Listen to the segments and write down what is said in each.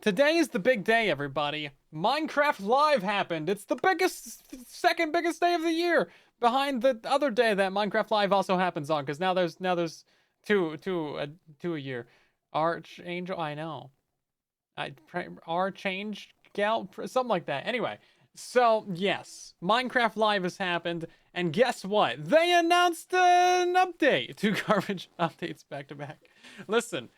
Today is the big day, everybody. Minecraft Live happened. It's the second biggest day of the year, behind the other day that Minecraft Live also happens on. Because now there's two a year. Archangel, I know. Archange Gal, something like that. Anyway, so yes, Minecraft Live has happened, and guess what? They announced an update. Two garbage updates back to back. Listen.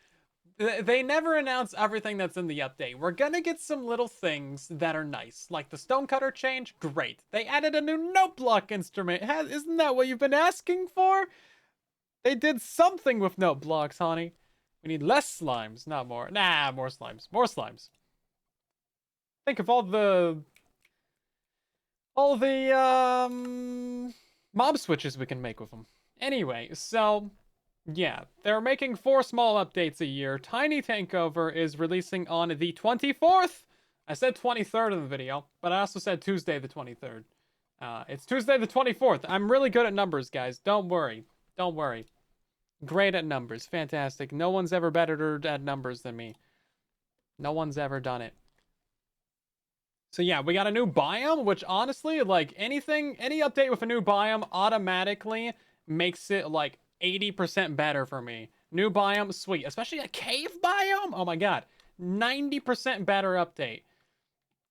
They never announce everything that's in the update. We're gonna get some little things that are nice, like the stonecutter change. Great. They added a new note block instrument. Isn't that what you've been asking for? They did something with note blocks, honey. We need less slimes, not more. Nah, more slimes. More slimes. Think of all the mob switches we can make with them. Anyway, so yeah, they're making 4 small updates a year. Tiny Tankover is releasing on the 24th. I said 23rd in the video, but I also said Tuesday the 23rd. It's Tuesday the 24th. I'm really good at numbers, guys. Don't worry. Don't worry. Great at numbers. Fantastic. No one's ever better at numbers than me. No one's ever done it. So yeah, we got a new biome, which honestly, like any update with a new biome automatically makes it like 80% better for me. New biome, sweet. Especially a cave biome? Oh my god. 90% better update.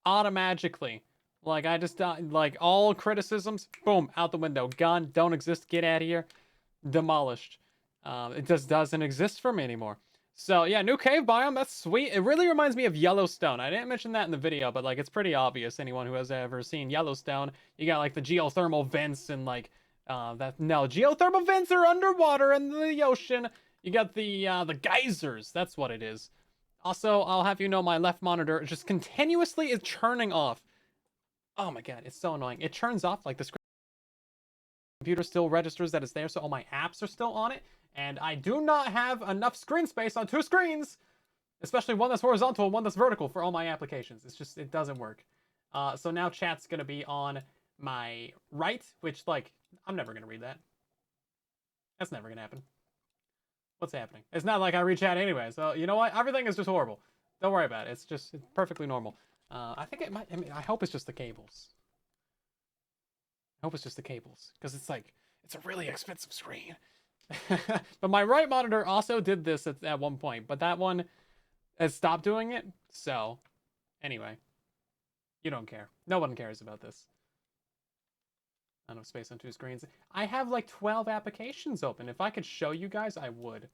Automatically. Like, I just, like, all criticisms, boom, out the window. Gone, don't exist, get out of here. Demolished. It just doesn't exist for me anymore. So, yeah, new cave biome, that's sweet. It really reminds me of Yellowstone. I didn't mention that in the video, but, like, it's pretty obvious. Anyone who has ever seen Yellowstone, you got, like, the geothermal vents and, like, geothermal vents are underwater in the ocean. You got the geysers. That's what it is. Also, I'll have you know my left monitor just continuously is churning off. Oh my god, it's so annoying. It turns off like the computer still registers that it's there, so all my apps are still on it, and I do not have enough screen space on 2 screens, especially one that's horizontal and one that's vertical for all my applications. It's just, it doesn't work. So now chat's gonna be on my right, which, like, I'm never gonna read that. That's never gonna happen. What's happening? It's not like I read chat anyway, so you know what? Everything is just horrible. Don't worry about it. It's perfectly normal. I think it might, I mean, I hope it's just the cables. I hope it's just the cables, because it's like, it's a really expensive screen. But my right monitor also did this at one point, but that one has stopped doing it, so anyway. You don't care. No one cares about this. I don't have space on 2 screens. I have like 12 applications open. If I could show you guys, I would.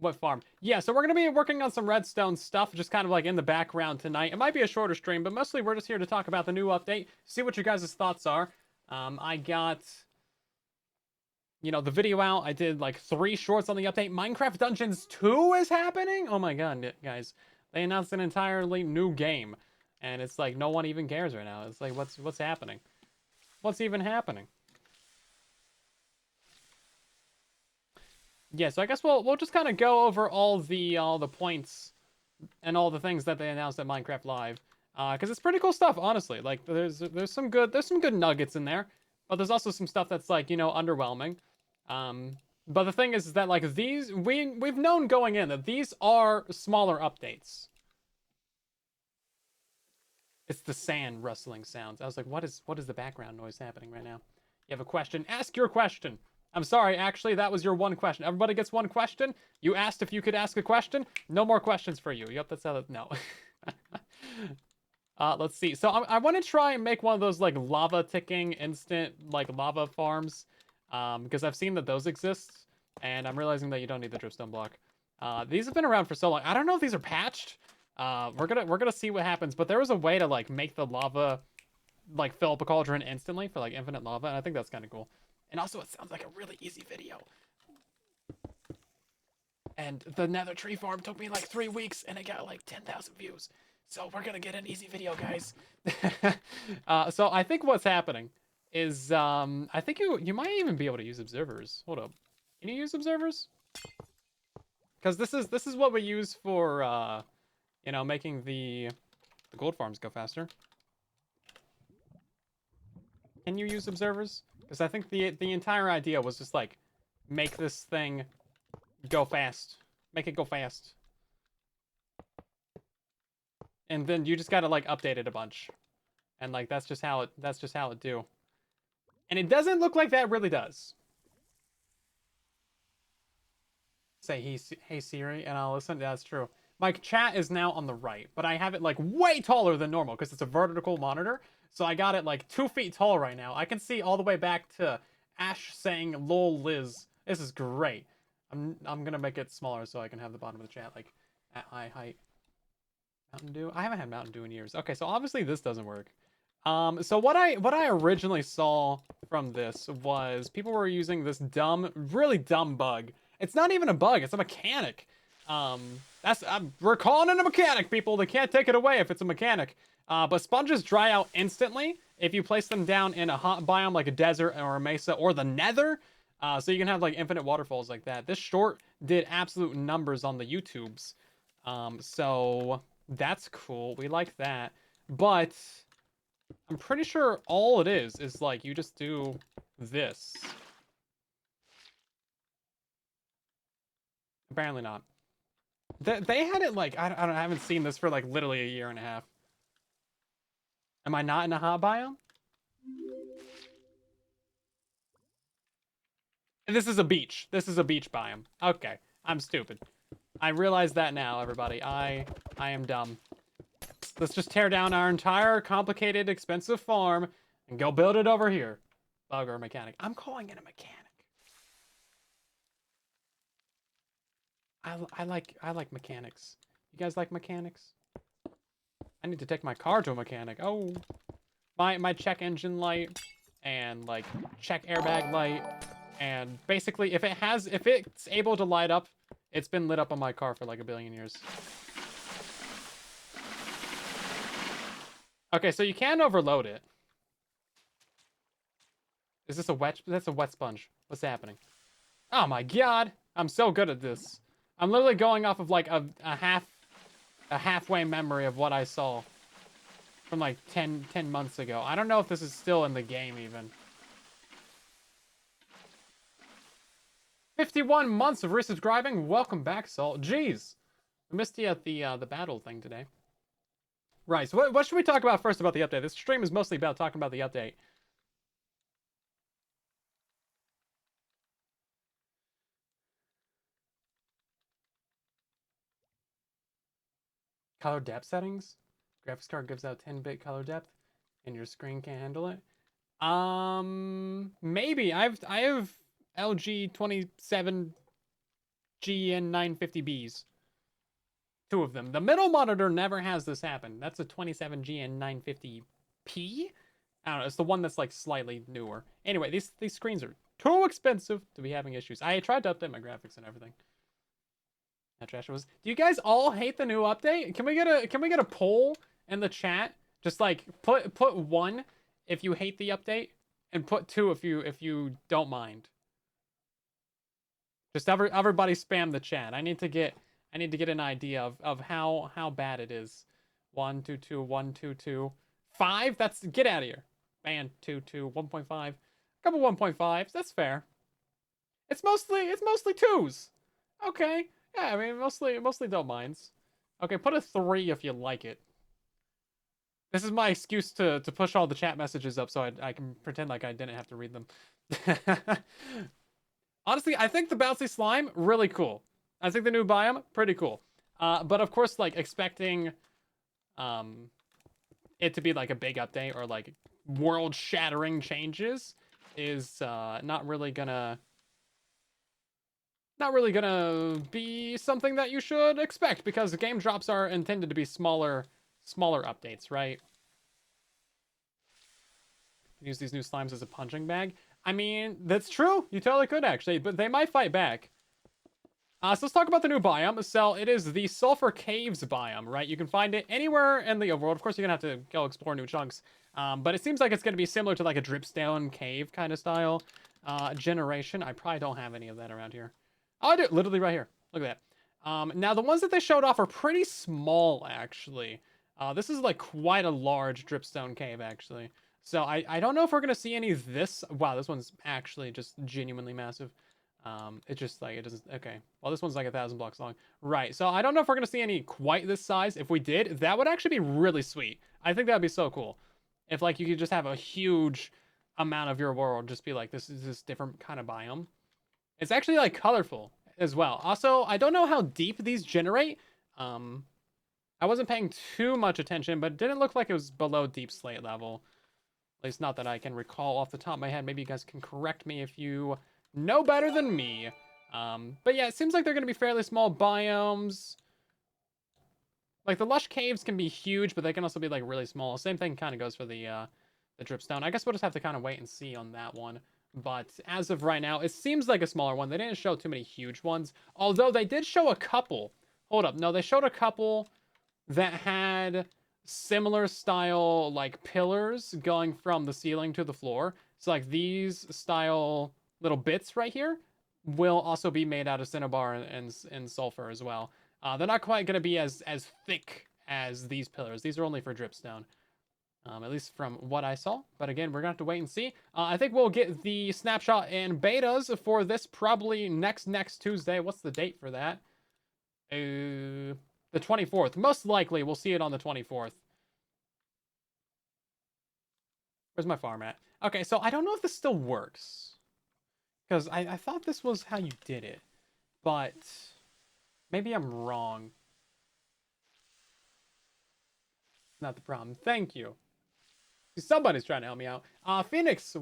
What farm? Yeah, so we're going to be working on some Redstone stuff, just kind of like in the background tonight. It might be a shorter stream, but mostly we're just here to talk about the new update, see what your guys' thoughts are. I got, you know, the video out. I did like 3 shorts on the update. Minecraft Dungeons 2 is happening? Oh my god, guys. They announced an entirely new game. And it's like, no one even cares right now. It's like, what's happening? What's even happening? Yeah, so I guess we'll just kind of go over all the points and all the things that they announced at Minecraft Live, because it's pretty cool stuff, honestly. Like there's some good nuggets in there, but there's also some stuff that's like, you know, underwhelming. But the thing is that like these we've known going in that these are smaller updates. It's the sand rustling sounds. I was like, what is the background noise happening right now? You have a question? Ask your question. I'm sorry, actually, that was your one question. Everybody gets one question. You asked if you could ask a question. No more questions for you. Yep, that's how that... No. Let's see. So I want to try and make one of those, like, lava ticking instant, like, lava farms. Because I've seen that those exist. And I'm realizing that you don't need the dripstone block. These have been around for so long. I don't know if these are patched. We're gonna see what happens. But there was a way to, like, make the lava, like, fill up a cauldron instantly for, like, infinite lava. And I think that's kind of cool. And also, it sounds like a really easy video. And the nether tree farm took me like 3 weeks, and it got like 10,000 views. So we're gonna get an easy video, guys. So I think what's happening is, I think you might even be able to use observers. Hold up, can you use observers? Because this is what we use for, you know, making the gold farms go faster. Can you use observers? Because I think the entire idea was just like, make this thing go fast. Make it go fast. and then you just gotta like update it a bunch, and like that's just how it do. And it doesn't look like that really does. Say hey Siri, and I'll listen. That's true. My chat is now on the right, but I have it like way taller than normal because it's a vertical monitor. So I got it like 2 feet tall right now. I can see all the way back to Ash saying "lol Liz." This is great. I'm gonna make it smaller so I can have the bottom of the chat like at eye height. Mountain Dew. I haven't had Mountain Dew in years. Okay, so obviously this doesn't work. So what I originally saw from this was people were using this dumb, really dumb bug. It's not even a bug; it's a mechanic. We're calling it a mechanic, people. They can't take it away if it's a mechanic. But sponges dry out instantly if you place them down in a hot biome like a desert or a mesa or the Nether. So you can have like infinite waterfalls like that. This short did absolute numbers on the YouTubes. So that's cool. We like that. But I'm pretty sure all it is like you just do this. Apparently not. They had it like I haven't seen this for like literally a year and a half. Am I not in a hot biome? This is a beach. This is a beach biome. Okay, I'm stupid. I realize that now, everybody. I am dumb. Let's just tear down our entire complicated, expensive farm and go build it over here. Bug or mechanic. I'm calling it a mechanic. I like mechanics. You guys like mechanics? I need to take my car to a mechanic. Oh, my check engine light and like check airbag light, and basically if it's able to light up, it's been lit up on my car for like a billion years. Okay, so you can overload it. Is this a wet? That's a wet sponge. What's happening? Oh my god, I'm so good at this. I'm literally going off of like a halfway memory of what I saw from like 10 months ago. I don't know if this is still in the game even. 51 months of resubscribing. Welcome back, Salt. Jeez, we missed you at the battle thing today. Right. So what should we talk about first about the update? This stream is mostly about talking about the update. Color depth settings. Graphics card gives out 10-bit color depth, and your screen can't handle it. Maybe I have LG 27 GN 950Bs. Two of them. The middle monitor never has this happen. That's a 27 GN 950P. I don't know. It's the one that's like slightly newer. Anyway, these screens are too expensive to be having issues. I tried to update my graphics and everything. That trash was. Do you guys all hate the new update? Can we get a poll in the chat? Just like put 1 if you hate the update, and put 2 if you don't mind. Just everybody spam the chat. I need to get an idea of how bad it is. 1 2 2 1 2 2 5. That's get out of here. Man, 2 2 1.5. A couple 1.5s. That's fair. It's mostly 2s. Okay. Yeah, I mean mostly don't minds. Okay, put a 3 if you like it. This is my excuse to push all the chat messages up so I can pretend like I didn't have to read them. Honestly, I think the bouncy slime, really cool. I think the new biome, pretty cool. But of course, like, expecting it to be like a big update or like world-shattering changes is not really gonna be something that you should expect, because the game drops are intended to be smaller updates, right? Use these new slimes as a punching bag. I mean, that's true. You totally could, actually, but they might fight back. So let's talk about the new biome. So it is the Sulfur Caves biome, right? You can find it anywhere in the overworld. Of course, you're going to have to go explore new chunks. But it seems like it's going to be similar to like a dripstone cave kind of style generation. I probably don't have any of that around here. Oh, I do. Literally right here. Look at that. Now, the ones that they showed off are pretty small, actually. This is like quite a large dripstone cave, actually. So I don't know if we're going to see any of this. Wow, this one's actually just genuinely massive. It just like, it doesn't, okay. Well, this one's like 1,000 blocks long. Right, so I don't know if we're gonna see any quite this size. If we did, that would actually be really sweet. I think that'd be so cool. If like you could just have a huge amount of your world just be like, this is this different kind of biome. It's actually like colorful as well. Also, I don't know how deep these generate. Um, I wasn't paying too much attention, but it didn't look like it was below deep slate level. At least not that I can recall off the top of my head. Maybe you guys can correct me if you know better than me. But yeah, it seems like they're going to be fairly small biomes. Like the lush caves can be huge, but they can also be like really small. Same thing kind of goes for the dripstone. I guess we'll just have to kind of wait and see on that one. But as of right now, it seems like a smaller one. They didn't show too many huge ones. Although they did show a couple. Hold up. No, they showed a couple that had similar style like pillars going from the ceiling to the floor. So like these style little bits right here will also be made out of cinnabar and sulfur as well. They're not quite going to be as thick as these pillars. These are only for dripstone. At least from what I saw. But again, we're going to have to wait and see. I think we'll get the snapshot and betas for this probably next Tuesday. What's the date for that? The 24th. Most likely, we'll see it on the 24th. Where's my farm at? Okay, so I don't know if this still works. Because I thought this was how you did it. But maybe I'm wrong. Not the problem. Thank you. Somebody's trying to help me out. Phoenix,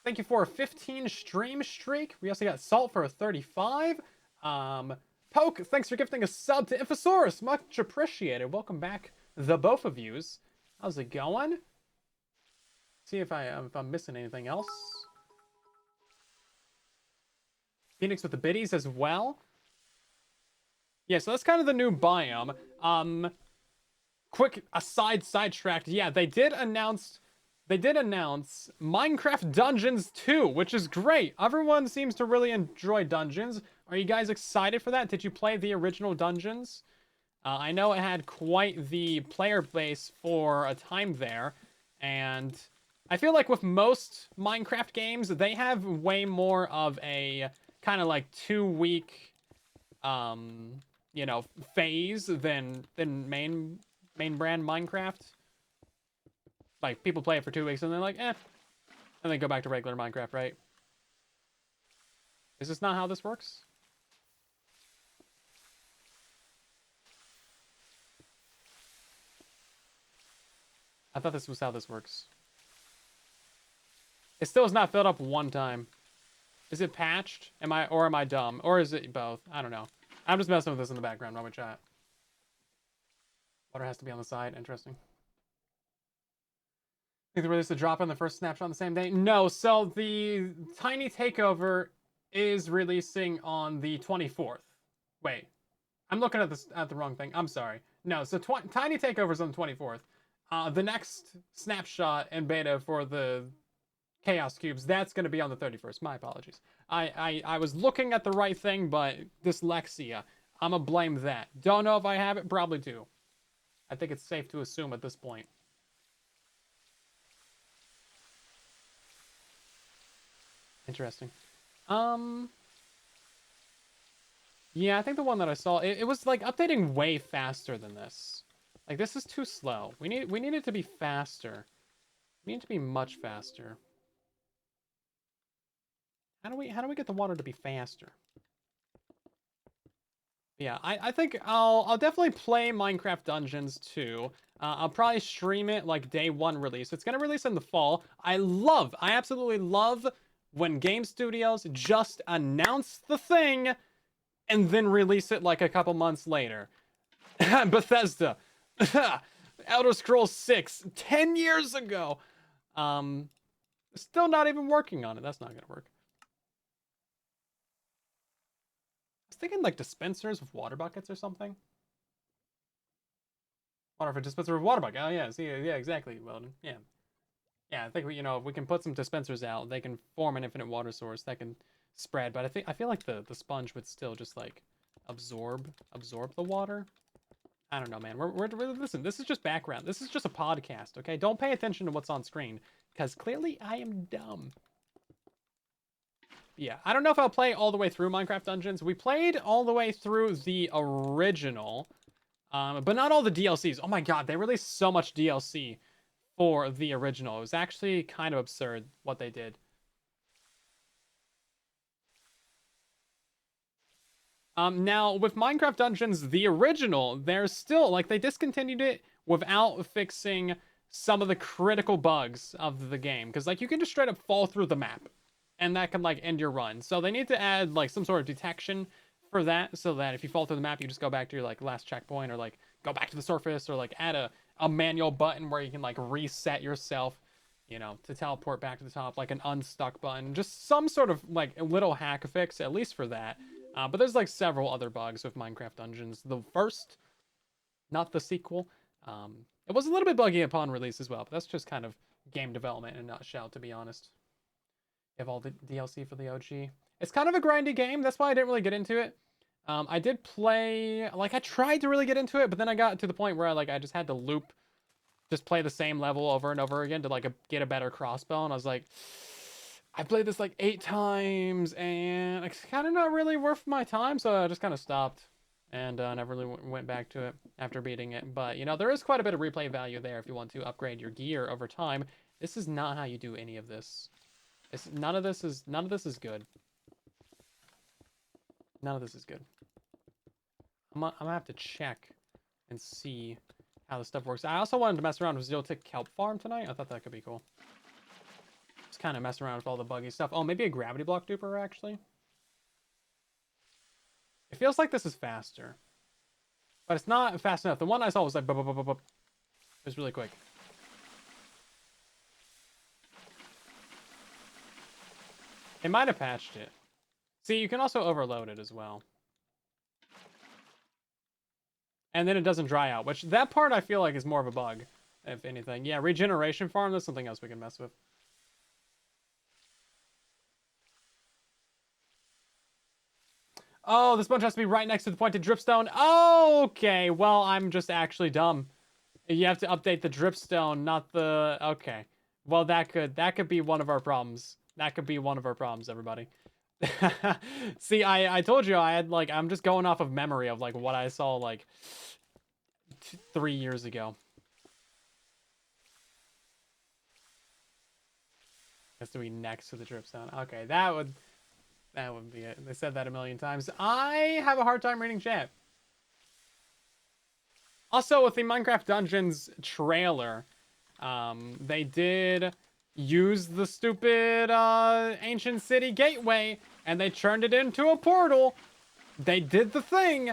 thank you for a 15 stream streak. We also got Salt for a 35. Poke, thanks for gifting a sub to Infosaurus. Much appreciated. Welcome back, the both of yous. How's it going? See if I'm missing anything else. Phoenix with the biddies as well. Yeah, so that's kind of the new biome. Quick aside sidetracked. Yeah, they did announce Minecraft Dungeons 2, which is great. Everyone seems to really enjoy Dungeons. Are you guys excited for that? Did you play the original Dungeons? I know it had quite the player base for a time there, and I feel like with most Minecraft games, they have way more of a kind of like 2-week, you know, phase than main brand Minecraft. Like, people play it for 2 weeks and they're like, eh. And then go back to regular Minecraft, right? Is this not how this works? I thought this was how this works. It still has not filled up one time. Is it patched? Am I dumb? Or is it both? I don't know. I'm just messing with this in the background while we chat. Water has to be on the side. Interesting. Think they released the drop on the first snapshot on the same day? No, so the Tiny Takeover is releasing on the 24th. Wait, I'm looking at the wrong thing. I'm sorry. No, so Tiny Takeover is on the 24th. The next snapshot and beta for the Chaos Cubes, that's going to be on the 31st. My apologies. I was looking at the right thing, but dyslexia. I'm going to blame that. Don't know if I have it. Probably do. I think it's safe to assume at this point. Interesting. Yeah, I think the one that I saw, it was like updating way faster than this. Like, this is too slow. We need it to be faster. We need it to be much faster. How do we get the water to be faster? Yeah, I think I'll definitely play Minecraft Dungeons 2. I'll probably stream it like day 1 release. It's gonna release in the fall. I absolutely love when game studios just announce the thing and then release it like a couple months later. Bethesda. Elder Scrolls 6, 10 years ago. Still not even working on it. That's not gonna work. I was thinking like dispensers with water buckets or something. Water for dispenser with water bucket. Oh yeah, see, yeah, exactly, Weldon. Yeah. Yeah, I think if we can put some dispensers out, they can form an infinite water source that can spread. But I feel like the sponge would still just like absorb the water. I don't know, man. We're listen. This is just background. This is just a podcast, okay? Don't pay attention to what's on screen, because clearly I am dumb. Yeah, I don't know if I'll play all the way through Minecraft Dungeons. We played all the way through the original, but not all the DLCs. Oh my god, they released so much DLC for the original. It was actually kind of absurd what they did. Now with Minecraft Dungeons, the original, there's still like they discontinued it without fixing some of the critical bugs of the game, because like you can just straight up fall through the map, and that can like end your run. So they need to add like some sort of detection for that, so that if you fall through the map, you just go back to your like last checkpoint, or like go back to the surface, or like add a manual button where you can like reset yourself, you know, to teleport back to the top, like an unstuck button. Just some sort of like little hack fix, at least for that. But there's like several other bugs with Minecraft Dungeons. The first, not the sequel. It was a little bit buggy upon release as well, but that's just kind of game development in a nutshell, to be honest. You have all the DLC for the OG. It's kind of a grindy game. That's why I didn't really get into it. I did play, like I tried to really get into it, but then I got to the point where I just had to loop, just play the same level over and over again to like get a better crossbow, and I was like, I played this like 8 times, and it's kind of not really worth my time, so I just kind of stopped, and never really went back to it after beating it. But you know, there is quite a bit of replay value there if you want to upgrade your gear over time. This is not how you do any of this. None of this is good. None of this is good. I'm gonna have to check and see how this stuff works. I also wanted to mess around with Zeolite Kelp Farm tonight. I thought that could be cool. Just kind of messing around with all the buggy stuff. Oh, maybe a gravity block duper, actually. It feels like this is faster, but it's not fast enough. The one I saw was like, bup, bup, bup, bup, bup. It was really quick. They might have patched it. See, you can also overload it as well. And then it doesn't dry out, which that part I feel like is more of a bug, if anything. Yeah, regeneration farm, that's something else we can mess with. Oh, this bunch has to be right next to the pointed dripstone. Oh, okay, well, I'm just actually dumb. You have to update the dripstone, not the... Okay. Well, that could be one of our problems. That could be one of our problems, everybody. See, I told you I had, like, I'm just going off of memory of, like, what I saw, like, 3 years ago. Has to be next to the dripstone. Okay, that would be it. They said that a million times. I have a hard time reading chat. Also, with the Minecraft Dungeons trailer, they did use the stupid ancient city gateway, and they turned it into a portal. They did the thing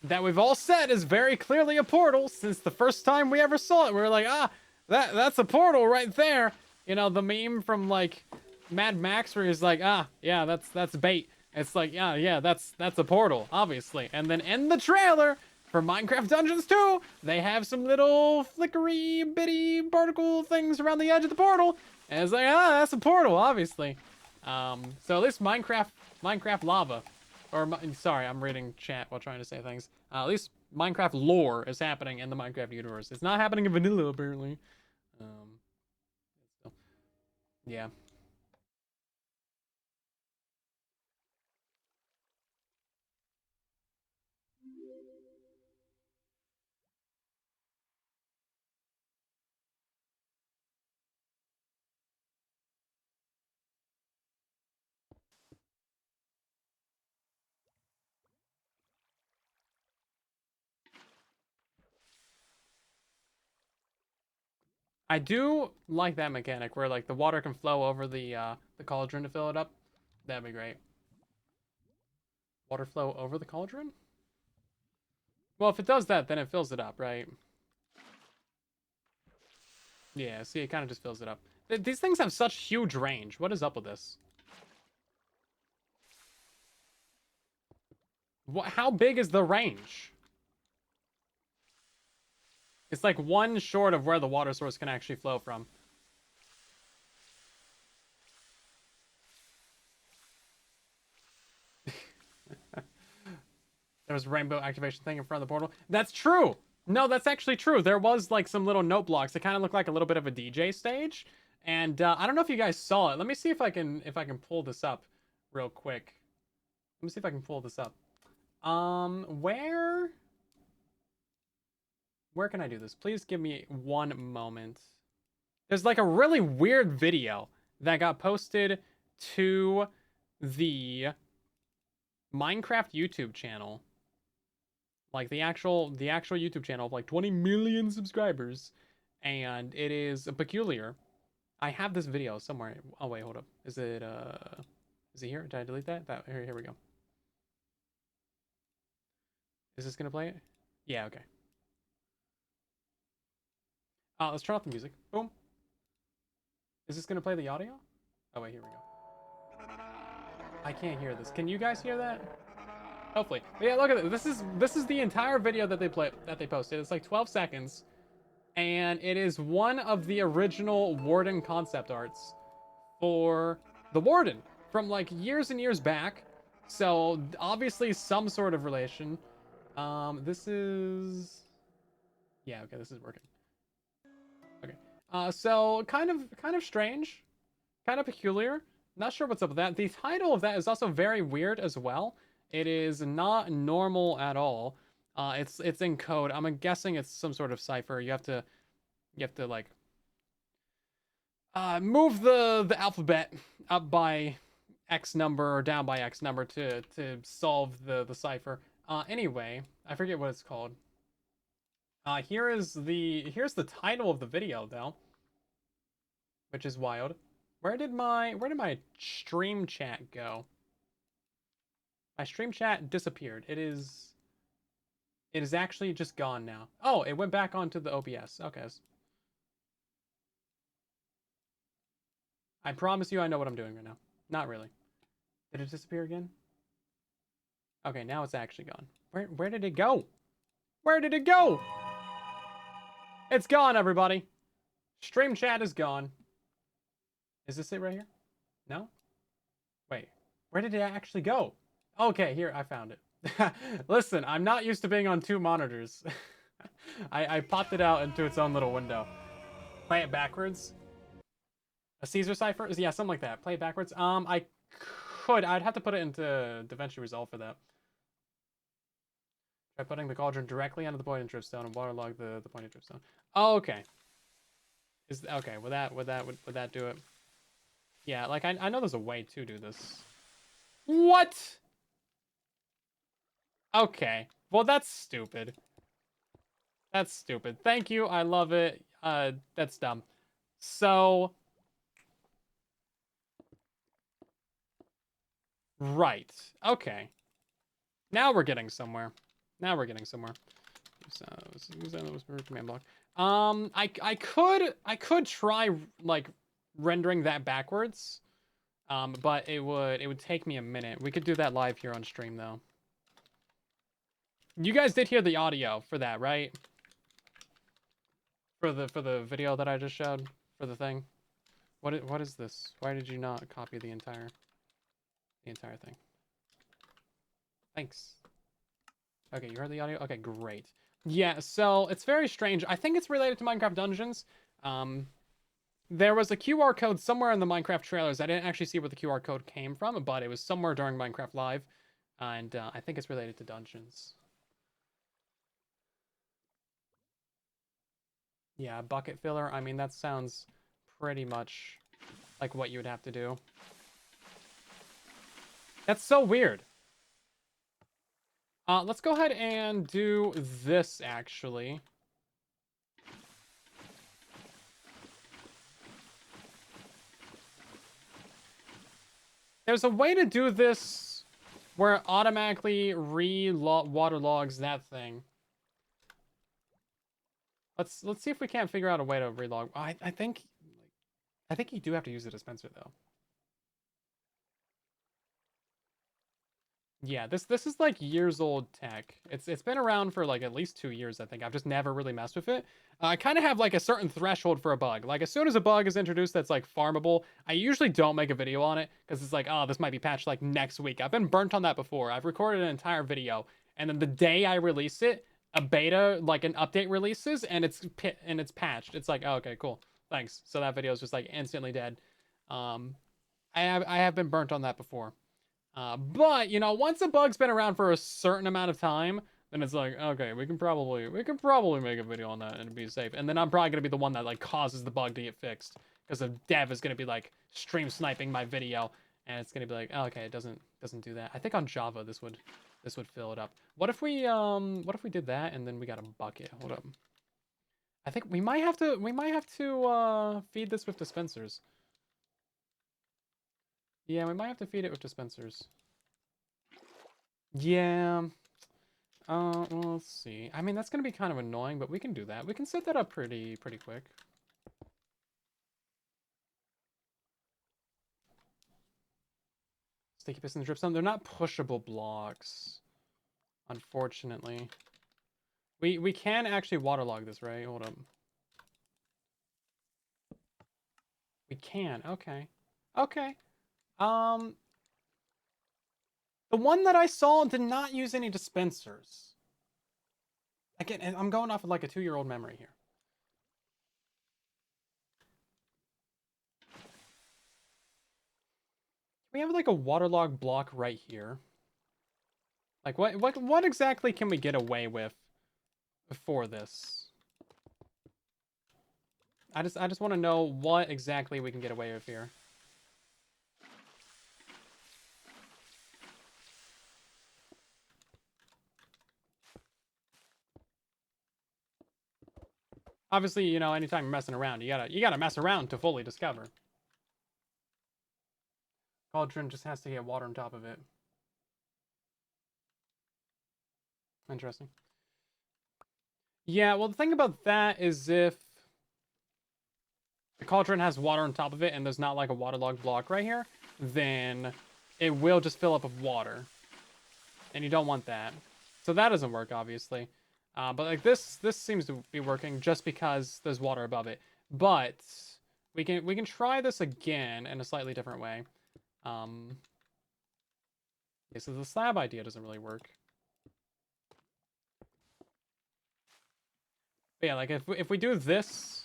that we've all said is very clearly a portal since the first time we ever saw it. We were like, that's a portal right there. You know, the meme from like Mad Max where he's like, yeah, that's bait. It's like, yeah, that's a portal, obviously. And then in the trailer for Minecraft Dungeons 2, they have some little flickery, bitty particle things around the edge of the portal. And it's like, that's a portal, obviously. So at least Minecraft lava, or sorry, I'm reading chat while trying to say things. At least Minecraft lore is happening in the Minecraft universe. It's not happening in vanilla, apparently. Yeah. I do like that mechanic where like the water can flow over the cauldron to fill it up. That'd be great. Water flow over the cauldron? Well, if it does that, then it fills it up, right? Yeah, see, it kind of just fills it up. These things have such huge range. What is up with this? How big is the range? It's like one short of where the water source can actually flow from. There was a rainbow activation thing in front of the portal. That's true. No, that's actually true. There was like some little note blocks that kind of look like a little bit of a DJ stage. And I don't know if you guys saw it. Let me see if I can pull this up real quick. Let me see if I can pull this up. Where can I do this? Please give me one moment. There's like a really weird video that got posted to the Minecraft YouTube channel. Like the actual YouTube channel of like 20 million subscribers. And it is peculiar. I have this video somewhere. Oh wait, hold up. Is it here? Did I delete that? Here we go. Is this gonna play it? Yeah, okay. Let's turn off the music. Boom. Is this gonna play the audio? Oh wait, here we go. I can't hear this. Can you guys hear that? Hopefully. But yeah, look at this. This is the entire video that they posted. It's like 12 seconds. And it is one of the original Warden concept arts for the Warden from like years and years back. So obviously some sort of relation. This is, yeah, okay, this is working. Okay. So kind of strange, kind of peculiar. Not sure what's up with that. The title of that is also very weird as well. It is not normal at all. It's in code. I'm guessing it's some sort of cipher. You have to like move the alphabet up by X number or down by X number to solve the cipher. Anyway, I forget what it's called. Here's the title of the video though, which is wild. Where did my stream chat go? My stream chat disappeared. It is actually just gone now. Oh, it went back onto the OBS. Okay. I promise you I know what I'm doing right now. Not really. Did it disappear again? Okay, now it's actually gone. Where did it go? Where did it go? It's gone, everybody. Stream chat is gone. Is this it right here? No? Wait, where did it actually go? Okay, here, I found it. Listen, I'm not used to being on two monitors. I popped it out into its own little window. Play it backwards. A Caesar cipher? Yeah, something like that. Play it backwards. I'd have to put it into DaVinci Resolve for that. Try putting the cauldron directly onto the point and dripstone and waterlog the point and dripstone. Oh, okay. Okay, would that do it? Yeah, like I know there's a way to do this. What? Okay. Well, that's stupid. That's stupid. Thank you. I love it. That's dumb. So right. Okay. Now we're getting somewhere. Now we're getting somewhere. So command block. I could try like rendering that backwards. But it would take me a minute. We could do that live here on stream though. You guys did hear the audio for that, right? For the video that I just showed for the thing. What is this? Why did you not copy the entire thing? Thanks. Okay, you heard the audio? Okay, great. Yeah, so it's very strange. I think it's related to Minecraft Dungeons. There was a QR code somewhere in the Minecraft trailers. I didn't actually see where the QR code came from, but it was somewhere during Minecraft Live. And I think it's related to Dungeons. Yeah, bucket filler. I mean, that sounds pretty much like what you would have to do. That's so weird. Let's go ahead and do this, actually. There's a way to do this where it automatically waterlogs that thing. Let's see if we can't figure out a way to relog. I think you do have to use the dispenser though. Yeah, this is like years old tech. It's been around for like at least 2 years, I think. I've just never really messed with it. I kind of have like a certain threshold for a bug. Like as soon as a bug is introduced that's like farmable, I usually don't make a video on it because it's like, oh, this might be patched like next week. I've been burnt on that before. I've recorded an entire video and then the day I release it, a beta, like an update releases and it's patched. It's like, oh, okay, cool. Thanks. So that video is just like instantly dead. I have been burnt on that before. But you know, once a bug's been around for a certain amount of time, then it's like, okay, we can probably make a video on that and be safe. And then I'm probably gonna be the one that like causes the bug to get fixed because the dev is gonna be like stream sniping my video, and it's gonna be like, oh, okay, it doesn't do that. I think on Java this would fill it up. What if we did that and then we got a bucket? Hold up. I think we might have to feed this with dispensers. Yeah, we might have to feed it with dispensers. Yeah. Well, let's see. I mean, that's gonna be kind of annoying, but we can do that. We can set that up pretty quick. Sticky piston dripstone. They're not pushable blocks, unfortunately. We can actually waterlog this, right? Hold up. We can. Okay. Okay. Um, the one that I saw did not use any dispensers. Again, I'm going off of like a 2-year-old memory here. We have like a waterlog block right here. Like what exactly can we get away with for this? I just want to know what exactly we can get away with here. Obviously, you know, anytime you're messing around, you gotta mess around to fully discover. Cauldron just has to get water on top of it. Interesting. Yeah, well, the thing about that is if the cauldron has water on top of it and there's not like a waterlogged block right here, then it will just fill up with water. And you don't want that. So that doesn't work, obviously. But like this seems to be working just because there's water above it. But we can try this again in a slightly different way. Yeah, so the slab idea doesn't really work. But yeah, like if we do this,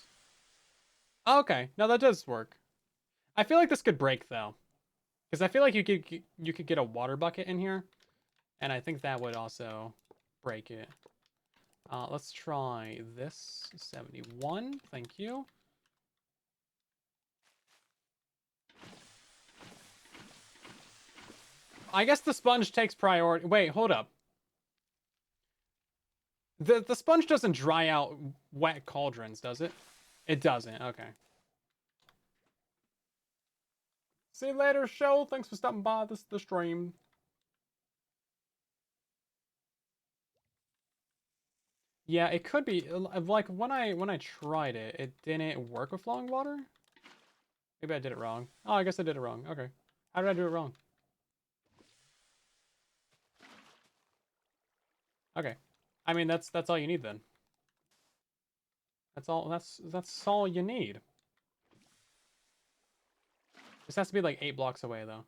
oh, okay, no, that does work. I feel like this could break though, because I feel like you could get a water bucket in here, and I think that would also break it. Let's try this 71. Thank you. I guess the sponge takes priority. Wait, hold up. The sponge doesn't dry out wet cauldrons, does it? It doesn't. Okay. See you later, show. Thanks for stopping by the stream. Yeah, it could be like when I tried it, it didn't work with flowing water. Maybe I did it wrong. Oh, I guess I did it wrong. Okay. How did I do it wrong? Okay. I mean, that's all you need then. That's all you need. This has to be like 8 blocks away though.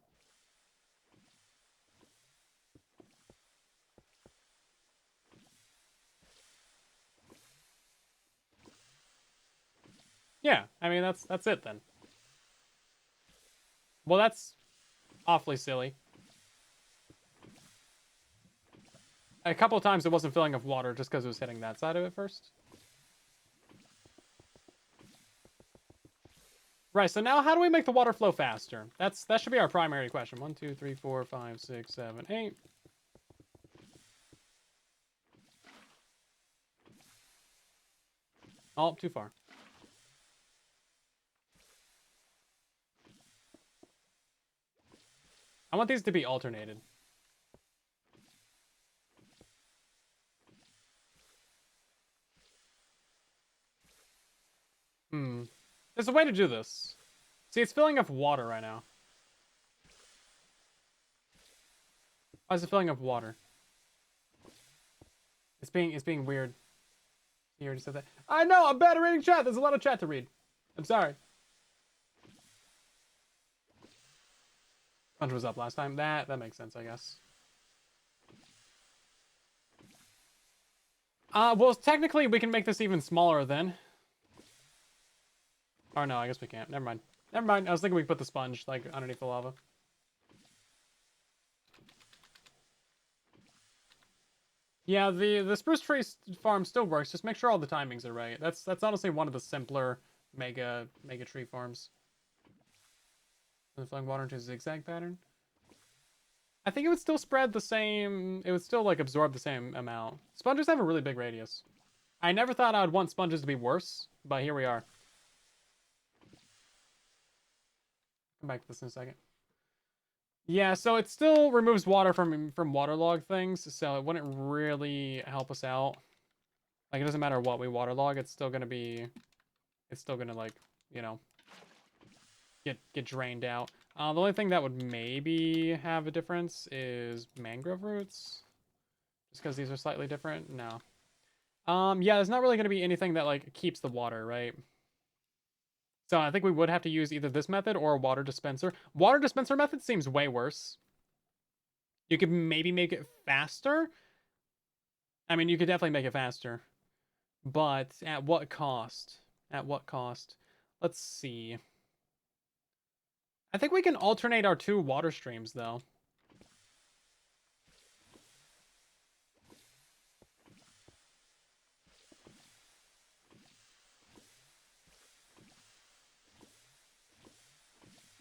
Yeah, I mean that's it then. Well, that's awfully silly. A couple of times it wasn't filling up water just because it was hitting that side of it first. Right, so now how do we make the water flow faster? That should be our primary question. 1, 2, 3, 4, 5, 6, 7, 8. Oh, too far. I want these to be alternated. There's a way to do this. See, it's filling up water right now. Why is it filling up water? It's being weird. You already said that. I know, I'm bad at reading chat. There's a lot of chat to read. I'm sorry. Sponge was up last time. That makes sense, I guess. Well, technically we can make this even smaller then. Or no, I guess we can't. Never mind. Never mind. I was thinking we could put the sponge like underneath the lava. Yeah, the spruce tree farm still works. Just make sure all the timings are right. That's honestly one of the simpler mega tree farms. The flowing water into a zigzag pattern. I think it would still spread the same. It would still like absorb the same amount. Sponges have a really big radius. I never thought I would want sponges to be worse, but here we are. Come back to this in a second. Yeah, so it still removes water from waterlog things, so it wouldn't really help us out. Like it doesn't matter what we waterlog, it's still gonna be, it's still gonna like, you know, get drained out. The only thing that would maybe have a difference is mangrove roots, just because these are slightly different. No. Yeah, there's not really gonna be anything that like keeps the water, right? So I think we would have to use either this method or a water dispenser. Water dispenser method seems way worse. You could maybe make it faster. I mean, you could definitely make it faster. But at what cost? At what cost? Let's see. I think we can alternate our two water streams, though.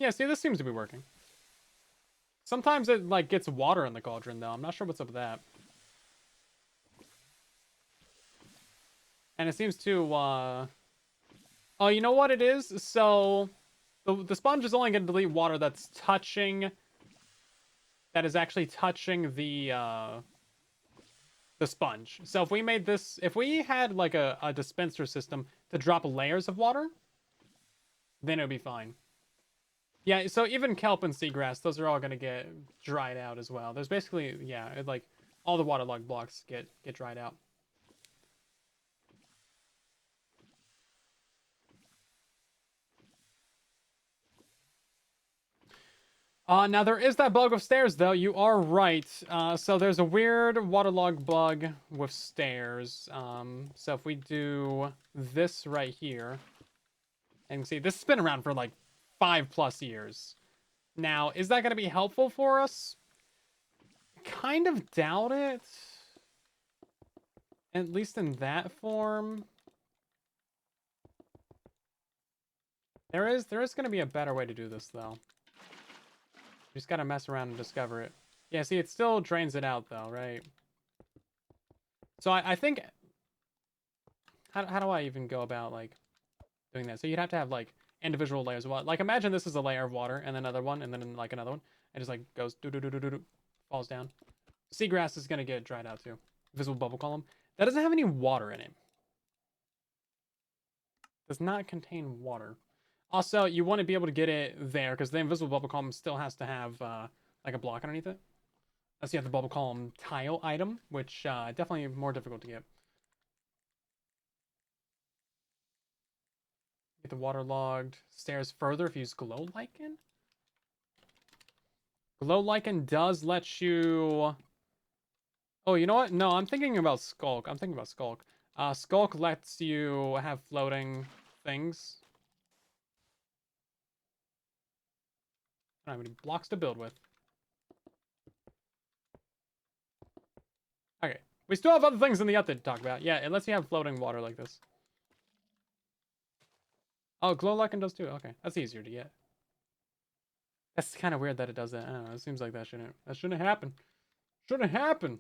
Yeah, see, this seems to be working. Sometimes it, like, gets water in the cauldron, though. I'm not sure what's up with that. And it seems to, Oh, you know what it is? So, the sponge is only going to delete water that's touching... That is actually touching the sponge. So if we made this... If we had, like, a dispenser system to drop layers of water, then it would be fine. Yeah, so even kelp and seagrass, those are all going to get dried out as well. There's basically, yeah, like, all the waterlogged blocks get dried out. Now there is that bug with stairs, though. You are right. So there's a weird waterlogged bug with stairs. So if we do this right here, and see, this has been around for like 5+ years. Now, is that going to be helpful for us? Kind of doubt it. At least in that form. There is going to be a better way to do this, though. You just got to mess around and discover it. Yeah, see, it still drains it out, though, right? So I think... How do I even go about, like, doing that? So you'd have to have, like, individual layers of water. Like, imagine this is a layer of water, and then another one, and then, like, another one. It just, like, goes do-do-do-do-do-do, falls down. Seagrass is going to get dried out, too. Visible bubble column. That doesn't have any water in it. Does not contain water. Also, you want to be able to get it there, because the invisible bubble column still has to have, like, a block underneath it. Unless you have the bubble column tile item, which, definitely more difficult to get. Get the waterlogged stairs further if you use glow lichen. Glow lichen does let you... Oh, you know what? No, I'm thinking about Skulk. I'm thinking about Skulk. Skulk lets you have floating things. I don't have any blocks to build with. Okay. We still have other things in the update to talk about. Yeah, it lets you have floating water like this. Oh, glow lichen does too. Okay, that's easier to get. That's kind of weird that it does that. I don't know. It seems like that shouldn't happen. Shouldn't happen.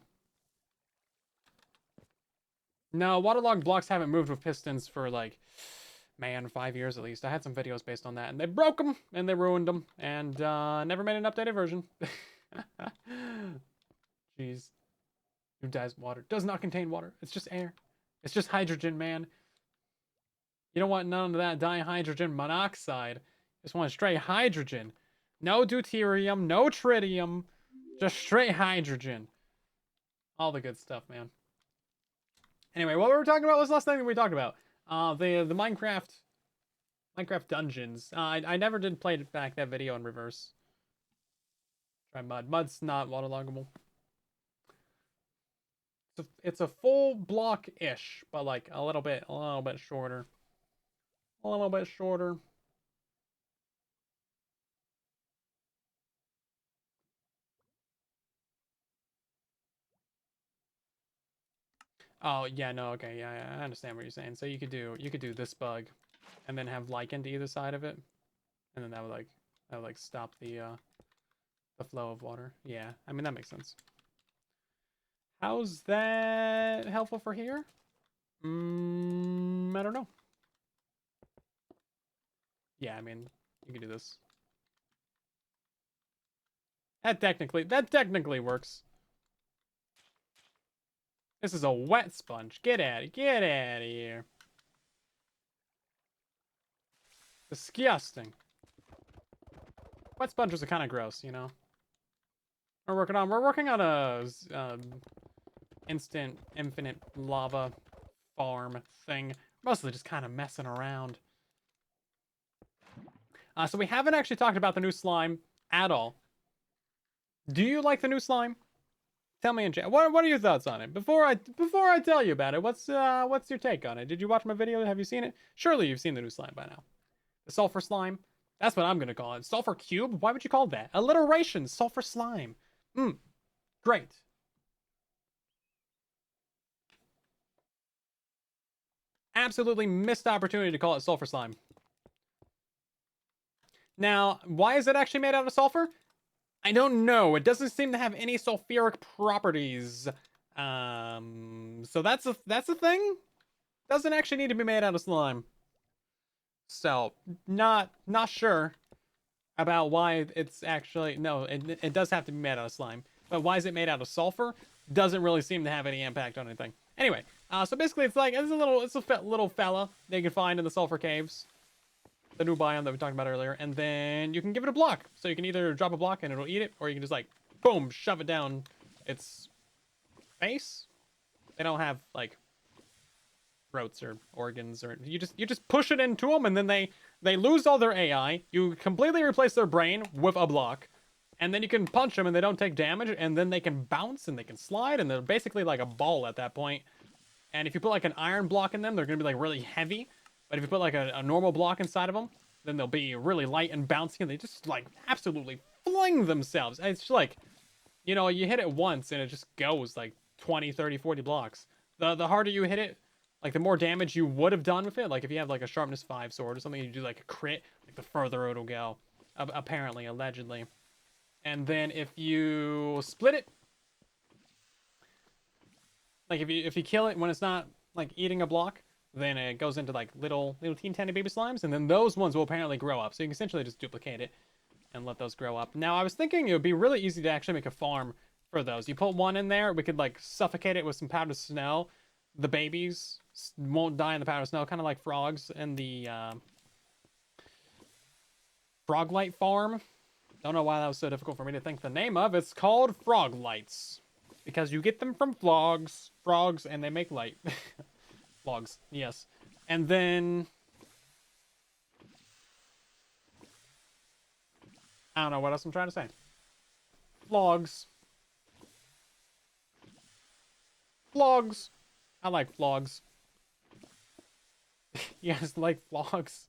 No, waterlogged blocks haven't moved with pistons for like, man, 5 years at least. I had some videos based on that, and they broke them and they ruined them, and never made an updated version. Jeez, who dies water? Does not contain water. It's just air. It's just hydrogen, man. You don't want none of that dihydrogen monoxide. Just want straight hydrogen. No deuterium, no tritium, just straight hydrogen. All the good stuff, man. Anyway, what were we talking about? What's the last thing that we talked about? The Minecraft dungeons. I never did play back that video in reverse. Try mud. Mud's not waterloggable. It's a full block-ish, but like a little bit shorter. A little bit shorter. Oh, yeah, no, okay, yeah, I understand what you're saying. So you could do this bug and then have lichen to either side of it. And then that would like stop the flow of water. Yeah, I mean that makes sense. How's that helpful for here? I don't know. Yeah, I mean, you can do this. That technically works. This is a wet sponge. Get out of here. Disgusting. Wet sponges are kind of gross, you know. We're working on a instant infinite lava farm thing. Mostly just kind of messing around. So we haven't actually talked about the new slime at all. Do you like the new slime? Tell me in chat. What are your thoughts on it? Before I tell you about it, what's your take on it? Did you watch my video? Have you seen it? Surely you've seen the new slime by now. The sulfur slime. That's what I'm gonna call it. Sulfur cube. Why would you call it that? Alliteration. Sulfur slime. Great. Absolutely missed opportunity to call it sulfur slime. Now, why is it actually made out of sulfur? I don't know. It doesn't seem to have any sulfuric properties. So that's a thing. Doesn't actually need to be made out of slime. So not sure about why it's actually no. It does have to be made out of slime, but why is it made out of sulfur? Doesn't really seem to have any impact on anything. Anyway, so basically it's like it's a little fella that you can find in the sulfur caves. The new biome that we talked about earlier, and then you can give it a block. So you can either drop a block and it'll eat it, or you can just like, boom, shove it down its face. They don't have like throats or organs, or you just push it into them, and then they lose all their AI. You completely replace their brain with a block, and then you can punch them and they don't take damage, and then they can bounce and they can slide, and they're basically like a ball at that point. And if you put like an iron block in them, they're gonna be like really heavy. But if you put like a normal block inside of them, then they'll be really light and bouncy, and they just like absolutely fling themselves. It's just like, you know, you hit it once and it just goes like 20, 30, 40 blocks. The harder you hit it, like the more damage you would have done with it. Like if you have like a sharpness 5 sword or something, you do like a crit, like the further it'll go. Apparently, allegedly. And then if you split it, like if you kill it when it's not like eating a block, then it goes into like little teeny tiny baby slimes, and then those ones will apparently grow up. So you can essentially just duplicate it and let those grow up. Now I was thinking it would be really easy to actually make a farm for those. You put one in there, we could like suffocate it with some powdered snow. The babies won't die in the powdered snow, kind of like frogs in the frog light farm. Don't know why that was so difficult for me to think the name of. It's called frog lights because you get them from frogs, and they make light. Logs, yes. And then I don't know what else I'm trying to say. Vlogs. Vlogs. I like vlogs. You guys like vlogs?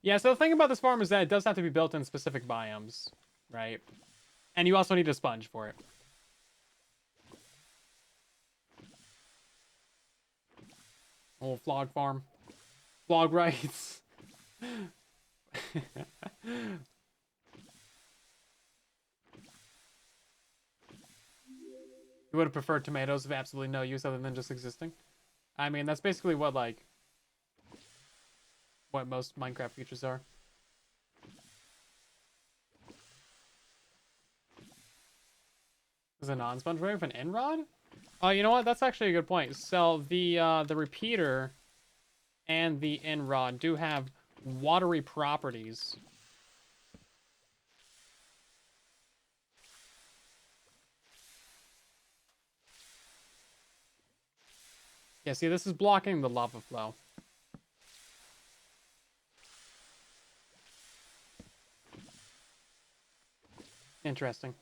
Yeah, so the thing about this farm is that it does have to be built in specific biomes, right? And you also need a sponge for it. Oh, vlog farm. Vlog rights. You would have preferred tomatoes of absolutely no use other than just existing. I mean, that's basically what most Minecraft features are. Is a non-sponge ray with an end rod? Oh, you know what? That's actually a good point. So the repeater and the end rod do have watery properties. Yeah, see, this is blocking the lava flow. Interesting.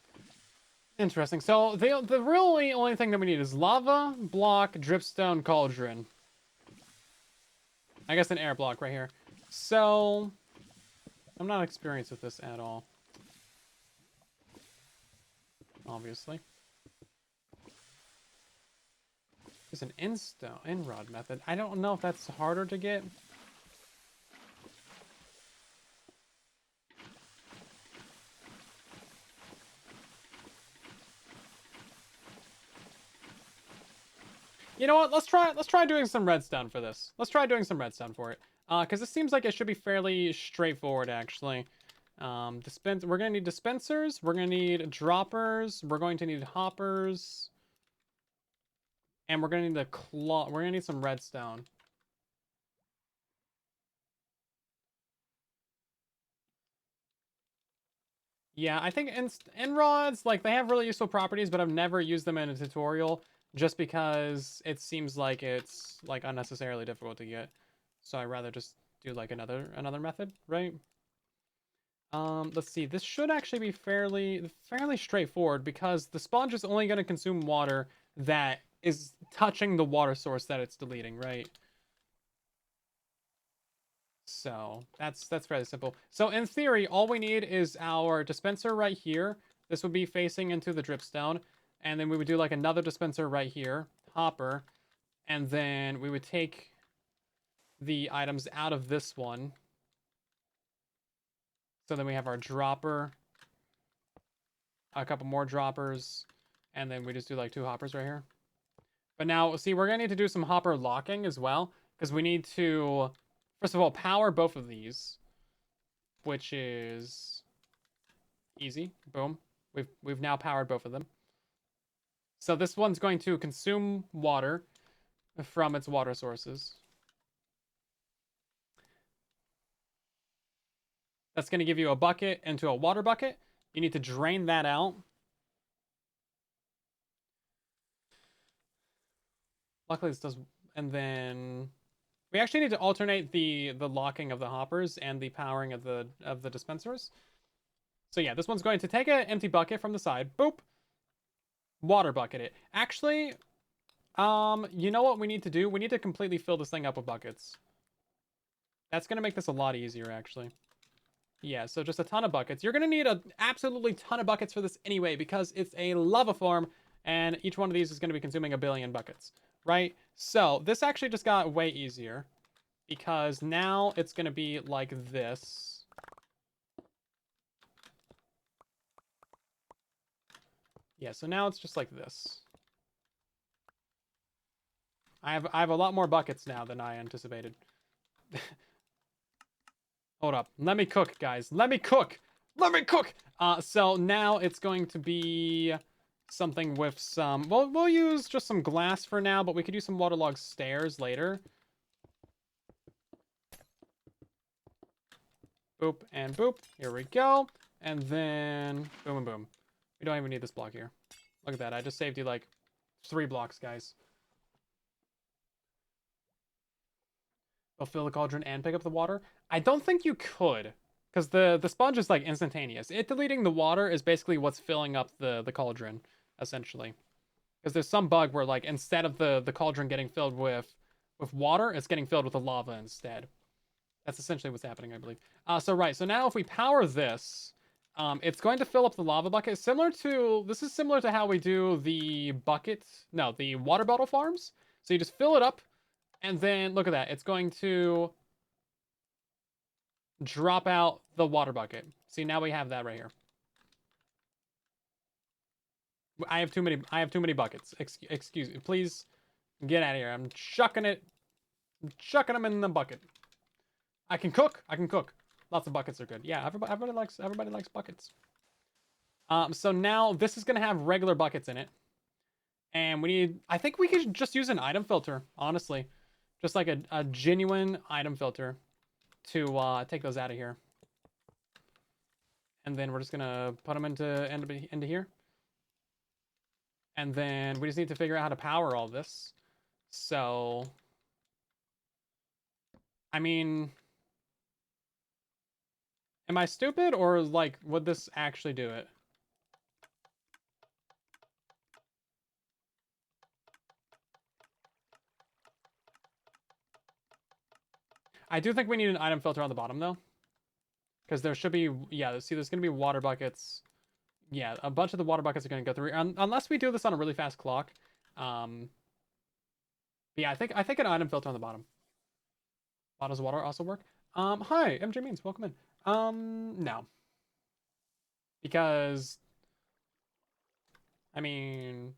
Interesting. So the really only thing that we need is lava, block, dripstone, cauldron. I guess an air block right here. So I'm not experienced with this at all. obviously. There's an in-rod method. I don't know if that's harder to get. You know what? Let's try doing some redstone for this. Let's try doing some redstone for it. Because it seems like it should be fairly straightforward, actually. We're gonna need dispensers. We're gonna need droppers. We're going to need hoppers. And we're gonna need we're gonna need some redstone. Yeah, I think rods, like, they have really useful properties, but I've never used them in a tutorial just because it seems like it's, like, unnecessarily difficult to get. So I'd rather just do, like, another method, right? Let's see. This should actually be fairly straightforward because the sponge is only going to consume water that is touching the water source that it's deleting, right? So that's fairly simple. So in theory, all we need is our dispenser right here. This would be facing into the dripstone. And then we would do like another dispenser right here, hopper. And then we would take the items out of this one. So then we have our dropper, a couple more droppers, and then we just do like 2 hoppers right here. But now, see, we're going to need to do some hopper locking as well, because we need to, first of all, power both of these, which is easy. Boom. We've now powered both of them. So this one's going to consume water from its water sources. That's going to give you a bucket into a water bucket. You need to drain that out. Luckily this does, and then we actually need to alternate the locking of the hoppers and the powering of the dispensers. So yeah, this one's going to take an empty bucket from the side. Boop. Water bucket it. Actually, you know what we need to do? We need to completely fill this thing up with buckets. That's going to make this a lot easier, actually. Yeah, so just a ton of buckets. You're going to need an absolutely ton of buckets for this anyway, because it's a lava farm, and each one of these is going to be consuming 1 billion buckets, right? So this actually just got way easier, because now it's going to be like this. Yeah, so now it's just like this. I have a lot more buckets now than I anticipated. Hold up. Let me cook, guys. Let me cook. Let me cook. So now it's going to be something with some, well, we'll use just some glass for now, but we could use some waterlogged stairs later. Boop and boop. Here we go. And then boom and boom. We don't even need this block here. Look at that. I just saved you like 3 blocks, guys. I'll fill the cauldron and pick up the water. I don't think you could, because the sponge is like instantaneous. It deleting the water is basically what's filling up the cauldron, essentially. Because there's some bug where, like, instead of the cauldron getting filled with water, it's getting filled with the lava instead. That's essentially what's happening, I believe. So now if we power this, it's going to fill up the lava bucket. This is similar to how we do the the water bottle farms. So you just fill it up, and then look at that. It's going to drop out the water bucket. See, now we have that right here. I have too many buckets. Excuse me. Please get out of here. I'm chucking them in the bucket. I can cook. Lots of buckets are good. Yeah, everybody likes buckets. So now this is gonna have regular buckets in it. And I think we could just use an item filter, honestly. Just like a genuine item filter to take those out of here. And then we're just gonna put them into here. And then we just need to figure out how to power all this. So, I mean, am I stupid, or like, would this actually do it? I do think we need an item filter on the bottom though. Because there should be, yeah, see, there's gonna be water buckets yeah, a bunch of the water buckets are going to go through, unless we do this on a really fast clock. Um, but yeah, I think an item filter on the bottom. Bottles of water also work. Hi, MJ Means, welcome in. No, because I mean,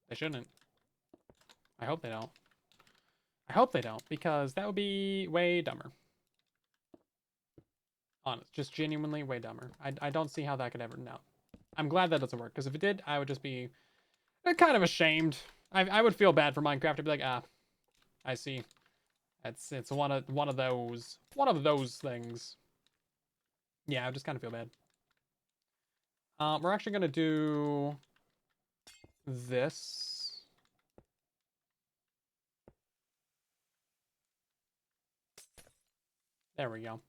they shouldn't. I hope they don't. I hope they don't, because that would be way dumber. Honest, just genuinely way dumber. I don't see how that could ever. No, I'm glad that doesn't work, because if it did, I would just be kind of ashamed. I would feel bad for Minecraft to be like, ah, I see. It's one of those things. Yeah, I just kind of feel bad. We're actually gonna do this. There we go.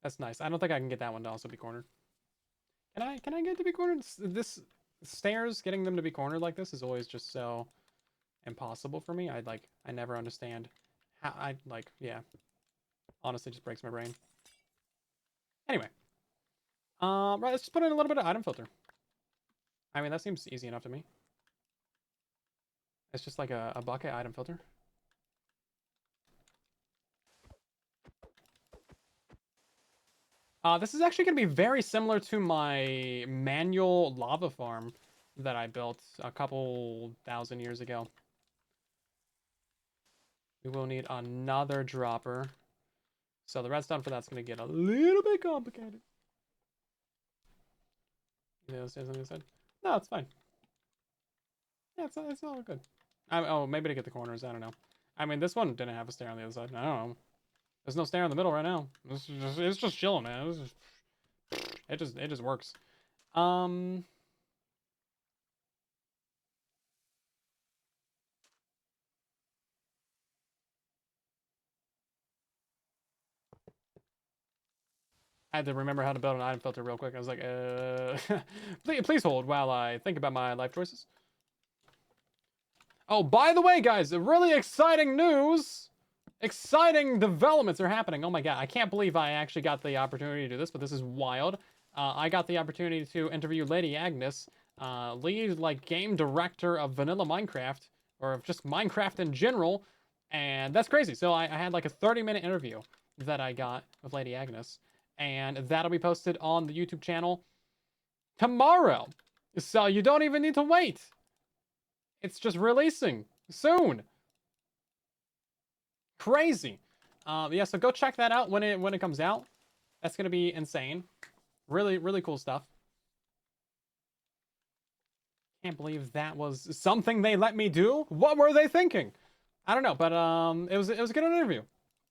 That's nice. I don't think I can get that one to also be cornered. Can I get it to be cornered? This stairs, getting them to be cornered like this is always just so impossible for me. I never understand how yeah. Honestly, just breaks my brain. Anyway, right, let's just put in a little bit of item filter. I mean, that seems easy enough to me. It's just like a bucket item filter. This is actually going to be very similar to my manual lava farm that I built a couple thousand years ago. We will need another dropper. So the redstone for that's going to get a little bit complicated. Yeah, stairs on the other side. No, it's fine. Yeah, it's all good. Oh, maybe to get the corners. I don't know. I mean, this one didn't have a stair on the other side. I don't know. There's no stair in the middle right now. It's just chilling, man. It just works. Um, I had to remember how to build an item filter real quick. I was like, please hold while I think about my life choices. Oh, by the way, guys, really exciting news! Exciting developments are happening. Oh my god, I can't believe I actually got the opportunity to do this, but this is wild. I got the opportunity to interview Lady Agnes, lead game director of Vanilla Minecraft, or of just Minecraft in general, and that's crazy. So I had like a 30-minute interview that I got with Lady Agnes, and that'll be posted on the YouTube channel tomorrow. So you don't even need to wait. It's just releasing soon. Crazy. Yeah, so go check that out when it comes out. That's gonna be insane. Really, really cool stuff. Can't believe that was something they let me do. What were they thinking? I don't know, but it was a good interview.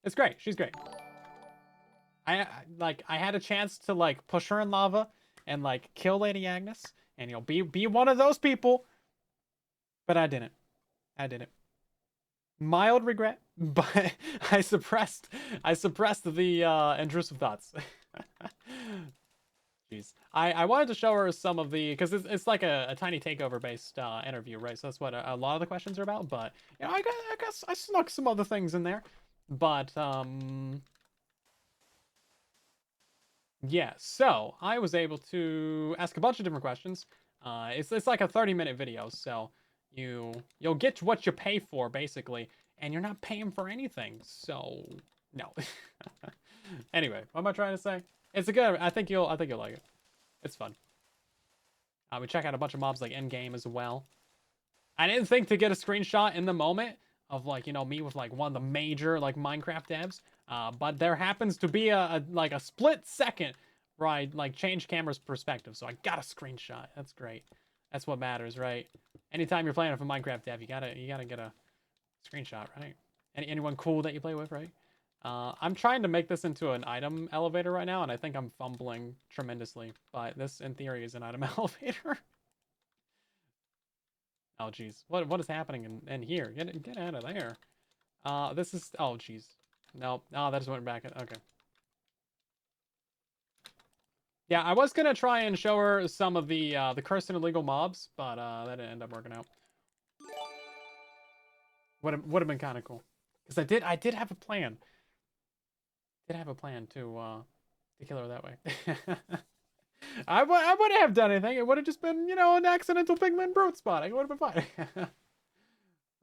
It's great. She's great. I had a chance to push her in lava and kill Lady Agnes and be one of those people, but I didn't. I didn't. Mild regret, but I suppressed the intrusive thoughts. Jeez. I wanted to show her some of the, because it's like a tiny takeover based interview, right? So that's what a lot of the questions are about. But I guess I snuck some other things in there. But yeah. So I was able to ask a bunch of different questions. It's like a 30-minute video, so you'll get what you pay for basically, and you're not paying for anything. So no. Anyway, what am I trying to say? It's a good. I think you'll like it. It's fun. We check out a bunch of mobs in game as well. I didn't think to get a screenshot in the moment of me with one of the major Minecraft devs. But there happens to be a split second where I change camera's perspective, so I got a screenshot. That's great. That's what matters, right? Anytime you're playing with a Minecraft dev, you gotta get a screenshot, right? Anyone cool that you play with, right? I'm trying to make this into an item elevator right now, and I think I'm fumbling tremendously. But this, in theory, is an item elevator. Oh, jeez. What is happening in here? Get out of there. This is... Oh, jeez. Nope. Oh, that just went back. Okay. Yeah, I was gonna try and show her some of the cursed and illegal mobs, but that didn't end up working out. Would have been kind of cool. Because I did have a plan. Did have a plan to kill her that way. I wouldn't have done anything. It would have just been, you know, an accidental pigment brute spotting. It would have been fine.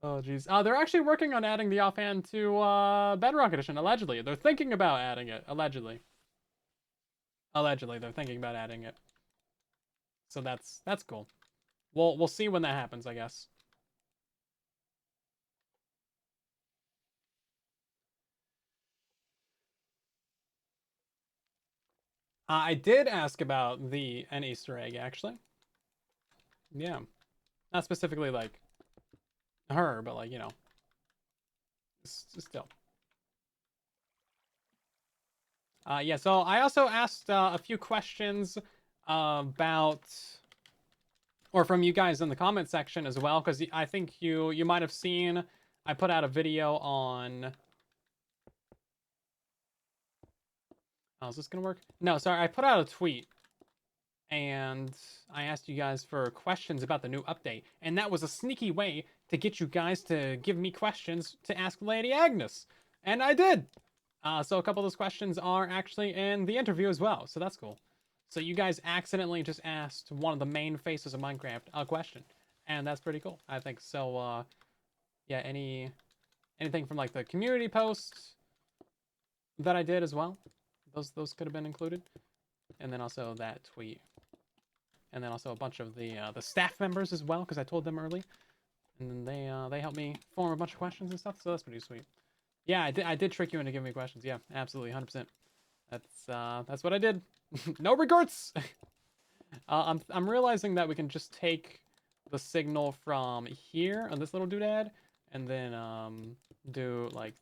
Oh, jeez. They're actually working on adding the offhand to Bedrock Edition, allegedly. They're thinking about adding it, allegedly. Allegedly, they're thinking about adding it. So that's cool. We'll see when that happens, I guess. I did ask about an Easter egg, actually. Yeah. Not specifically, like, her, but, like, you know, still. Yeah, so I also asked a few questions about, or from you guys in the comment section as well, because I think you might have seen I put out a video on. Oh, is this gonna work? No, sorry, I put out a tweet and I asked you guys for questions about the new update, and that was a sneaky way to get you guys to give me questions to ask Lady Agnes, and I did. So a couple of those questions are actually in the interview as well, so that's cool. So you guys accidentally just asked one of the main faces of Minecraft a question, and that's pretty cool, I think. So yeah, anything from like the community posts that I did as well, those could have been included, and then also that tweet, and then also a bunch of the staff members as well, because I told them early, and then they helped me form a bunch of questions and stuff. So that's pretty sweet. Yeah, I did trick you into giving me questions. Yeah, absolutely, 100%. That's what I did. No regrets. I'm realizing that we can just take the signal from here on this little doodad, and then do like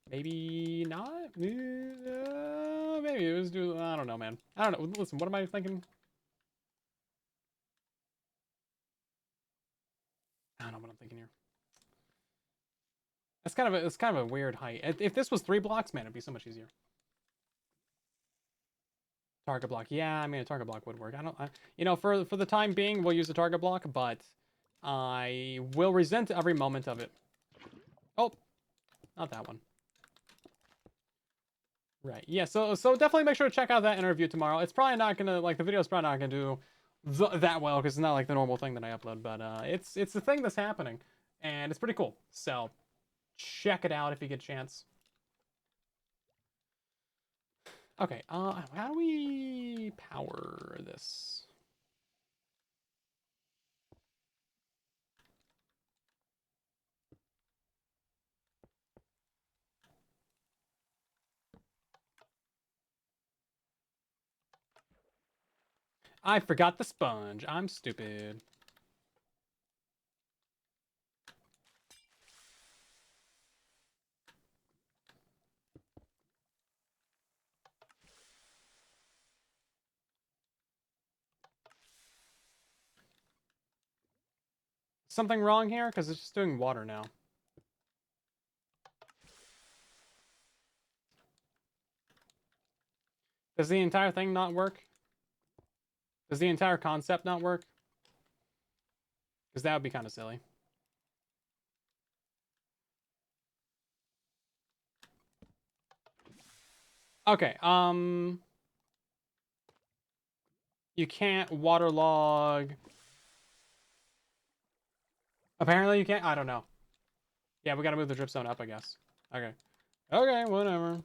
maybe not. Maybe let's do. I don't know, man. I don't know. Listen, what am I thinking? I don't know what I'm thinking here. It's kind of a weird height. If this was 3 blocks, man, it'd be so much easier. Target block. Yeah, I mean a target block would work. You know, for the time being, we'll use a target block, but I will resent every moment of it. Oh, not that one. Right. Yeah. So definitely make sure to check out that interview tomorrow. It's probably not gonna like the video's probably not gonna do that well because it's not like the normal thing that I upload, but it's the thing that's happening, and it's pretty cool. So check it out if you get a chance. Okay. How do we power this? I forgot the sponge. I'm stupid. Something wrong here? Because it's just doing water now. Does the entire thing not work? Does the entire concept not work? Because that would be kind of silly. Okay, you can't waterlog. Apparently you can't. I don't know. Yeah, we gotta move the drip zone up, I guess. Okay. Okay, whatever.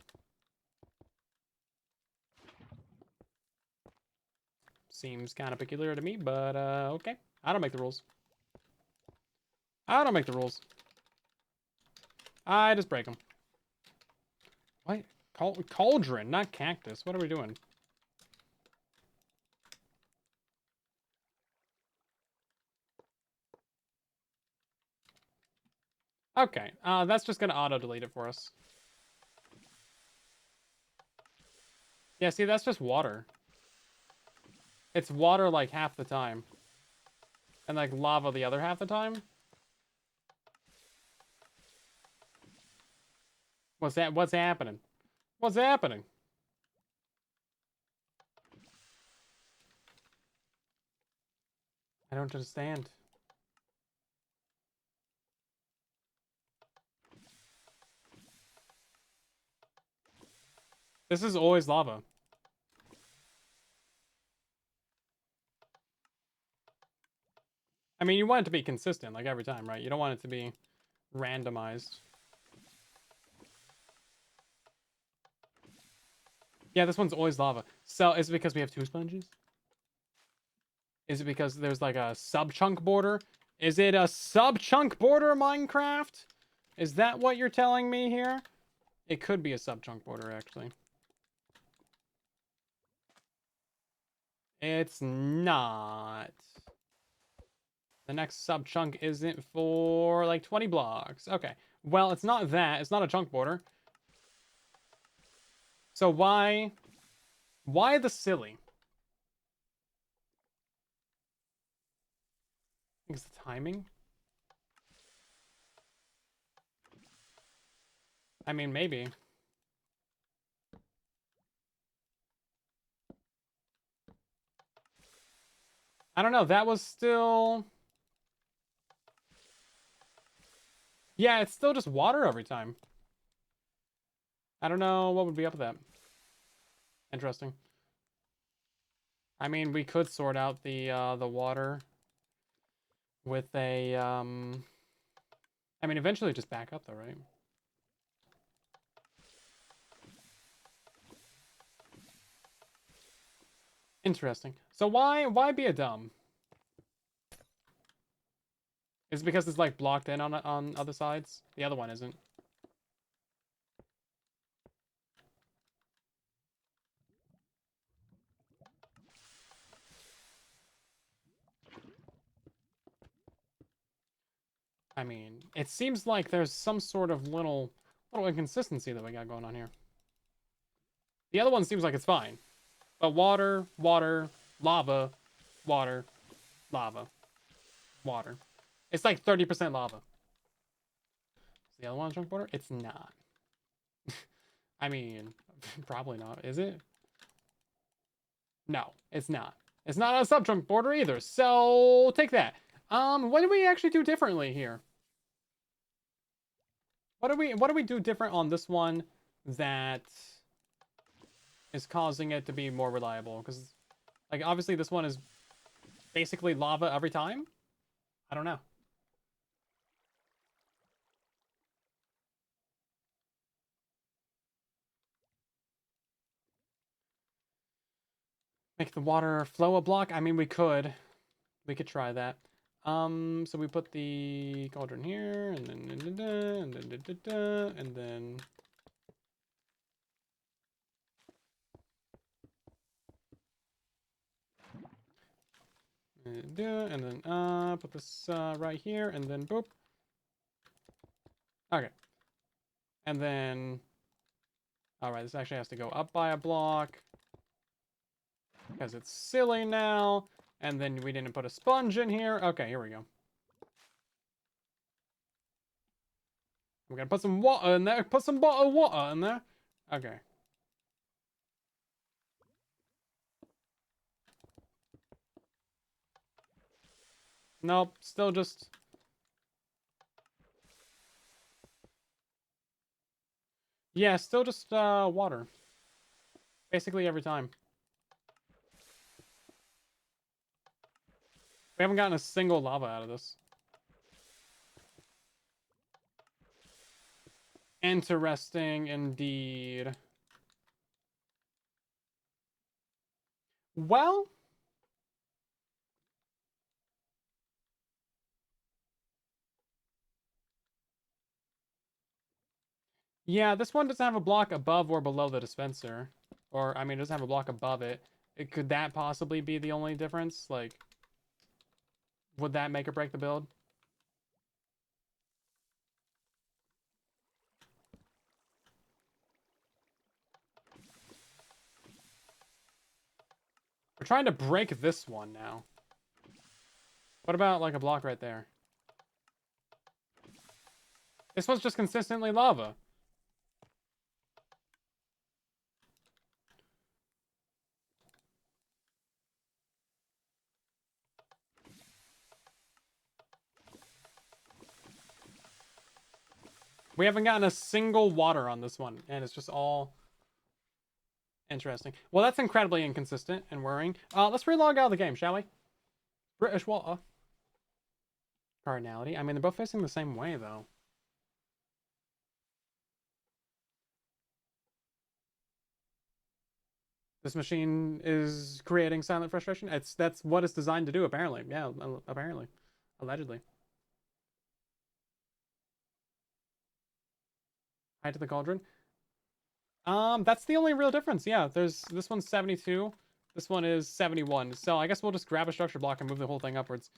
Seems kind of peculiar to me, but okay. I don't make the rules. I don't make the rules. I just break them. What? Cauldron, not cactus. What are we doing? Okay, that's just gonna auto-delete it for us. Yeah, see, that's just water. It's water like half the time. And like lava the other half the time. What's happening? What's happening? I don't understand. This is always lava. I mean, you want it to be consistent, like every time, right? You don't want it to be randomized. Yeah, this one's always lava. So, is it because we have 2 sponges? Is it because there's like a sub-chunk border? Is it a sub-chunk border, Minecraft? Is that what you're telling me here? It could be a sub-chunk border, actually. It's not. The next sub-chunk isn't for like 20 blocks. Okay. Well, it's not that. It's not a chunk border. So why the silly? I think it's the timing. I mean, maybe. I don't know. That was still... Yeah, it's still just water every time. I don't know what would be up with that. Interesting. I mean, we could sort out the water with a I mean, eventually just back up though, right? Interesting. So why be a dumb? Is it because it's like blocked in on other sides? The other one isn't. I mean, it seems like there's some sort of little inconsistency that we got going on here. The other one seems like it's fine. But water, water, lava, water, lava, water. It's like 30% lava. Is the other one a chunk border? It's not. I mean, probably not. Is it? No, it's not. It's not a sub-chunk border either. So take that. What do we actually do differently here? What do we do different on this one that is causing it to be more reliable? Because, like, obviously this one is basically lava every time. I don't know. Make the water flow a block? I mean, we could. We could try that. So we put the cauldron here, and then and then and then put this right here, and then boop. Okay. And then, all right, this actually has to go up by a block because it's silly now. And then we didn't put a sponge in here. Okay, here we go. I'm gonna put some water in there. Put some bottled water in there. Okay. Nope, still just... Yeah, still just water. Basically every time. We haven't gotten a single lava out of this. Interesting indeed. Well... Yeah, this one doesn't have a block above or below the dispenser. Or, I mean, it doesn't have a block above it. Could that possibly be the only difference? Like, would that make or break the build? We're trying to break this one now. What about, like, a block right there? This one's just consistently lava. We haven't gotten a single water on this one, and it's just all Interesting. Well, that's incredibly inconsistent and worrying. Let's relog out of the game, shall we? British water. Cardinality. I mean, they're both facing the same way, though. This machine is creating silent frustration. That's what it's designed to do, apparently. Yeah, apparently. Allegedly. Hide to the cauldron. That's the only real difference. Yeah, there's this one's 72. This one is 71. So I guess we'll just grab a structure block and move the whole thing upwards.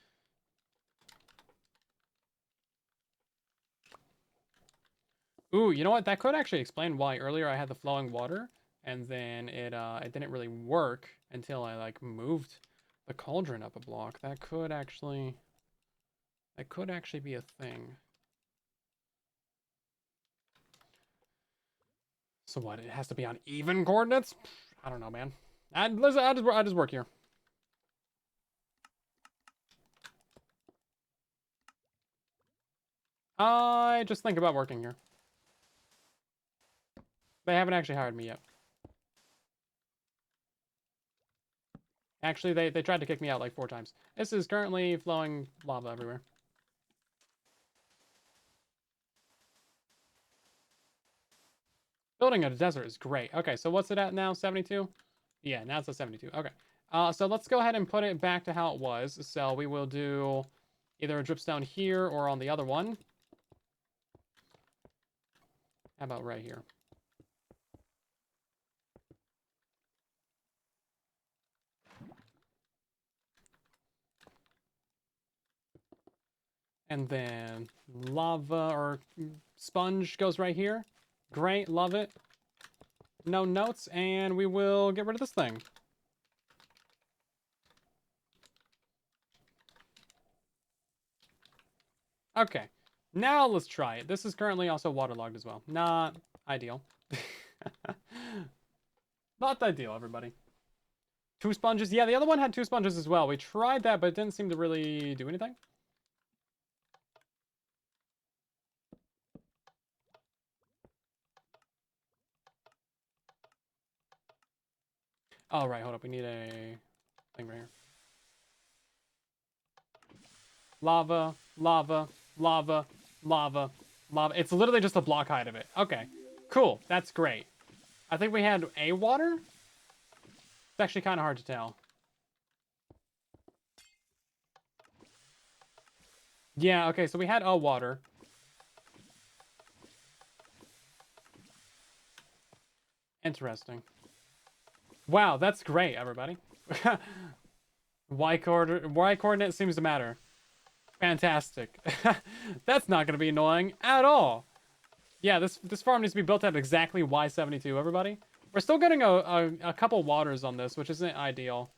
Ooh, you know what? That could actually explain why earlier I had the flowing water, and then it didn't really work until I like moved the cauldron up a block. That could actually be a thing. So what? It has to be on even coordinates? I don't know, man. I just work here. I just think about working here. They haven't actually hired me yet. Actually, they tried to kick me out like 4 times. This is currently flowing lava everywhere. Building a desert is great. Okay, so what's it at now? 72? Yeah, now it's at 72. Okay. So let's go ahead and put it back to how it was. So we will do either a dripstone here or on the other one. How about right here? And then lava or sponge goes right here. Great, love it. No notes, and we will get rid of this thing. Okay, now let's try it. This is currently also waterlogged as well. Not ideal. Not ideal, everybody. 2 sponges. Yeah, the other one had 2 sponges as well. We tried that, but it didn't seem to really do anything. Oh, right, hold up. We need a thing right here. Lava, lava, lava, lava, lava. It's literally just a block height of it. Okay, cool. That's great. I think we had a water. It's actually kind of hard to tell. Yeah, okay, so we had a water. Interesting. Wow, that's great, everybody. Y coordinate seems to matter. Fantastic. That's not going to be annoying at all. Yeah, this farm needs to be built at exactly Y72, everybody. We're still getting a couple waters on this, which isn't ideal.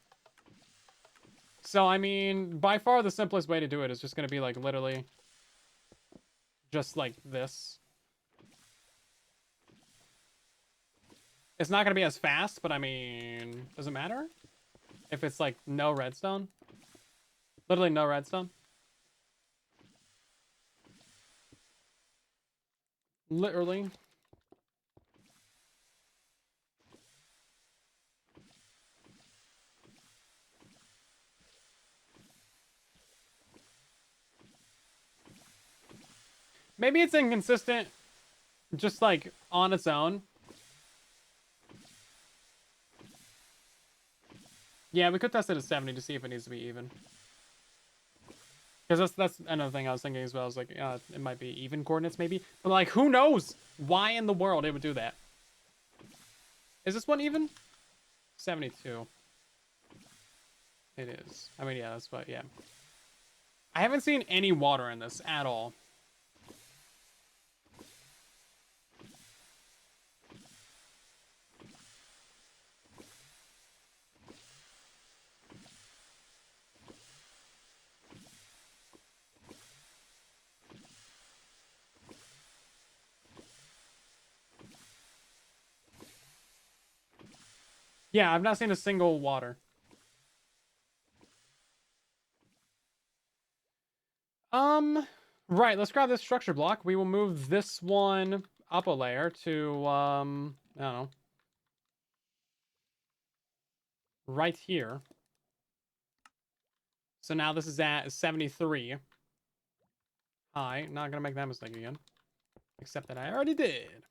So, I mean, by far the simplest way to do it is just going to be, like, literally just like this. It's not going to be as fast, but I mean, does it matter? If it's, like, no redstone? Literally no redstone? Literally. Maybe it's inconsistent just, like, on its own. Yeah, we could test it at 70 to see if it needs to be even. Because that's another thing I was thinking as well. I was like, it might be even coordinates, maybe. But, like, who knows why in the world it would do that? Is this one even? 72. It is. I mean, yeah, that's what, yeah. I haven't seen any water in this at all. Yeah, I've not seen a single water. Right, let's grab this structure block. We will move this one up a layer to, I don't know. right here. So now this is at 73. Hi, not gonna make that mistake again. Except that I already did.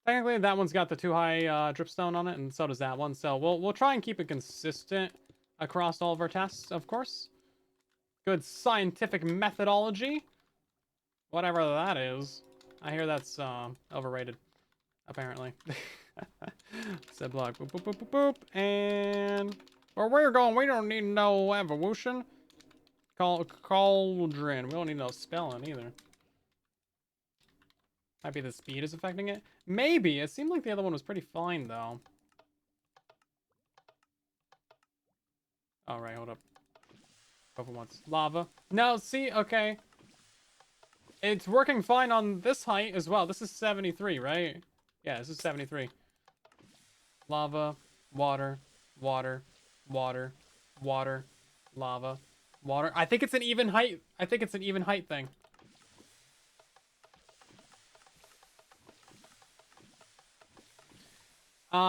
Technically, that one's got the 2 high dripstone on it, and so does that one. So we'll try and keep it consistent across all of our tests, of course. Good scientific methodology. Whatever that is. I hear that's overrated, apparently. Said block. Boop, boop, boop, boop, boop. And where we're going, we don't need no evolution. Cauldron. We don't need no spelling either. Might be the speed is affecting it. Maybe. It seemed like the other one was pretty fine, though. All right, hold up. Open once. Lava. No, see, okay. It's working fine on this height as well. This is 73, right? Yeah, this is 73. Lava, water, water, water, water, lava, water. I think it's an even height. I think it's an even height thing.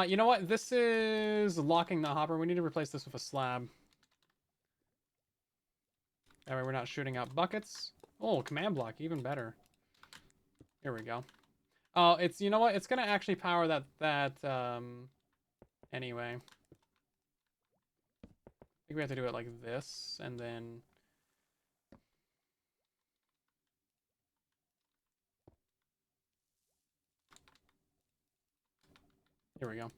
You know what? This is locking the hopper. We need to replace this with a slab. That way we're not shooting out buckets. Oh, command block, even better. Here we go. Oh, it's, you know what? It's gonna actually power anyway. I think we have to do it like this, and then... Here we go.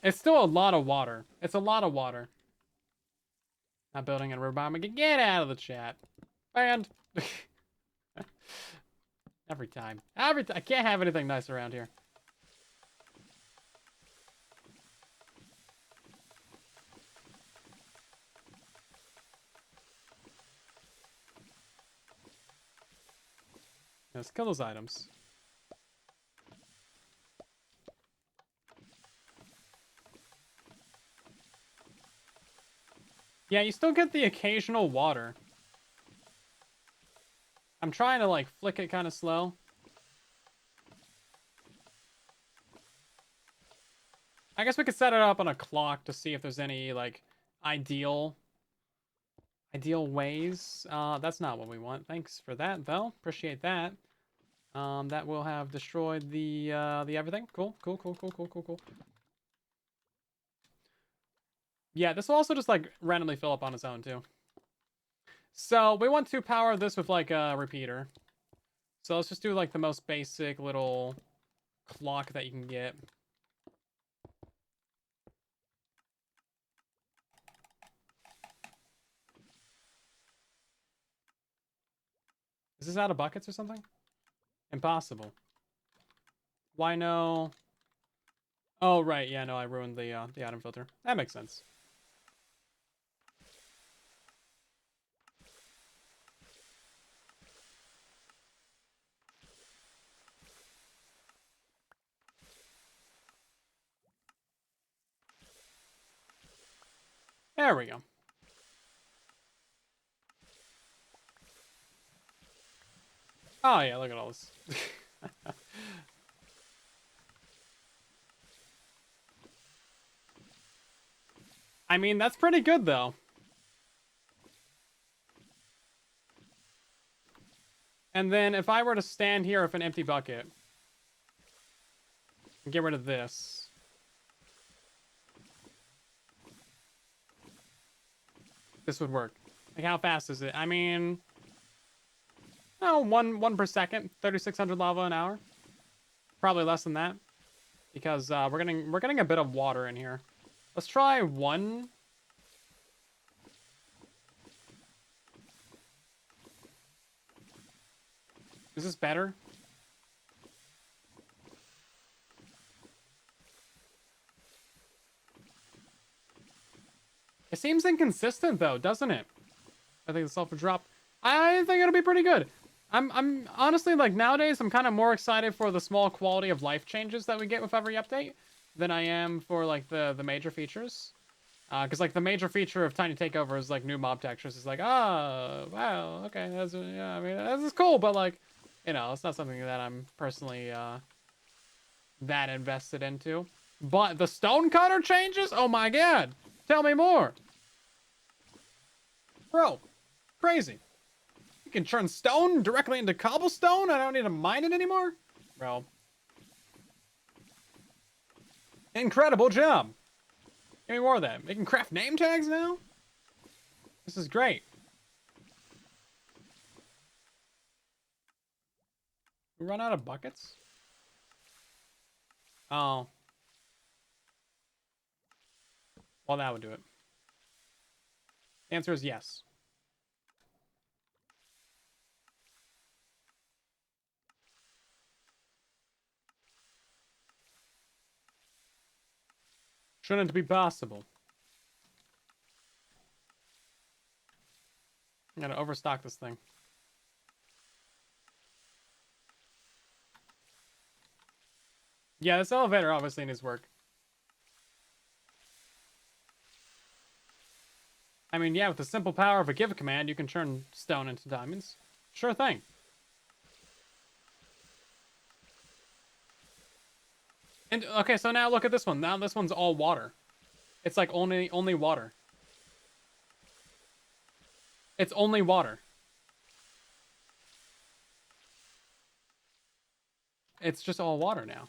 It's still a lot of water. It's a lot of water. Not building a river biome. Get out of the chat. Banned. Every time. Every time. I can't have anything nice around here. Let's kill those items. Yeah, you still get the occasional water. I'm trying to, like, flick it kind of slow. I guess we could set it up on a clock to see if there's any, like, ideal ways. That's not what we want. Thanks for that, though. Appreciate that. That will have destroyed the everything. Cool, cool, cool, cool, cool, cool, cool. Yeah, this will also just, like, randomly fill up on its own, too. So, we want to power this with, like, a repeater. So, let's just do, like, the most basic little clock that you can get. Is this out of buckets or something? Impossible. Why no? Oh, right. Yeah, no, I ruined the atom filter. That makes sense. There we go. Oh, yeah, look at all this. I mean, that's pretty good, though. And then if I were to stand here with an empty bucket and get rid of this, this would work. Like, how fast is it? I mean, oh, one per second, 3,600 lava an hour. Probably less than that, because we're getting a bit of water in here. Let's try one. Is this better? It seems inconsistent though, doesn't it? I think the sulfur drop. I think it'll be pretty good. I'm honestly, like, nowadays I'm kind of more excited for the small quality of life changes that we get with every update than I am for like the major features. Because like the major feature of Tiny Takeover is like new mob textures. It's like, oh wow, okay, that's, yeah, I mean, this is cool, but like, you know, it's not something that I'm personally that invested into. But the stone cutter changes? Oh my god, tell me more, bro. Crazy. You can turn stone directly into cobblestone. I don't need to mine it anymore, bro. Incredible job. Give me more of that. We can craft name tags now? This is great. We run out of buckets? Oh. Well, that would do it. The answer is yes. Shouldn't be possible. I'm gonna overstock this thing. Yeah, this elevator obviously needs work. I mean, yeah, with the simple power of a give command, you can turn stone into diamonds. Sure thing. And, okay, so now look at this one. Now this one's all water. It's like only water. It's only water. It's just all water now.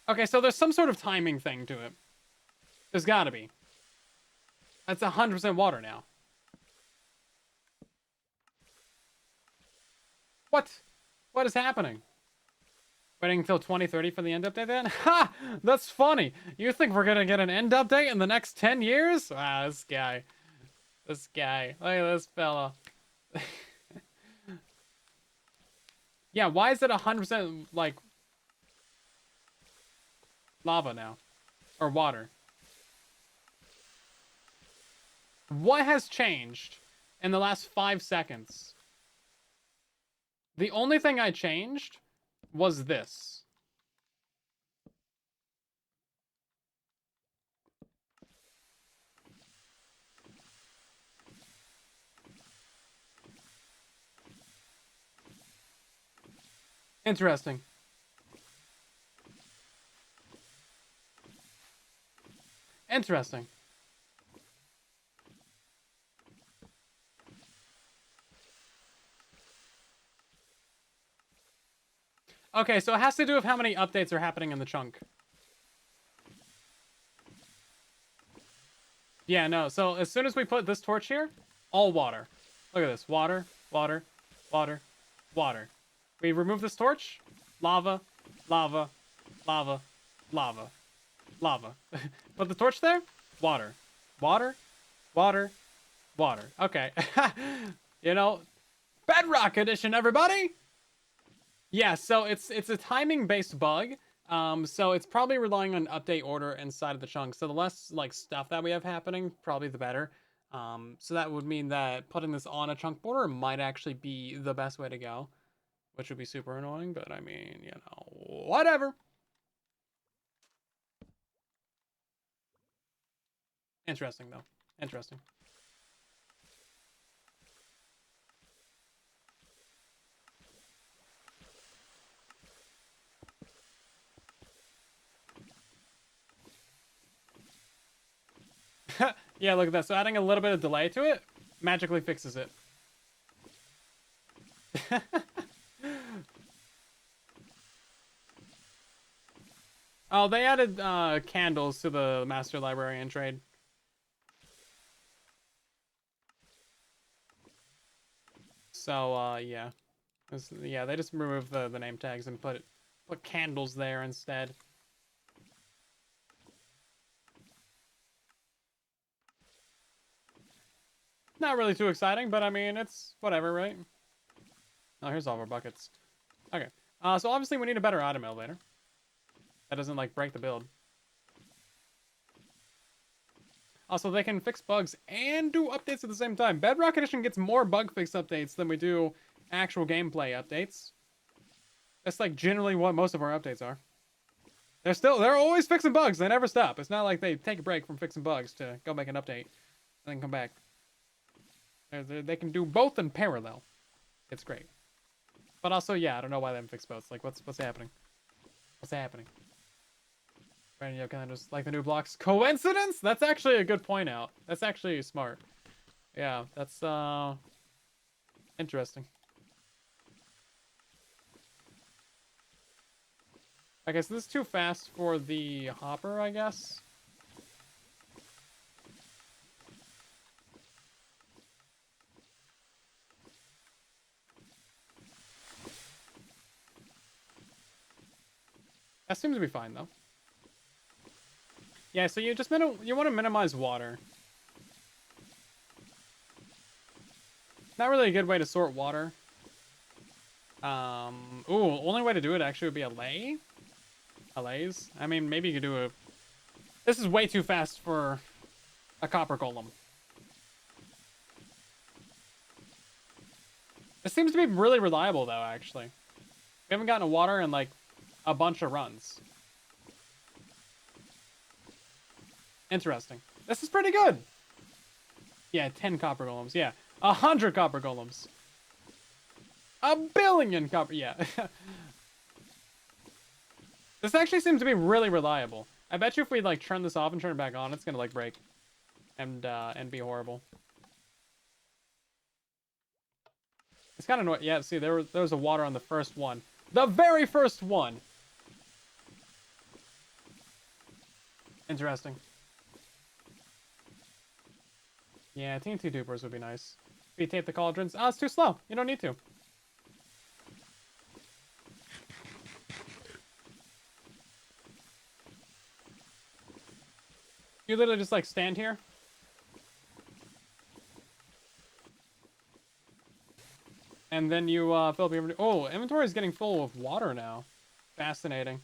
Okay, so there's some sort of timing thing to it. There's gotta be. That's 100% water now. What? What is happening? Waiting until 2030 for the end update then? Ha! That's funny. You think we're gonna get an end update in the next 10 years? Wow, this guy. This guy. Look at this fella. Yeah, why is it 100% like lava now? Or water? What has changed in the last 5 seconds? The only thing I changed was this. Interesting. Interesting. Okay, so it has to do with how many updates are happening in the chunk. Yeah, no, so as soon as we put this torch here, all water. Look at this. Water, water, water, water. We remove this torch, lava, lava, lava, lava, lava. Put the torch there, water, water, water, water. Okay. You know, Bedrock edition, everybody! Yeah, so it's a timing-based bug. So it's probably relying on update order inside of the chunk. So the less like stuff that we have happening, probably the better. So that would mean that putting this on a chunk border might actually be the best way to go, which would be super annoying. But I mean, you know, whatever. Interesting though. Interesting. Yeah, look at that. So adding a little bit of delay to it magically fixes it. Oh, they added candles to the Master Librarian trade. So, yeah. Yeah, they just removed the name tags and put candles there instead. Not really too exciting, but I mean, it's whatever, right? Oh, here's all of our buckets. Okay. So obviously we need a better item elevator. That doesn't, like, break the build. Also, they can fix bugs and do updates at the same time. Bedrock Edition gets more bug fix updates than we do actual gameplay updates. That's like generally what most of our updates are. They're always fixing bugs. They never stop. It's not like they take a break from fixing bugs to go make an update and then come back. They can do both in parallel. It's great. But also, yeah, I don't know why they haven't fixed both. Like, what's happening? What's happening? Brandon, kind of just like the new blocks. Coincidence? That's actually a good point out. That's actually smart. Yeah, that's interesting. Okay, so this is too fast for the hopper, I guess. That seems to be fine, though. Yeah, so you want to minimize water. Not really a good way to sort water. Ooh, only way to do it actually would be a lay. A lays. I mean, maybe you could do a... This is way too fast for a copper golem. It seems to be really reliable, though, actually. We haven't gotten a water in, like, a bunch of runs. Interesting. This is pretty good. Yeah, 10 copper golems. Yeah, 100 copper golems. 1 billion copper... Yeah. This actually seems to be really reliable. I bet you if we, like, turn this off and turn it back on, it's gonna, like, break. And be horrible. It's kind of annoying. Yeah, see, there was a water on the first one. The very first one! Interesting. Yeah, TNT dupers would be nice. If you tape the cauldrons. Oh, it's too slow. You don't need to. You literally just, like, stand here. And then you fill up your inventory. Oh, inventory is getting full of water now. Fascinating.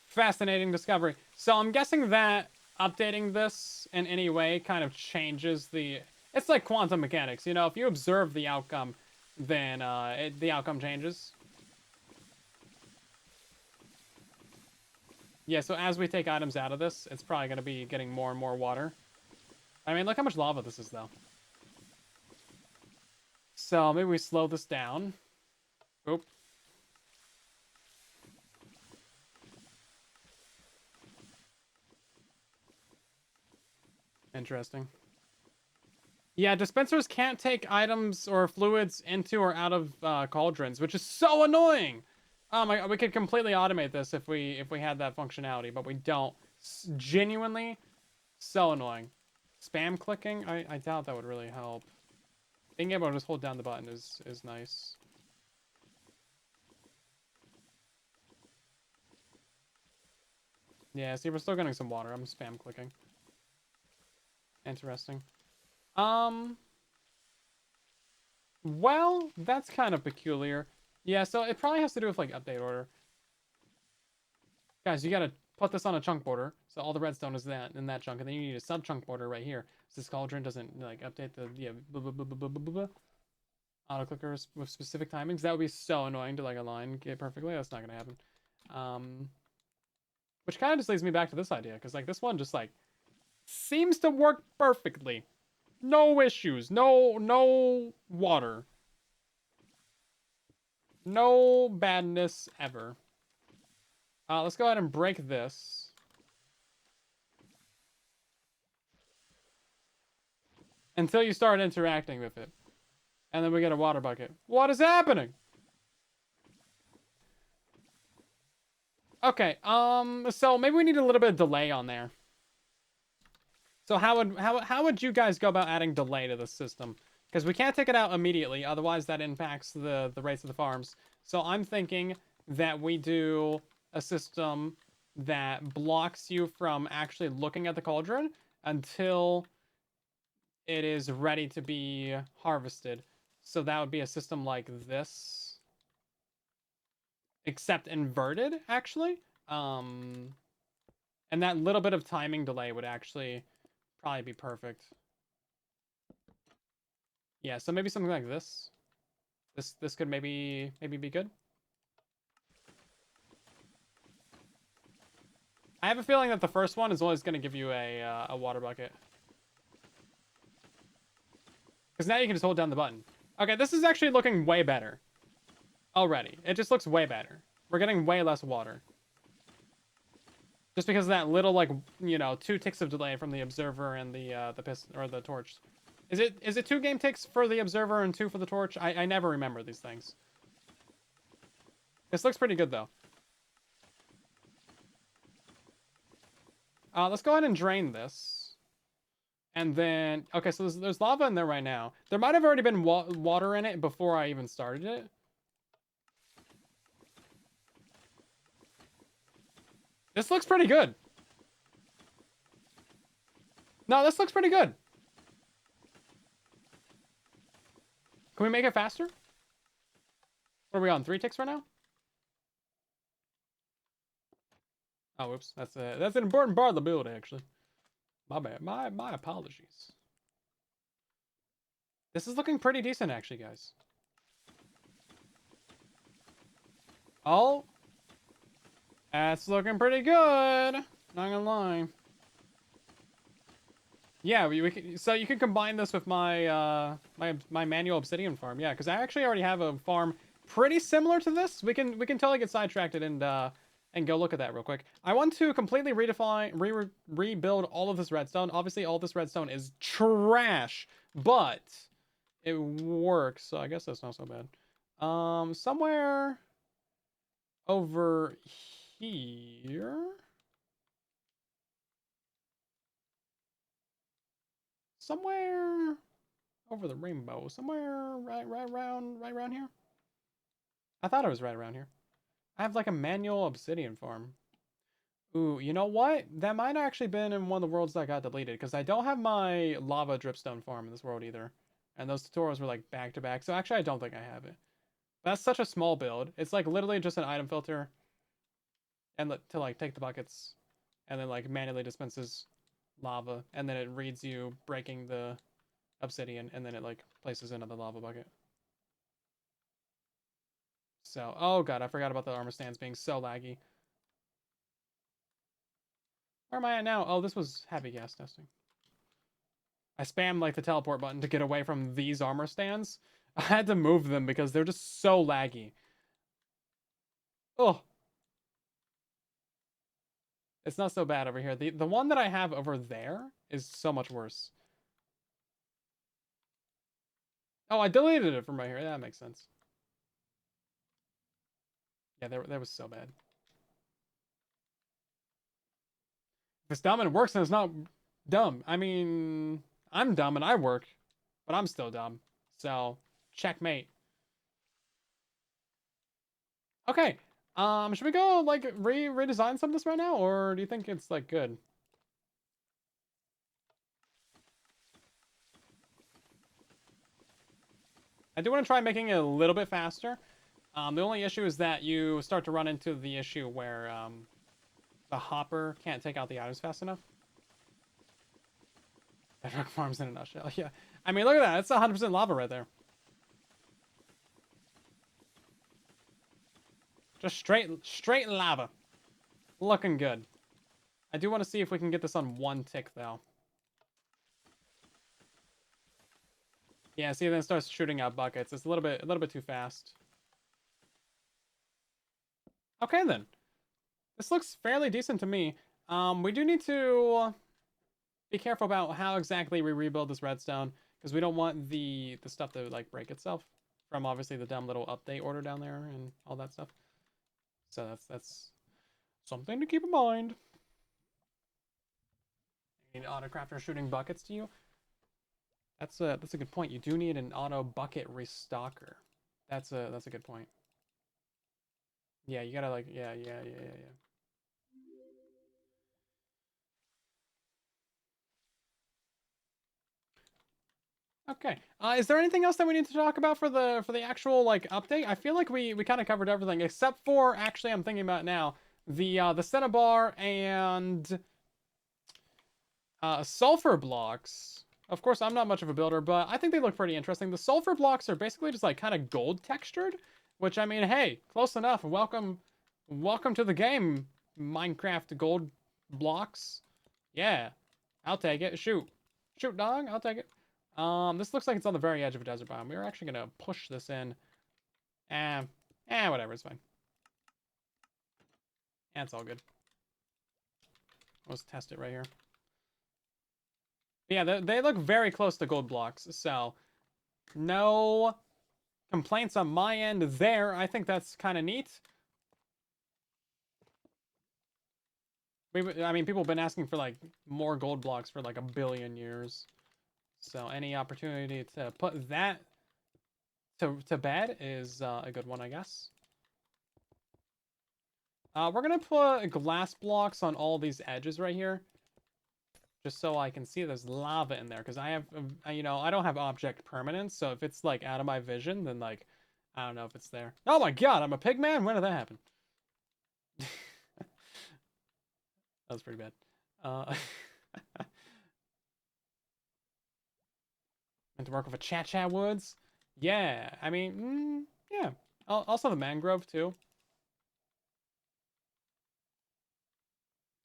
Fascinating discovery. So I'm guessing that updating this in any way kind of changes the... It's like quantum mechanics, you know? If you observe the outcome, then the outcome changes. Yeah, so as we take items out of this, it's probably going to be getting more and more water. I mean, look how much lava this is, though. So maybe we slow this down. Oop. Interesting. Yeah, dispensers can't take items or fluids into or out of cauldrons, which is so annoying. Oh my, we could completely automate this if we had that functionality, but we don't. Genuinely, so annoying. Spam clicking, I doubt that would really help. Being able to just hold down the button is nice. Yeah, see, we're still getting some water. I'm spam clicking. Interesting. Well, that's kind of peculiar. Yeah, so it probably has to do with, like, update order. Guys, you gotta put this on a chunk border, so all the redstone is in that chunk, and then you need a sub-chunk border right here. So this cauldron doesn't, like, update the, yeah, auto-clickers with specific timings. That would be so annoying to, like, align it perfectly. That's not gonna happen. Which kind of just leads me back to this idea, because, like, this one just, like, seems to work perfectly. No issues. No water. No badness ever. Let's go ahead and break this. Until you start interacting with it. And then we get a water bucket. What is happening? Okay, so maybe we need a little bit of delay on there. So how would you guys go about adding delay to the system? Because we can't take it out immediately, otherwise that impacts the rates of the farms. So I'm thinking that we do a system that blocks you from actually looking at the cauldron until it is ready to be harvested. So that would be a system like this. Except inverted, actually. And that little bit of timing delay would actually probably be perfect. Yeah, so maybe something like this. This could maybe be good. I have a feeling that the first one is always going to give you a water bucket. Because now you can just hold down the button. Okay, this is actually looking way better. Already. It just looks way better. We're getting way less water. Just because of that little, like, you know, 2 ticks of delay from the observer and the piston, or the torch. Is it 2 game ticks for the observer and 2 for the torch? I never remember these things. This looks pretty good, though. Let's go ahead and drain this. And then, okay, so there's lava in there right now. There might have already been water in it before I even started it. This looks pretty good. No, this looks pretty good. Can we make it faster? What are we on? 3 ticks right now? Oh, whoops. That's an important part of the build, actually. My bad. My apologies. This is looking pretty decent, actually, guys. Oh. That's looking pretty good. Not gonna lie. Yeah, we can, so you can combine this with my my manual obsidian farm. Yeah, because I actually already have a farm pretty similar to this. We can totally get sidetracked and go look at that real quick. I want to completely rebuild all of this redstone. Obviously, all this redstone is trash, but it works. So I guess that's not so bad. Somewhere over here. Somewhere over the rainbow. Somewhere right around here. I thought it was right around here. I have like a manual obsidian farm. Ooh, you know what? That might have actually been in one of the worlds that got deleted, because I don't have my lava dripstone farm in this world either. And those tutorials were like back to back. So actually I don't think I have it. That's such a small build. It's like literally just an item filter. And to like take the buckets. And then like manually dispenses lava. And then it reads you breaking the obsidian. And then it like places another lava bucket. So, oh god, I forgot about the armor stands being so laggy. Where am I at now? Oh, this was heavy gas testing. I spammed like the teleport button to get away from these armor stands. I had to move them because they're just so laggy. Oh. It's not so bad over here. The one that I have over there is so much worse. Oh, I deleted it from right here. That makes sense. Yeah, that was so bad. If it's dumb and it works, then it's not dumb. I mean, I'm dumb and I work, but I'm still dumb. So, checkmate. Okay. Should we go like redesign some of this right now, or do you think it's like good? I do want to try making it a little bit faster. The only issue is that you start to run into the issue where the hopper can't take out the items fast enough. Bedrock farms in a nutshell. Yeah. I mean, look at that. It's 100% lava right there. Just straight lava. Looking good. I do want to see if we can get this on 1 tick, though. Yeah, see, then it starts shooting out buckets. It's a little bit too fast. Okay, then. This looks fairly decent to me. We do need to be careful about how exactly we rebuild this redstone, because we don't want the stuff to like break itself from obviously the dumb little update order down there and all that stuff. So that's something to keep in mind. You need auto crafter shooting buckets to you. That's a good point. You do need an auto bucket restocker. That's a good point. Yeah, you gotta like yeah. Okay. Is there anything else that we need to talk about for the actual like update? I feel like we kind of covered everything except for actually I'm thinking about it now. The cinnabar and sulfur blocks. Of course, I'm not much of a builder, but I think they look pretty interesting. The sulfur blocks are basically just like kind of gold textured, which I mean, hey, close enough. Welcome to the game, Minecraft gold blocks. Yeah, I'll take it. Shoot. Shoot, dog. I'll take it. This looks like it's on the very edge of a desert biome. We're actually gonna push this in. Whatever, it's fine. It's all good. Let's test it right here. Yeah, they look very close to gold blocks, so no complaints on my end there. I think that's kind of neat. I mean, people have been asking for like more gold blocks for like 1 billion years. So any opportunity to put that to bed is a good one, I guess. We're gonna put glass blocks on all these edges right here, just so I can see there's lava in there. Because I have, you know, I don't have object permanence, so if it's like out of my vision, then like, I don't know if it's there. Oh my god, I'm a pig man. When did that happen? That was pretty bad. And to work with a cha-cha woods. Yeah, I mean, yeah. Also the mangrove too.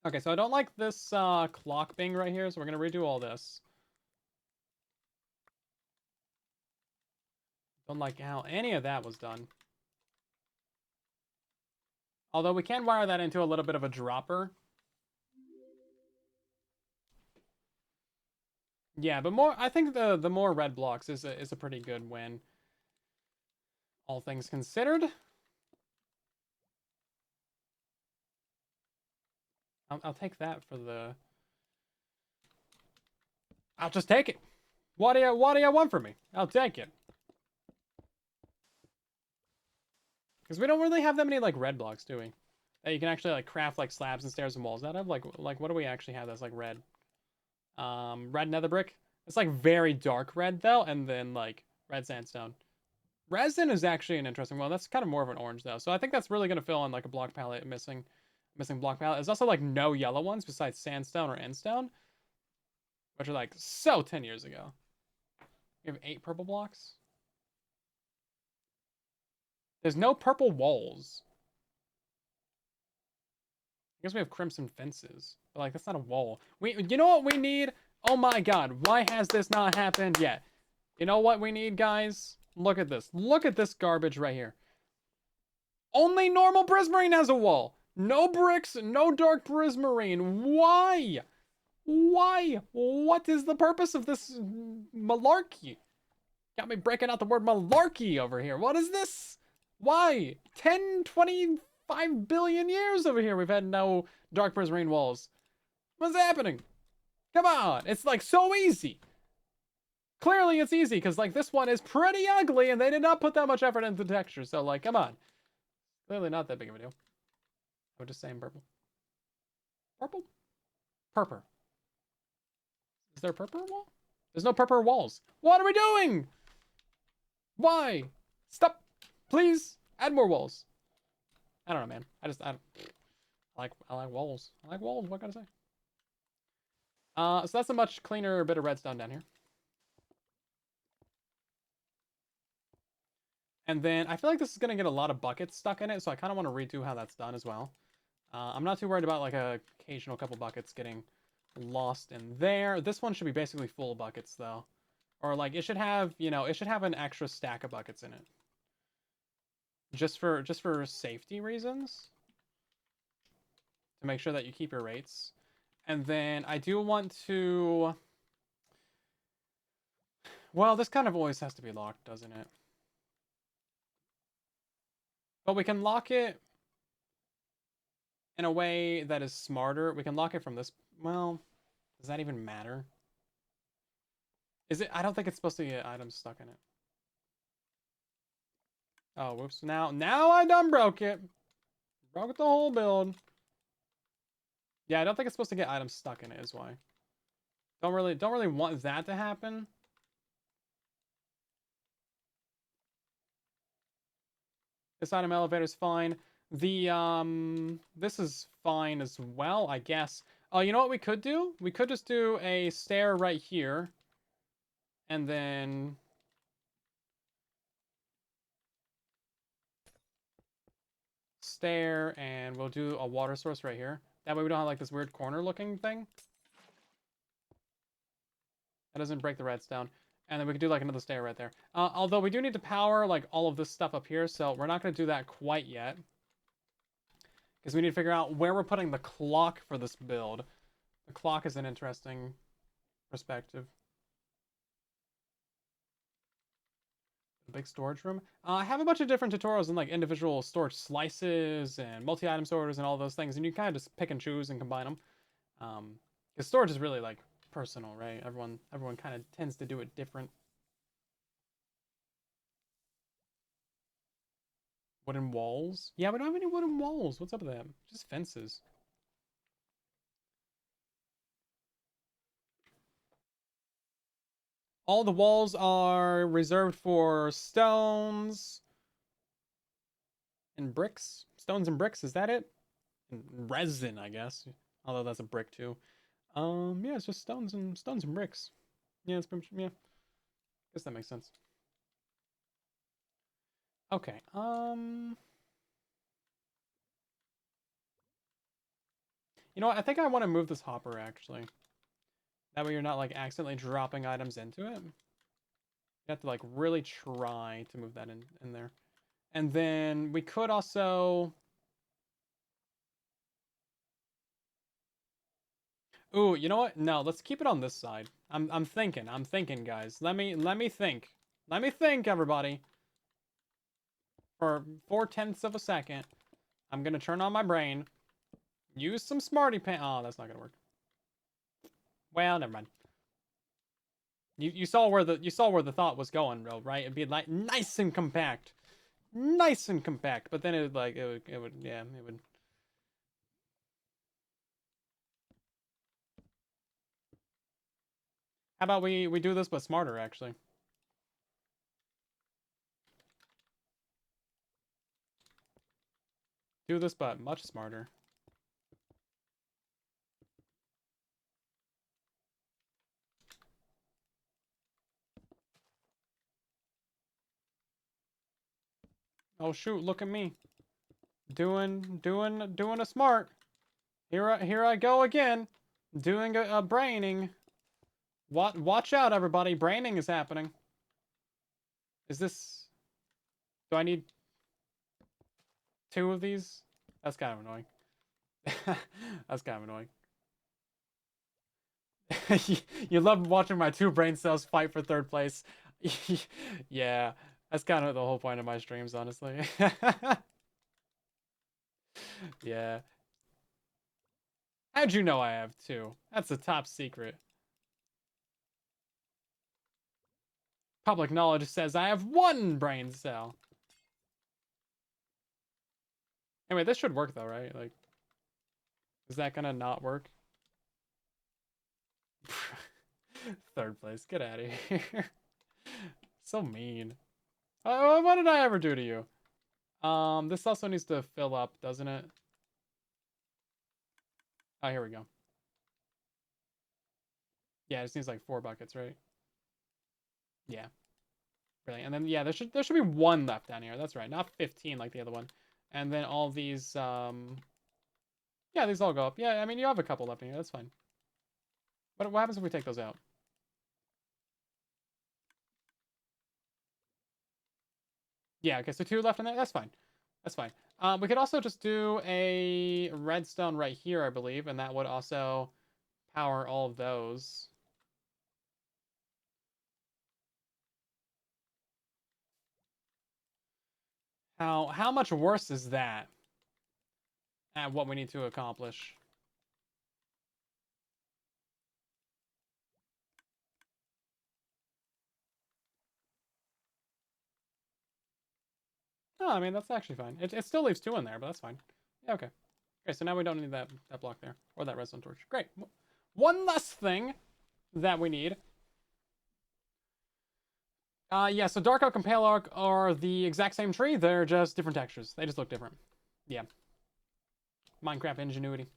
Okay, so I don't like this clock being right here, so we're gonna redo all this. Don't like how any of that was done. Although we can wire that into a little bit of a dropper. Yeah, but more. I think the more red blocks is a pretty good win, all things considered. I'll take that for the. I'll just take it. What do you want from me? I'll take it. Because we don't really have that many like red blocks, do we? That you can actually like craft like slabs and stairs and walls out of. Like what do we actually have that's like red? Red nether brick. It's like very dark red though, and then like red sandstone. Resin is actually an interesting one. That's kind of more of an orange though. So I think that's really gonna fill in like a block palette missing block palette. There's also like no yellow ones besides sandstone or endstone, which are like so 10 years ago. We have 8 purple blocks. There's no purple walls. I guess we have crimson fences, but like that's not a wall. You know what we need? Oh my god, why has this not happened yet? You know what we need, guys? Look at this. Look at this garbage right here. Only normal prismarine has a wall. No bricks, no dark prismarine. Why? Why? What is the purpose of this malarkey? Got me breaking out the word malarkey over here. What is this? Why? 10, 25 billion years over here we've had no dark prismarine walls. What's happening? Come on. It's like so easy. Clearly it's easy because like this one is pretty ugly and they did not put that much effort into the texture. So like, come on. Clearly not that big of a deal. I would just say in purple. Purple? Purple. Is there a purple wall? There's no purple walls. What are we doing? Why? Stop. Please add more walls. I don't know, man. I like walls. I like walls. What can I say? So that's a much cleaner bit of redstone down here. And then I feel like this is gonna get a lot of buckets stuck in it, so I kind of want to redo how that's done as well. I'm not too worried about like a occasional couple buckets getting lost in there. This one should be basically full buckets though, or like it should have, you know, it should have an extra stack of buckets in it, just for safety reasons, to make sure that you keep your rates. And then I do want to. Well, this kind of always has to be locked, doesn't it? But we can lock it in a way that is smarter. We can lock it from this. Well, does that even matter? Is it? I don't think it's supposed to get items stuck in it. Oh, whoops. Now I done broke it. Broke the whole build. Yeah, I don't think it's supposed to get items stuck in it is why. Don't really want that to happen. This item elevator is fine. This is fine as well, I guess. Oh, you know what we could do? We could just do a stair right here. And then... stair, and we'll do a water source right here. That way we don't have, like, this weird corner-looking thing. That doesn't break the redstone. And then we could do, like, another stair right there. Although we do need to power, like, all of this stuff up here, so we're not going to do that quite yet. Because we need to figure out where we're putting the clock for this build. The clock is an interesting perspective. A big storage room. I have a bunch of different tutorials in like individual storage slices and multi-item sorters and all those things, and you kind of just pick and choose and combine them. Because storage is really like personal, right? Everyone kind of tends to do it different. Wooden walls? Yeah, we don't have any wooden walls. What's up with that? Just fences. All the walls are reserved for stones and bricks. Stones and bricks, is that it? And resin, I guess. Although that's a brick too. Yeah, it's just stones and bricks. Yeah, it's pretty much, yeah. Guess that makes sense. Okay. You know what? I think I want to move this hopper actually. That way you're not like accidentally dropping items into it. You have to like really try to move that in there. And then we could also... Ooh, you know what? No, let's keep it on this side. I'm thinking, guys. Let me think. Let me think, everybody. For 4/10 of a second. I'm gonna turn on my brain. Use some smarty pants. Oh, that's not gonna work. Well, never mind. You saw where the thought was going, bro, right? It'd be like nice and compact. Nice and compact. But then it would like it would yeah, it would. How about we do this but smarter actually? Do this but much smarter. Oh shoot, look at me. Doing a smart. Here I go again. Doing a braining. Watch out, everybody. Braining is happening. Is this... Do I need 2 of these? That's kind of annoying. That's kind of annoying. You love watching my 2 brain cells fight for 3rd place. Yeah, that's kind of the whole point of my streams, honestly. Yeah. How'd you know I have 2? That's a top secret. Public knowledge says I have 1 brain cell. Anyway, this should work though, right? Like, is that gonna not work? 3rd place. Get out of here. So mean. What did I ever do to you? This also needs to fill up, doesn't it? Oh, here we go. Yeah, it just needs like 4 buckets, right? Yeah. Brilliant. And then yeah, there should be 1 left down here. That's right. Not 15 like the other one. And then all these yeah, these all go up. Yeah, I mean you have a couple left in here. That's fine. But what happens if we take those out? Yeah, okay, so 2 left in there. That's fine. That's fine. We could also just do a redstone right here, I believe, and that would also power all of those. How much worse is that at what we need to accomplish? Oh, I mean, that's actually fine. It still leaves 2 in there, but that's fine. Yeah, okay. Okay, so now we don't need that block there. Or that redstone torch. Great. One less thing that we need. Yeah, so Dark Oak and Pale Oak are the exact same tree. They're just different textures. They just look different. Yeah. Minecraft ingenuity.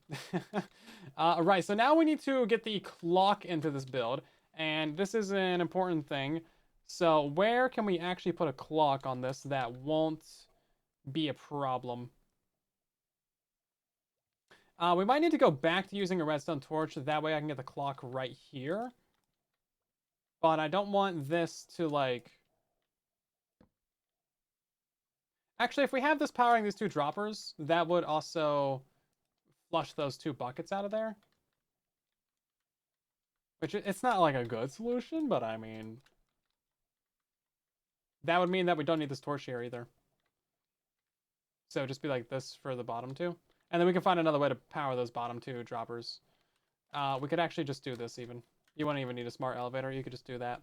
Right, so now we need to get the clock into this build, and this is an important thing. So where can we actually put a clock on this that won't be a problem? We might need to go back to using a redstone torch, that way I can get the clock right here. But I don't want this to, like... Actually, if we have this powering these two droppers, that would also flush those two buckets out of there. Which, it's not like a good solution, but I mean... That would mean that we don't need this torch here either. So just be like this for the bottom two. And then we can find another way to power those bottom two droppers. We could actually just do this even. You wouldn't even need a smart elevator. You could just do that.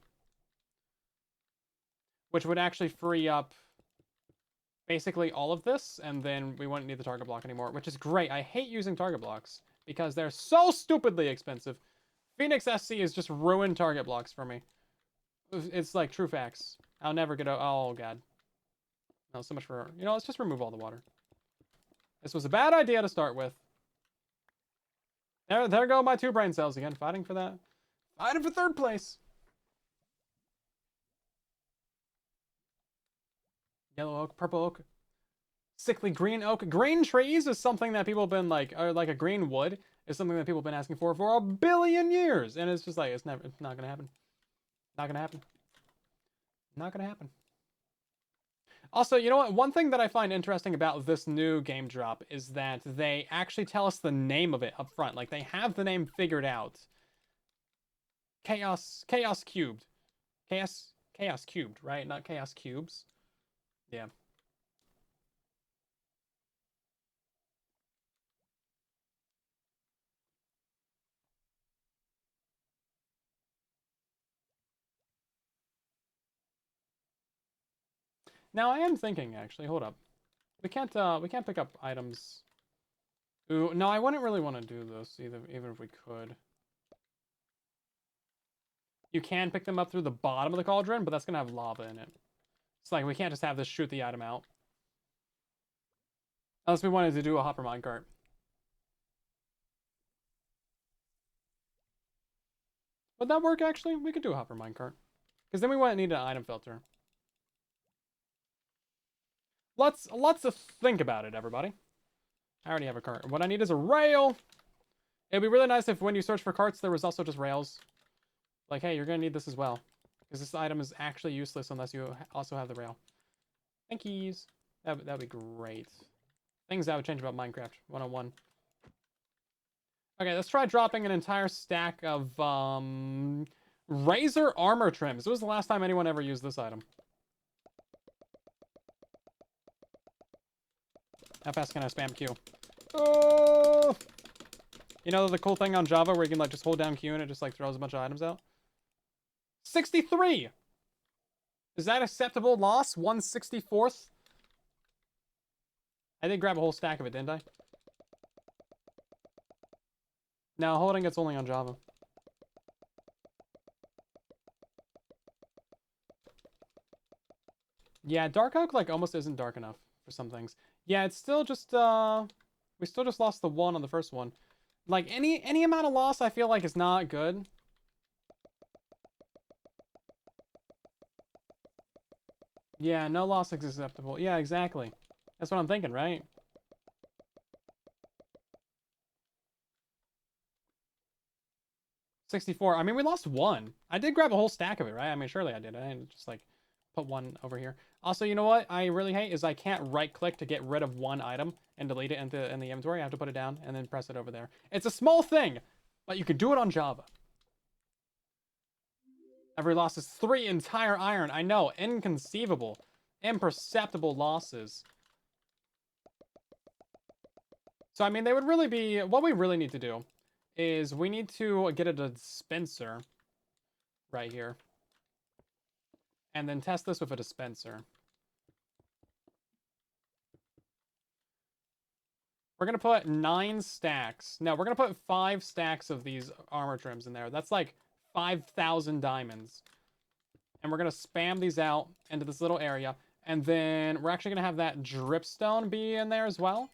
Which would actually free up basically all of this. And then we wouldn't need the target block anymore. Which is great. I hate using target blocks because they're so stupidly expensive. Phoenix SC has just ruined target blocks for me. It's like true facts. I'll never get out. Oh, God. No, so much for... You know, let's just remove all the water. This was a bad idea to start with. There go my two brain cells again, fighting for that. Fighting for third place. Yellow oak, purple oak, sickly green oak. Green trees is something that people have been like, or like a green wood is something that people have been asking for a billion years. And it's just like, it's not going to happen. Not going to happen. Not going to happen. Also, you know what? One thing that I find interesting about this new game drop is that they actually tell us the name of it up front. Like, they have the name figured out. Chaos Cubed. Chaos Cubed, right? Not Chaos Cubes. Yeah. Now, I am thinking, actually, hold up. We can't pick up items. Ooh, no, I wouldn't really want to do this either, even if we could. You can pick them up through the bottom of the cauldron, but that's gonna have lava in it. It's like, we can't just have this shoot the item out. Unless we wanted to do a hopper minecart. Would that work, actually? We could do a hopper minecart. Because then we wouldn't need an item filter. Let's think about it, everybody. I already have a cart. What I need is a rail. It'd be really nice if when you search for carts, there was also just rails. Like, hey, you're gonna need this as well. Because this item is actually useless unless you also have the rail. Thank yous. That'd be great. Things I would change about Minecraft 101. Okay, let's try dropping an entire stack of razor armor trims. When was the last time anyone ever used this item? How fast can I spam Q? Oh! You know the cool thing on Java where you can like just hold down Q and it just like throws a bunch of items out? 63! Is that acceptable loss? 1/64th? I did grab a whole stack of it, didn't I? No, holding it's only on Java. Yeah, dark oak like almost isn't dark enough for some things. Yeah, it's still just we still just lost the one on the first one. Like any amount of loss I feel like is not good. Yeah, no loss is acceptable. Yeah, exactly. That's what I'm thinking, right? $64. I mean, we lost one. I did grab a whole stack of it, right? I mean, surely I did. I didn't just like put one over here. Also, you know what I really hate is I can't right-click to get rid of one item and delete it in the inventory. I have to put it down and then press it over there. It's a small thing, but you can do it on Java. Every loss is 3 entire iron. I know, inconceivable, imperceptible losses. So, I mean, they would really be... What we really need to do is we need to get a dispenser right here. And then test this with a dispenser. We're going to put 9 stacks. No, we're going to put 5 stacks of these armor trims in there. That's like 5,000 diamonds. And we're going to spam these out into this little area. And then we're actually going to have that dripstone be in there as well.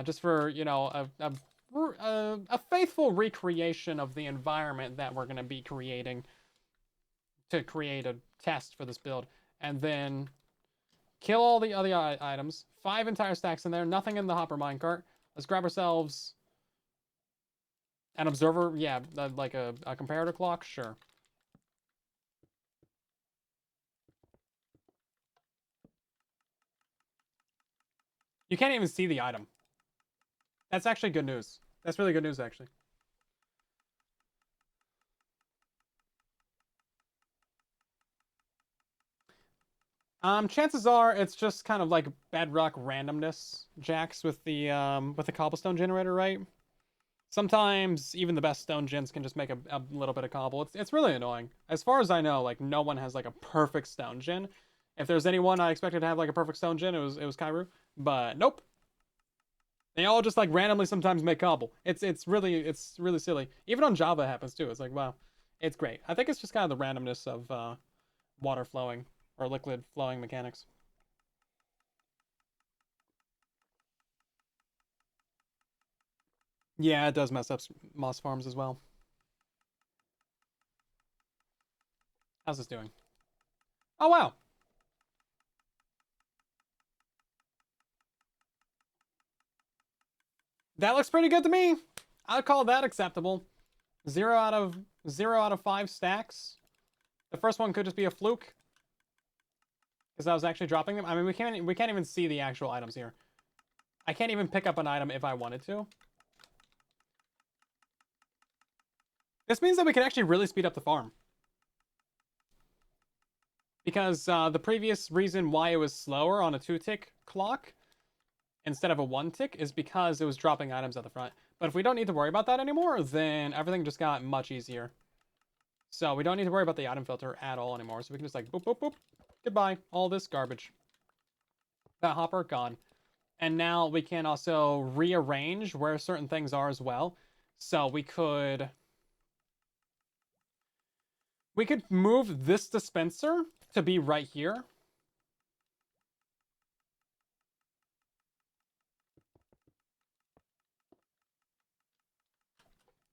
just for, you know, a faithful recreation of the environment that we're going to be creating to create a test for this build. And then kill all the other items. 5 entire stacks in there. Nothing in the hopper minecart. Let's grab ourselves an observer. Yeah, like a comparator clock. Sure. You can't even see the item. That's actually good news. That's really good news, actually. Chances are it's just kind of like bedrock randomness jacks with the cobblestone generator, right? Sometimes even the best stone gens can just make a little bit of cobble. It's really annoying. As far as I know, like no one has like a perfect stone gen. If there's anyone I expected to have like a perfect stone gen, it was Kairu. But nope. They all just like randomly sometimes make cobble. It's really silly. Even on Java it happens too. It's like wow. It's great. I think it's just kind of the randomness of water flowing or liquid flowing mechanics. Yeah, it does mess up moss farms as well. How's this doing? Oh wow. That looks pretty good to me. I'd call that acceptable. 0 out of 5 stacks. The first one could just be a fluke because I was actually dropping them. I mean, we can't even see the actual items here. I can't even pick up an item if I wanted to. This means that we can actually really speed up the farm. Because the previous reason why it was slower on a 2-tick clock instead of a 1-tick is because it was dropping items at the front. But if we don't need to worry about that anymore, then everything just got much easier. So we don't need to worry about the item filter at all anymore. So we can just like boop, boop, boop. Goodbye. All this garbage. That hopper, gone. And now we can also rearrange where certain things are as well. So we could move this dispenser to be right here.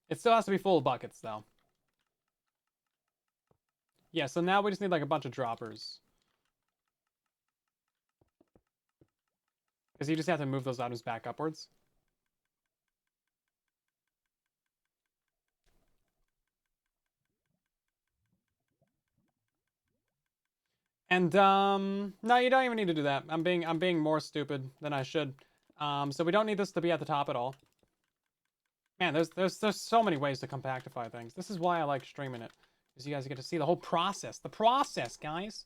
It still has to be full of buckets though. Yeah, so now we just need like a bunch of droppers. Because you just have to move those items back upwards. And no, you don't even need to do that. I'm being more stupid than I should. So we don't need this to be at the top at all. Man, there's so many ways to compactify things. This is why I like streaming it. Because you guys get to see the whole process. The process, guys.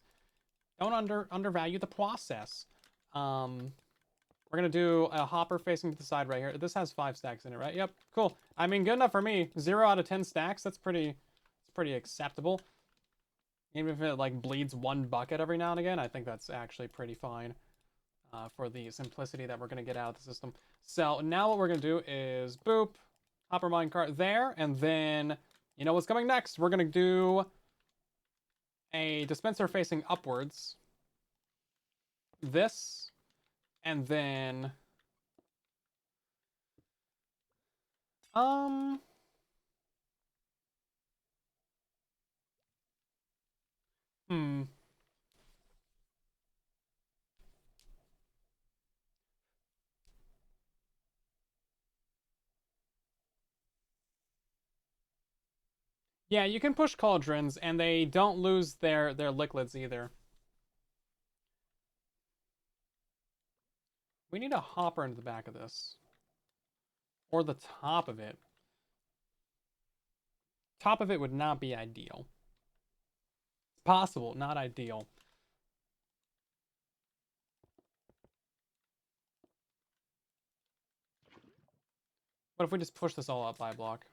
Don't undervalue the process. We're gonna do a hopper facing to the side right here. This has 5 stacks in it, right? Yep, cool. I mean, good enough for me. 0 out of 10 stacks. It's pretty acceptable. Even if it like bleeds 1 bucket every now and again, I think that's actually pretty fine for the simplicity that we're gonna get out of the system. So now what we're gonna do is boop, hopper minecart there, and then you know what's coming next? We're gonna do a dispenser facing upwards. This, and then um. Hmm. Yeah, you can push cauldrons, and they don't lose their liquids either. We need a hopper into the back of this. Or the top of it. Top of it would not be ideal. It's possible, not ideal. What if we just push this all up by a block?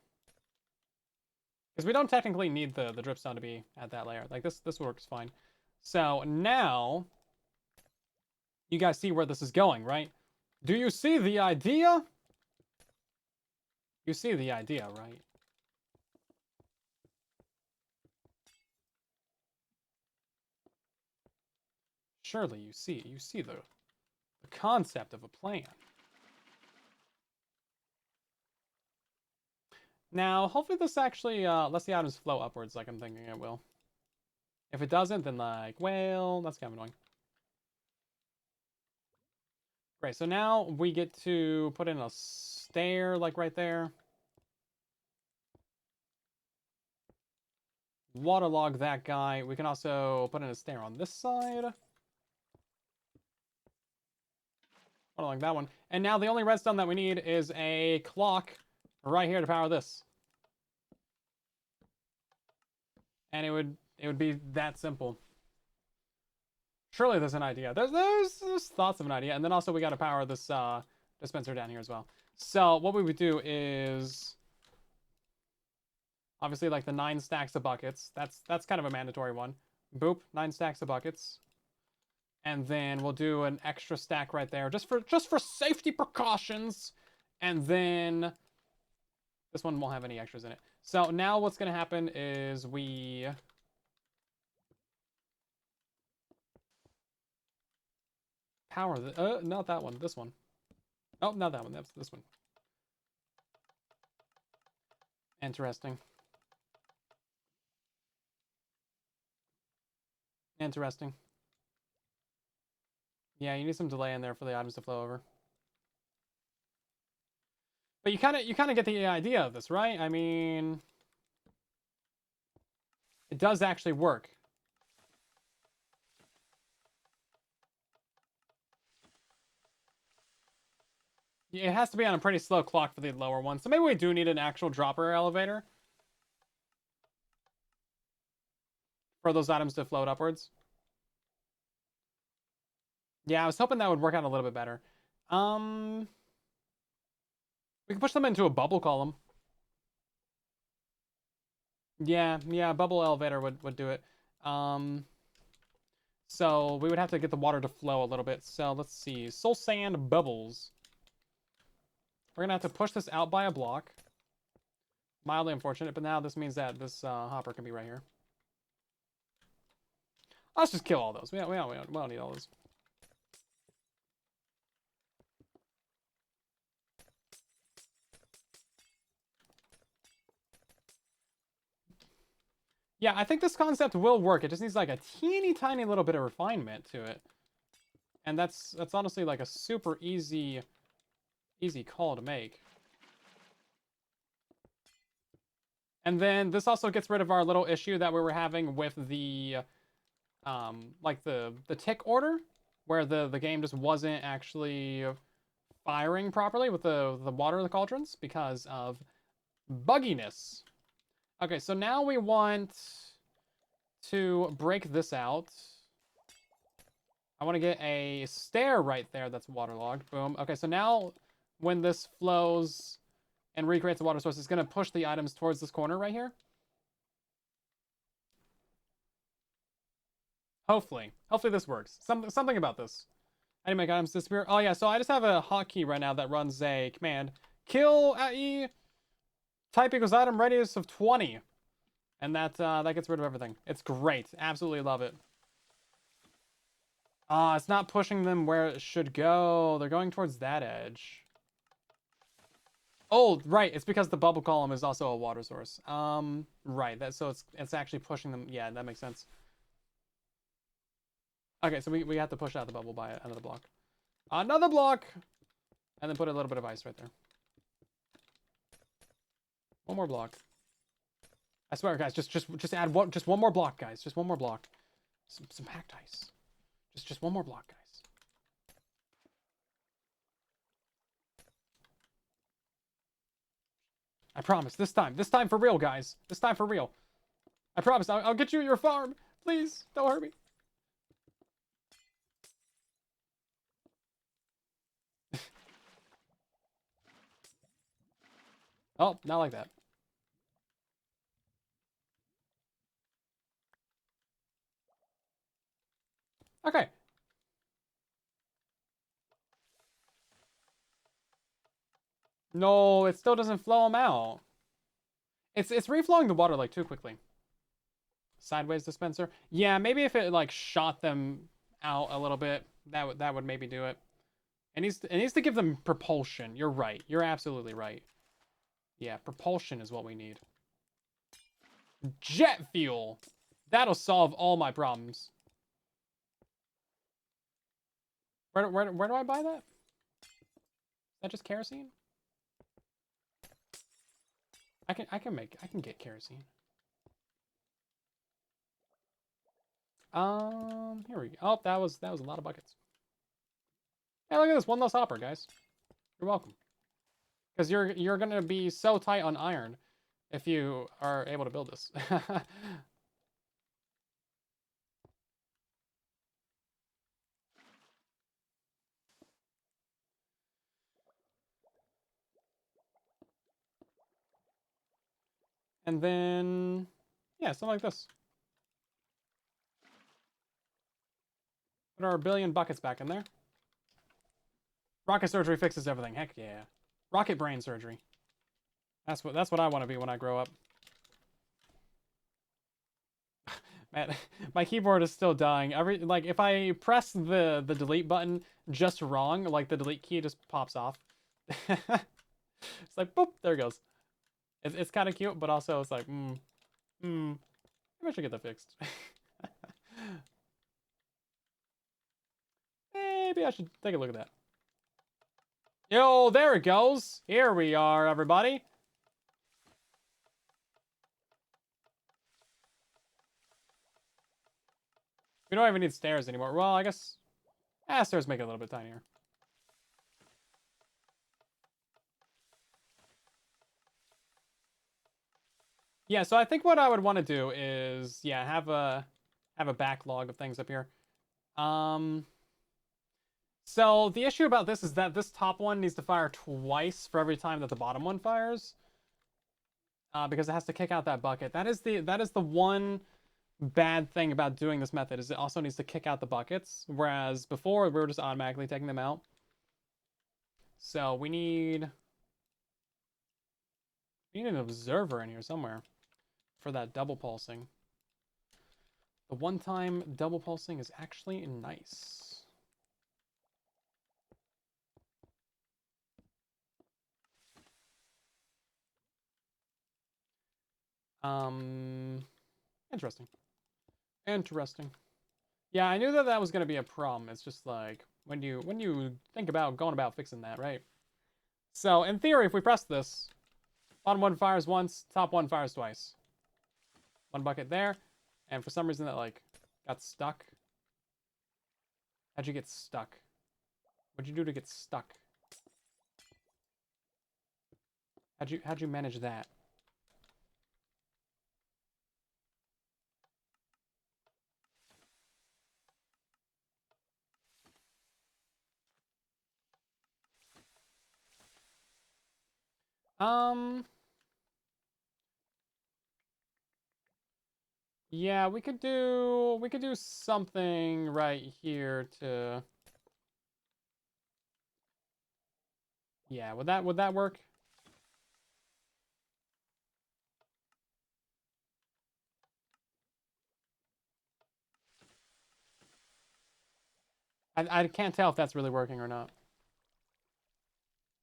Because we don't technically need the dripstone to be at that layer. Like, this works fine. So, now... You guys see where this is going, right? Do you see the idea? You see the idea, right? Surely you see the concept of a plan. Now, hopefully this actually lets the items flow upwards like I'm thinking it will. If it doesn't, then like, well, that's kind of annoying. Great, so now we get to put in a stair like right there. Waterlog that guy. We can also put in a stair on this side. Waterlog that one. And now the only redstone that we need is a clock right here to power this. And it would be that simple. Surely there's an idea. There's thoughts of an idea. And then also we got to power this dispenser down here as well. So what we would do is obviously like the 9 stacks of buckets. That's kind of a mandatory one. Boop, 9 stacks of buckets. And then we'll do an extra stack right there just for safety precautions. And then this one won't have any extras in it. So now what's going to happen is we power the not that one, this one. Oh, not that one. That's this one. Interesting. Interesting. Yeah, you need some delay in there for the items to flow over. But you kind of get the idea of this, right? I mean, it does actually work. It has to be on a pretty slow clock for the lower one. So maybe we do need an actual dropper elevator for those items to float upwards. Yeah, I was hoping that would work out a little bit better. We can push them into a bubble column. Yeah, bubble elevator would do it. So we would have to get the water to flow a little bit. So let's see. Soul sand bubbles. We're gonna have to push this out by a block. Mildly unfortunate, but now this means that this hopper can be right here. Let's just kill all those. We don't need all those. Yeah, I think this concept will work. It just needs like a teeny tiny little bit of refinement to it. And that's honestly like a super easy call to make. And then this also gets rid of our little issue that we were having with the like the tick order, where the game just wasn't actually firing properly with the water in the cauldrons because of bugginess. Okay, so now we want to break this out. I want to get a stair right there that's waterlogged. Boom. Okay, so now when this flows and recreates the water source, it's going to push the items towards this corner right here. Hopefully this works. Something about this. I didn't make items disappear. Oh yeah, so I just have a hotkey right now that runs a command. Kill AE type equals item radius of 20. And that gets rid of everything. It's great. Absolutely love it. It's not pushing them where it should go. They're going towards that edge. Oh, right. It's because the bubble column is also a water source. Right. So it's actually pushing them. Yeah, that makes sense. Okay, so we have to push out the bubble by another block. Another block! And then put a little bit of ice right there. One more block. I swear, guys, just add one more block, guys. Just one more block. Some packed ice. Just one more block, guys. I promise. This time for real, guys. This time for real. I promise. I'll get you your farm. Please, don't hurt me. Oh, not like that. Okay. No, it still doesn't flow them out. It's reflowing the water like too quickly. Sideways dispenser. Yeah, maybe if it like shot them out a little bit, that would maybe do it. It needs to give them propulsion. You're right. You're absolutely right. Yeah, propulsion is what we need. Jet fuel! That'll solve all my problems. Where do I buy that? Is that just kerosene? I can get kerosene. Here we go. Oh, that was a lot of buckets. Hey, look at this, one less hopper, guys. You're welcome. Because you're gonna be so tight on iron if you are able to build this. And then, yeah, something like this. Put our billion buckets back in there. Rocket surgery fixes everything. Heck yeah. Rocket brain surgery. That's what I want to be when I grow up. Man, my keyboard is still dying. If I press the delete button just wrong, like the delete key just pops off. It's like boop, there it goes. It's kind of cute, but also it's like maybe I should get that fixed. Maybe I should take a look at that. Yo, there it goes. Here we are, everybody. We don't even need stairs anymore. Well, I guess stairs make it a little bit tinier. Yeah, so I think what I would want to do is, yeah, have a backlog of things up here. So the issue about this is that this top one needs to fire twice for every time that the bottom one fires. Because it has to kick out that bucket. That is the one bad thing about doing this method, is it also needs to kick out the buckets, whereas before we were just automatically taking them out. So we need an observer in here somewhere for that double pulsing. The one-time double pulsing is actually nice. Interesting. Interesting. Yeah, I knew that was gonna be a problem. It's just like when you think about going about fixing that, right? So in theory, if we press this, bottom one fires once, top one fires twice. One bucket there, and for some reason that like got stuck. How'd you get stuck? What'd you do to get stuck? How'd you manage that? Um, yeah, we could do something right here to. Yeah, would that work? I can't tell if that's really working or not.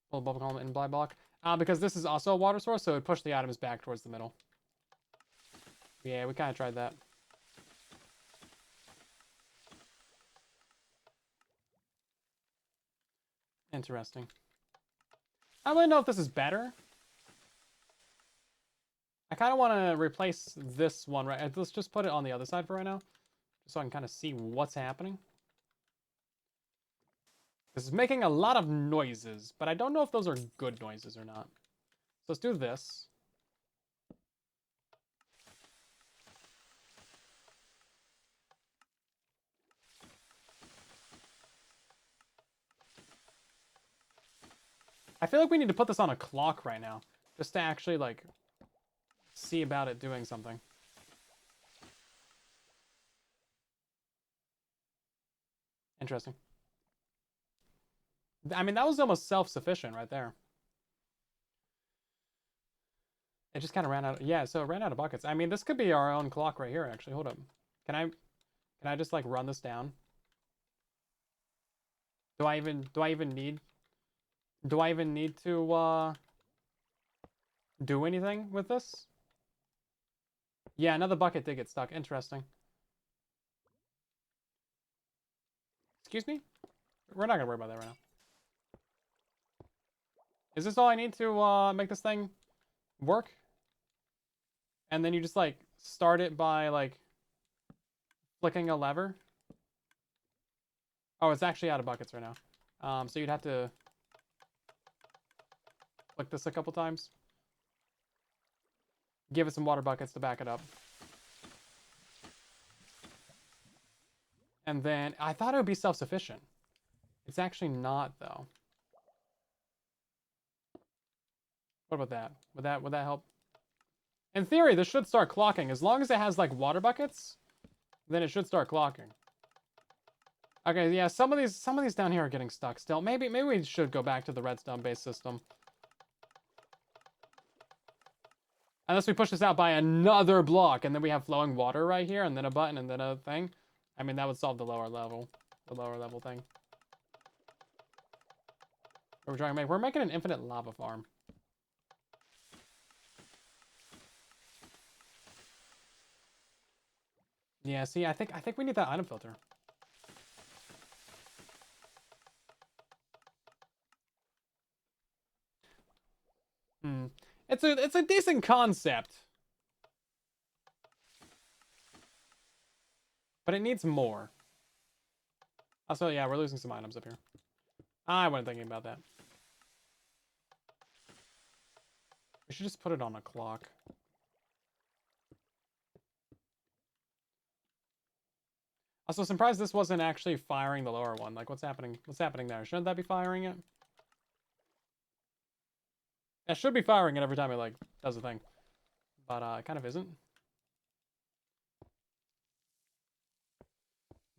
Pull bubble column in blind block. Because this is also a water source, so it pushed the items back towards the middle. Yeah, we kind of tried that. Interesting. I don't really know if this is better. I kind of want to replace this one, right? Let's just put it on the other side for right now, so I can kind of see what's happening. This is making a lot of noises, but I don't know if those are good noises or not. So let's do this. I feel like we need to put this on a clock right now, just to actually, like, see about it doing something. Interesting. I mean, that was almost self-sufficient right there. It just kind of ran out. Yeah, so it ran out of buckets. I mean, this could be our own clock right here, actually. Hold up. Can I just, like, run this down? Do I even need to, do anything with this. Yeah, another bucket did get stuck. Interesting. Excuse me? We're not gonna worry about that right now. Is this all I need to make this thing work? And then you just like start it by like flicking a lever? Oh, it's actually out of buckets right now. So you'd have to flick this a couple times. Give it some water buckets to back it up. And then I thought it would be self-sufficient. It's actually not, though. What about that? Would that help? In theory, this should start clocking. As long as it has like water buckets, then it should start clocking. Okay, yeah, some of these down here are getting stuck still. Maybe we should go back to the redstone based system. Unless we push this out by another block, and then we have flowing water right here, and then a button, and then a thing. I mean, that would solve the lower level thing. What are we trying to make? We're making an infinite lava farm. Yeah, see, I think we need that item filter. It's a decent concept. But it needs more. Also, yeah, we're losing some items up here. I wasn't thinking about that. We should just put it on a clock. Also, surprised this wasn't actually firing the lower one. Like, what's happening? What's happening there? Shouldn't that be firing it? It should be firing it every time it, like, does the thing. But, it kind of isn't.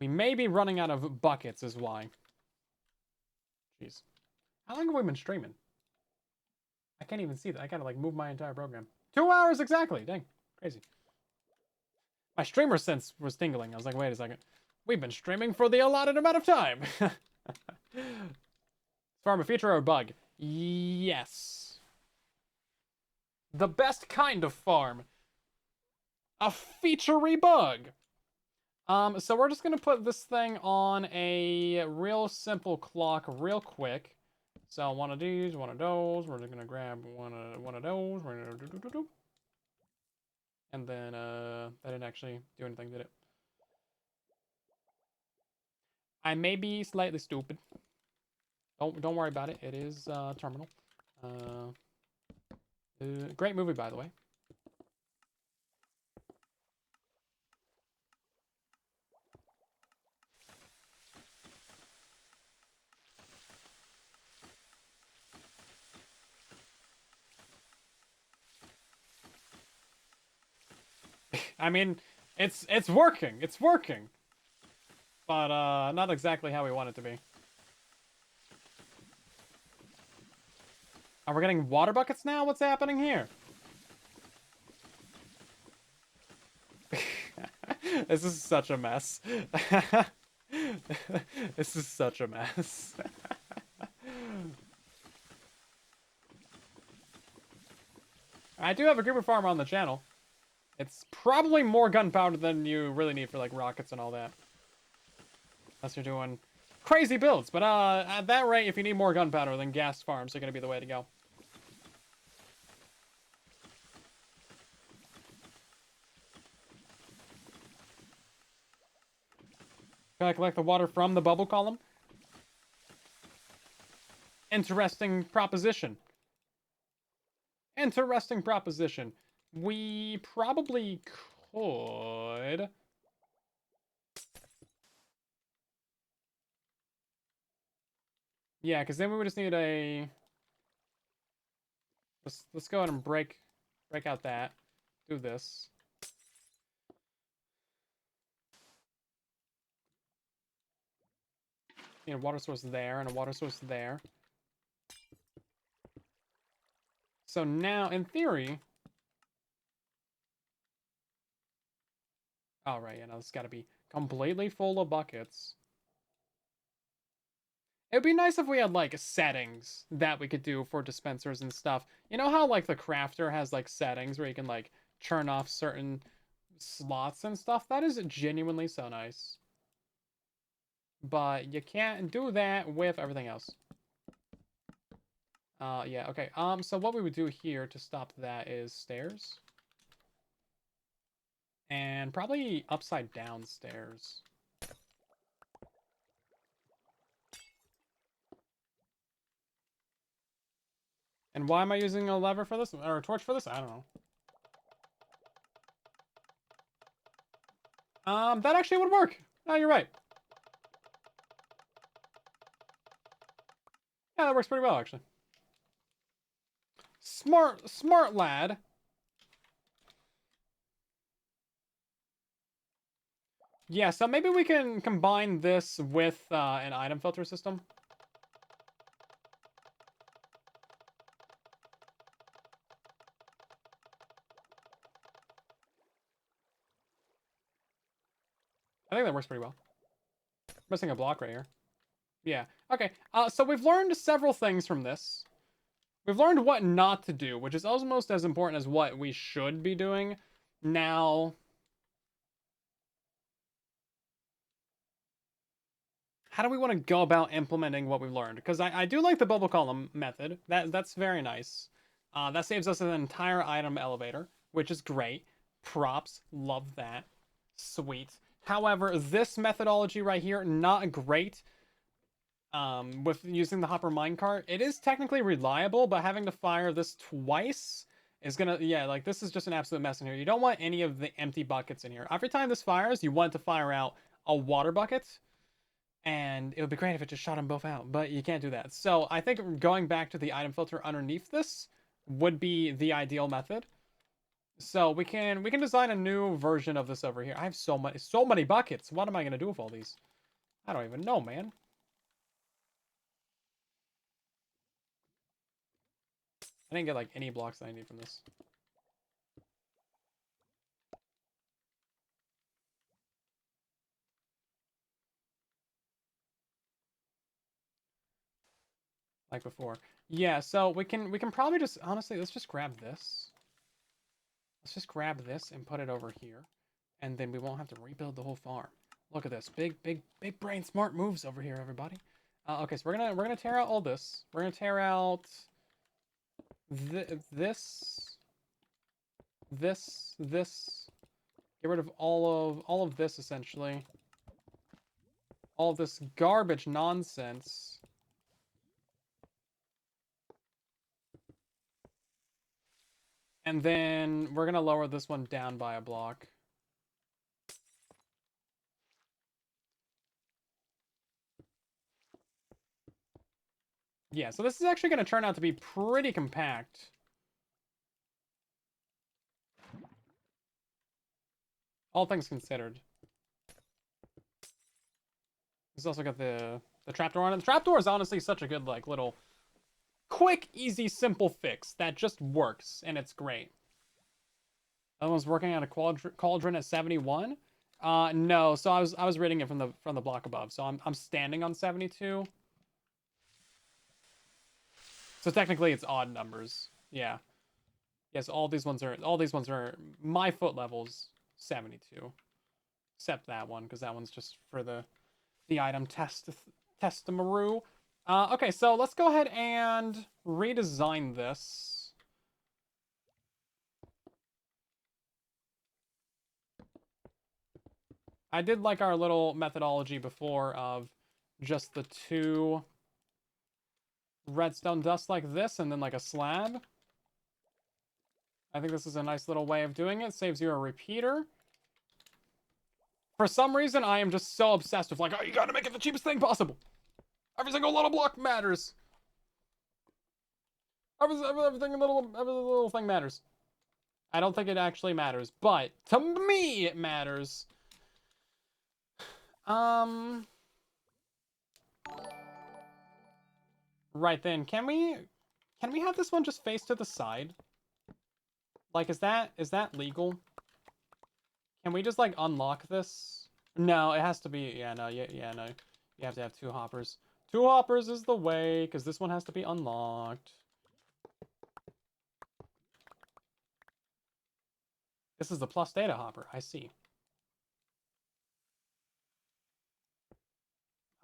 We may be running out of buckets is why. Jeez. How long have we been streaming? I can't even see that. I gotta, like, move my entire program. 2 hours exactly! Dang. Crazy. My streamer sense was tingling. I was like, wait a second. We've been streaming for the allotted amount of time! Farm a feature or a bug? Yes. The best kind of farm. A featurey bug. So we're just gonna put this thing on a real simple clock real quick. So one of these, one of those. We're just gonna grab one of those. We're gonna do. And then that didn't actually do anything, did it? I may be slightly stupid. Don't worry about it. It is terminal. Great movie, by the way. I mean, it's working. It's working. But not exactly how we want it to be. Are we getting water buckets now? What's happening here? This is such a mess. This is such a mess. I do have a creeper farm on the channel. It's probably more gunpowder than you really need for like rockets and all that. Unless you're doing crazy builds. But at that rate, if you need more gunpowder, then gas farms are going to be the way to go. Can I collect the water from the bubble column? Interesting proposition. Interesting proposition. We probably could. Yeah, because then we would just need a. Let's go ahead and break out that. Do this. You know, water source there and a water source there. So now, in theory. All right, yeah, now it's got to be completely full of buckets. It'd be nice if we had, like, settings that we could do for dispensers and stuff. You know how, like, the crafter has, like, settings where you can, like, turn off certain slots and stuff? That is genuinely so nice. But you can't do that with everything else. Yeah, okay. So what we would do here to stop that is stairs. And probably upside down stairs. And why am I using a lever for this? Or a torch for this? I don't know. That actually would work. Oh, you're right. Yeah, that works pretty well, actually. Smart lad. Yeah, so maybe we can combine this with an item filter system. I think that works pretty well. Missing a block right here. Yeah. Okay. So we've learned several things from this. We've learned what not to do, which is almost as important as what we should be doing. Now, how do we want to go about implementing what we've learned? Because I do like the bubble column method. That's very nice. That saves us an entire item elevator, which is great. Props. Love that. Sweet. However, this methodology right here, not great. With using the hopper minecart, it is technically reliable, but having to fire this twice is gonna, yeah, like this is just an absolute mess in here. You don't want any of the empty buckets in here. Every time this fires, you want to fire out a water bucket, and it would be great if it just shot them both out, but you can't do that. So I think going back to the item filter underneath this would be the ideal method. So we can design a new version of this over here. I have so many buckets. What am I gonna do with all these? I don't even know, man. I didn't get like any blocks that I need from this. Like before. Yeah, so we can probably just honestly let's just grab this. Let's just grab this and put it over here. And then we won't have to rebuild the whole farm. Look at this. Big brain smart moves over here, everybody. Okay, so we're gonna tear out all this. We're gonna tear out this. Get rid of all of this essentially. All of this garbage nonsense. And then we're gonna lower this one down by a block. Yeah, so this is actually gonna turn out to be pretty compact. All things considered. It's also got the trapdoor on it. The trapdoor is honestly such a good, like, little quick, easy, simple fix that just works, and it's great. That one's working on a cauldron at 71. No. So I was reading it from the block above. So I'm standing on 72. So technically it's odd numbers. Yeah. Yes, all these ones are my foot levels 72. Except that one, because that one's just for the item testamaroo. Okay, so let's go ahead and redesign this. I did like our little methodology before of just the 2 redstone dust like this and then like a slab. I think this is a nice little way of doing it. Saves you a repeater. For some reason, I am just so obsessed with like, oh, you gotta make it the cheapest thing possible. Every single little block matters. Every little thing matters. I don't think it actually matters, but to me it matters. Right then, can we have this one just face to the side? Like, is that legal? Can we just like unlock this? No, it has to be. Yeah, no. You have to have 2 hoppers. 2 hoppers is the way, because this one has to be unlocked. This is the plus data hopper, I see.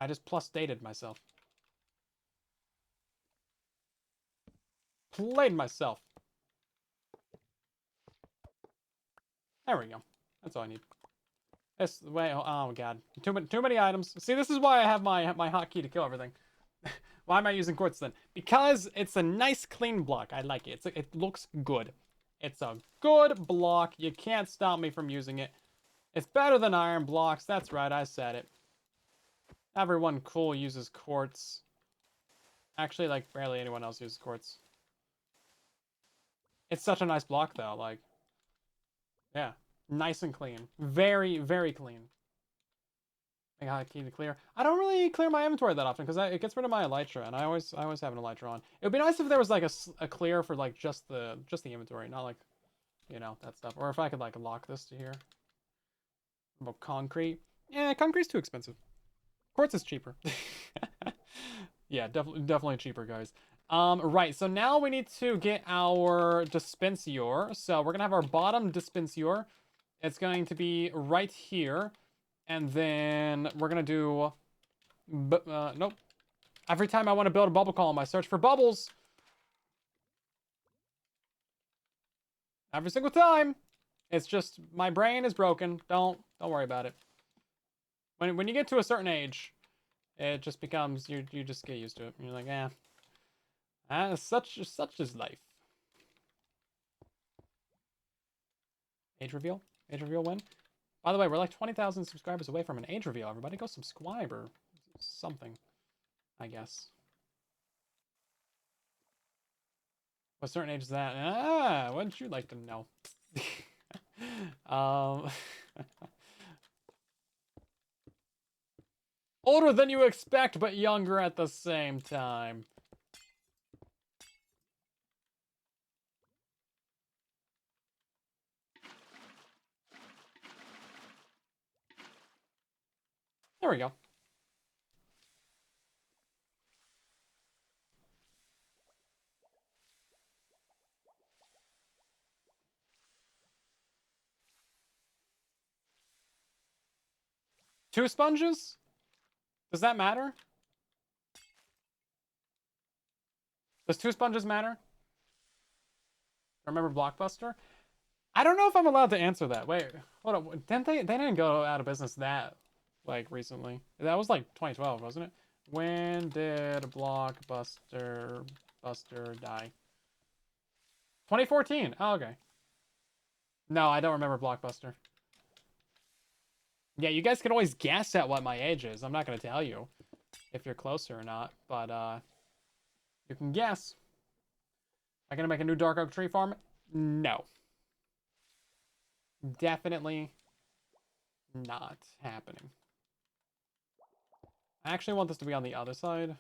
I just plus dated myself. Played myself. There we go. That's all I need. This way. Oh god, too many items. See, this is why I have my hotkey to kill everything. Why am I using quartz then? Because it's a nice clean block. I like it. It looks good. It's a good block. You can't stop me from using it. It's better than iron blocks. That's right. I said it. Everyone cool uses quartz. Actually, like barely anyone else uses quartz. It's such a nice block though. Like, yeah, nice and clean. Very, very clean. I got a key to clear. I don't really clear my inventory that often because it gets rid of my elytra, and I always have an elytra on. It would be nice if there was like a clear for like just the inventory, not like, you know, that stuff. Or if I could like lock this to here. About concrete. Yeah, concrete's too expensive. Quartz is cheaper. Yeah, definitely cheaper, guys. Right. So now we need to get our dispenser. So we're gonna have our bottom dispenser. It's going to be right here. And then we're gonna do, nope. Every time I want to build a bubble column, I search for bubbles. Every single time. It's just, my brain is broken. Don't worry about it. When you get to a certain age, it just becomes, you just get used to it. You're like, such is life. Age reveal? Age reveal when? By the way, we're like 20,000 subscribers away from an age reveal. Everybody go subscribe or something, I guess. What certain age is that? Wouldn't you like to know? Older than you expect, but younger at the same time. There we go. Two sponges? Does that matter? Does 2 sponges matter? Remember Blockbuster? I don't know if I'm allowed to answer that. Wait, hold on. They didn't go out of business that, like, recently. That was, like, 2012, wasn't it? When did Blockbuster die? 2014. Oh, okay. No, I don't remember Blockbuster. Yeah, you guys can always guess at what my age is. I'm not going to tell you if you're closer or not, but, you can guess. Am I going to make a new dark oak tree farm? No. Definitely not happening. I actually want this to be on the other side.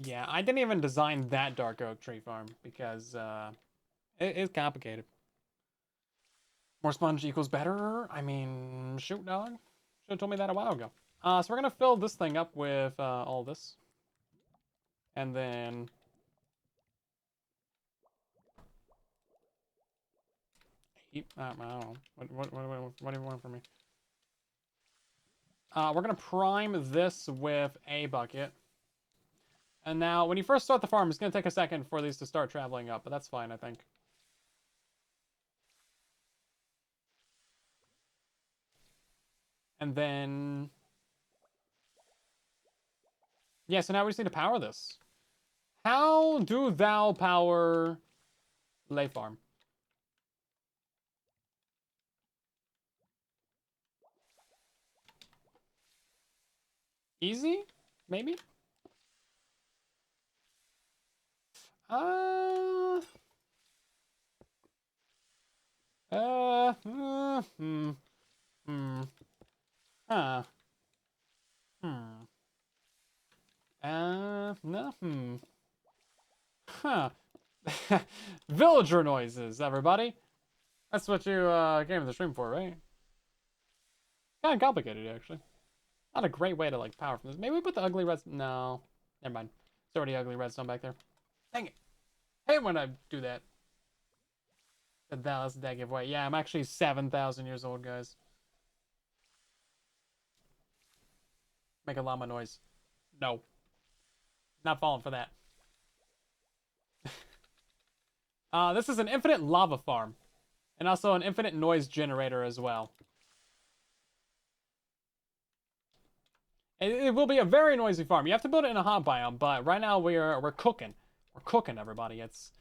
Yeah, I didn't even design that dark oak tree farm because it's complicated. More sponge equals better? I mean, shoot, dog. Should have told me that a while ago. So we're going to fill this thing up with all this. And then... I don't know. What do you want from me? We're going to prime this with a bucket. And now, when you first start the farm, it's going to take a second for these to start traveling up, but that's fine, I think. And then... yeah, so now we just need to power this. How do thou power Lay Farm? Easy? Maybe? Uh... Hmm. Hmm. Huh. Hmm. No, hmm. Huh. Villager noises, everybody. That's what you came to the stream for, right? Kind of complicated, actually. Not a great way to like power from this. Maybe we put the ugly redstone. No, never mind. It's already ugly redstone back there. Dang it! Hey, when I do that. That's that giveaway. Yeah, I'm actually 7,000 years old, guys. Make a llama noise. No, not falling for that. This is an infinite lava farm, and also an infinite noise generator as well. It will be a very noisy farm. You have to build it in a hot biome, but right now we're cooking. We're cooking, everybody. It's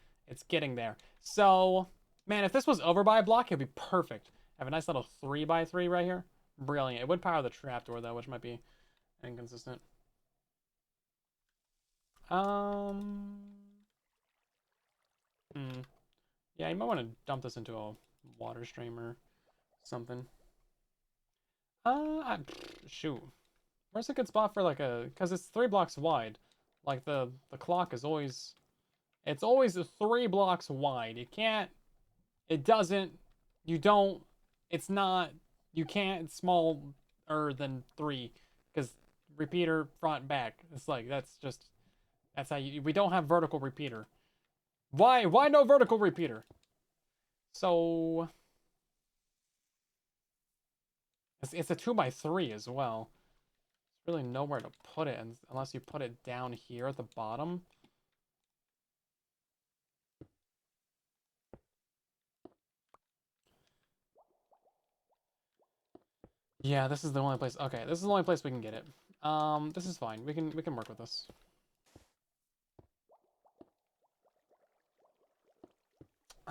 getting there. So, man, if this was over by a block, it'd be perfect. Have a nice little 3x3 right here. Brilliant. It would power the trapdoor though, which might be inconsistent. Um. Yeah, you might want to dump this into a water stream or something. Shoot. Where's a good spot for like a? Because it's 3 blocks wide. Like the clock is always. It's always 3 blocks wide. You can't. It doesn't. You don't. It's not. You can't. It's smaller than 3, because repeater front back. It's like that's just. That's how you. We don't have vertical repeater. Why? Why no vertical repeater? So it's a 2x3 as well. There's really nowhere to put it unless you put it down here at the bottom. Yeah, this is the only place. Okay, this is the only place we can get it. This is fine. We can work with this.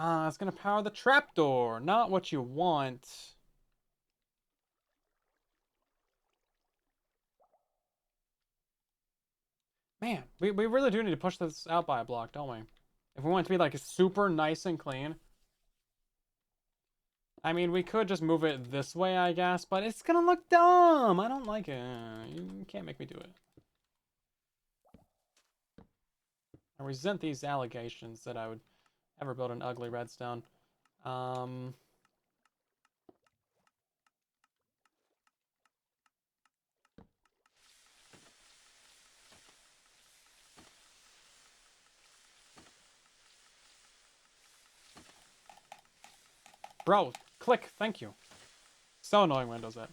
It's gonna power the trapdoor. Not what you want. Man, we really do need to push this out by a block, don't we? If we want it to be like super nice and clean. I mean, we could just move it this way, I guess, but it's gonna look dumb. I don't like it. You can't make me do it. I resent these allegations that I would ever build an ugly redstone. Um... Bro, click, thank you. So annoying when it does that.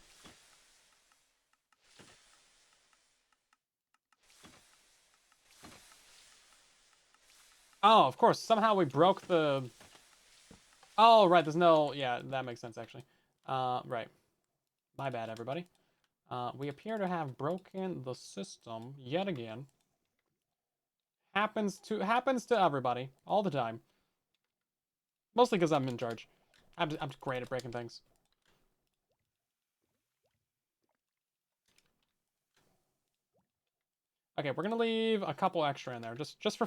Oh, of course, somehow we broke the... Oh, right, there's no... Yeah, that makes sense, actually. Right. My bad, everybody. We appear to have broken the system yet again. Happens to everybody, all the time. Mostly because I'm in charge. I'm great at breaking things. Okay, we're gonna leave a couple extra in there, just for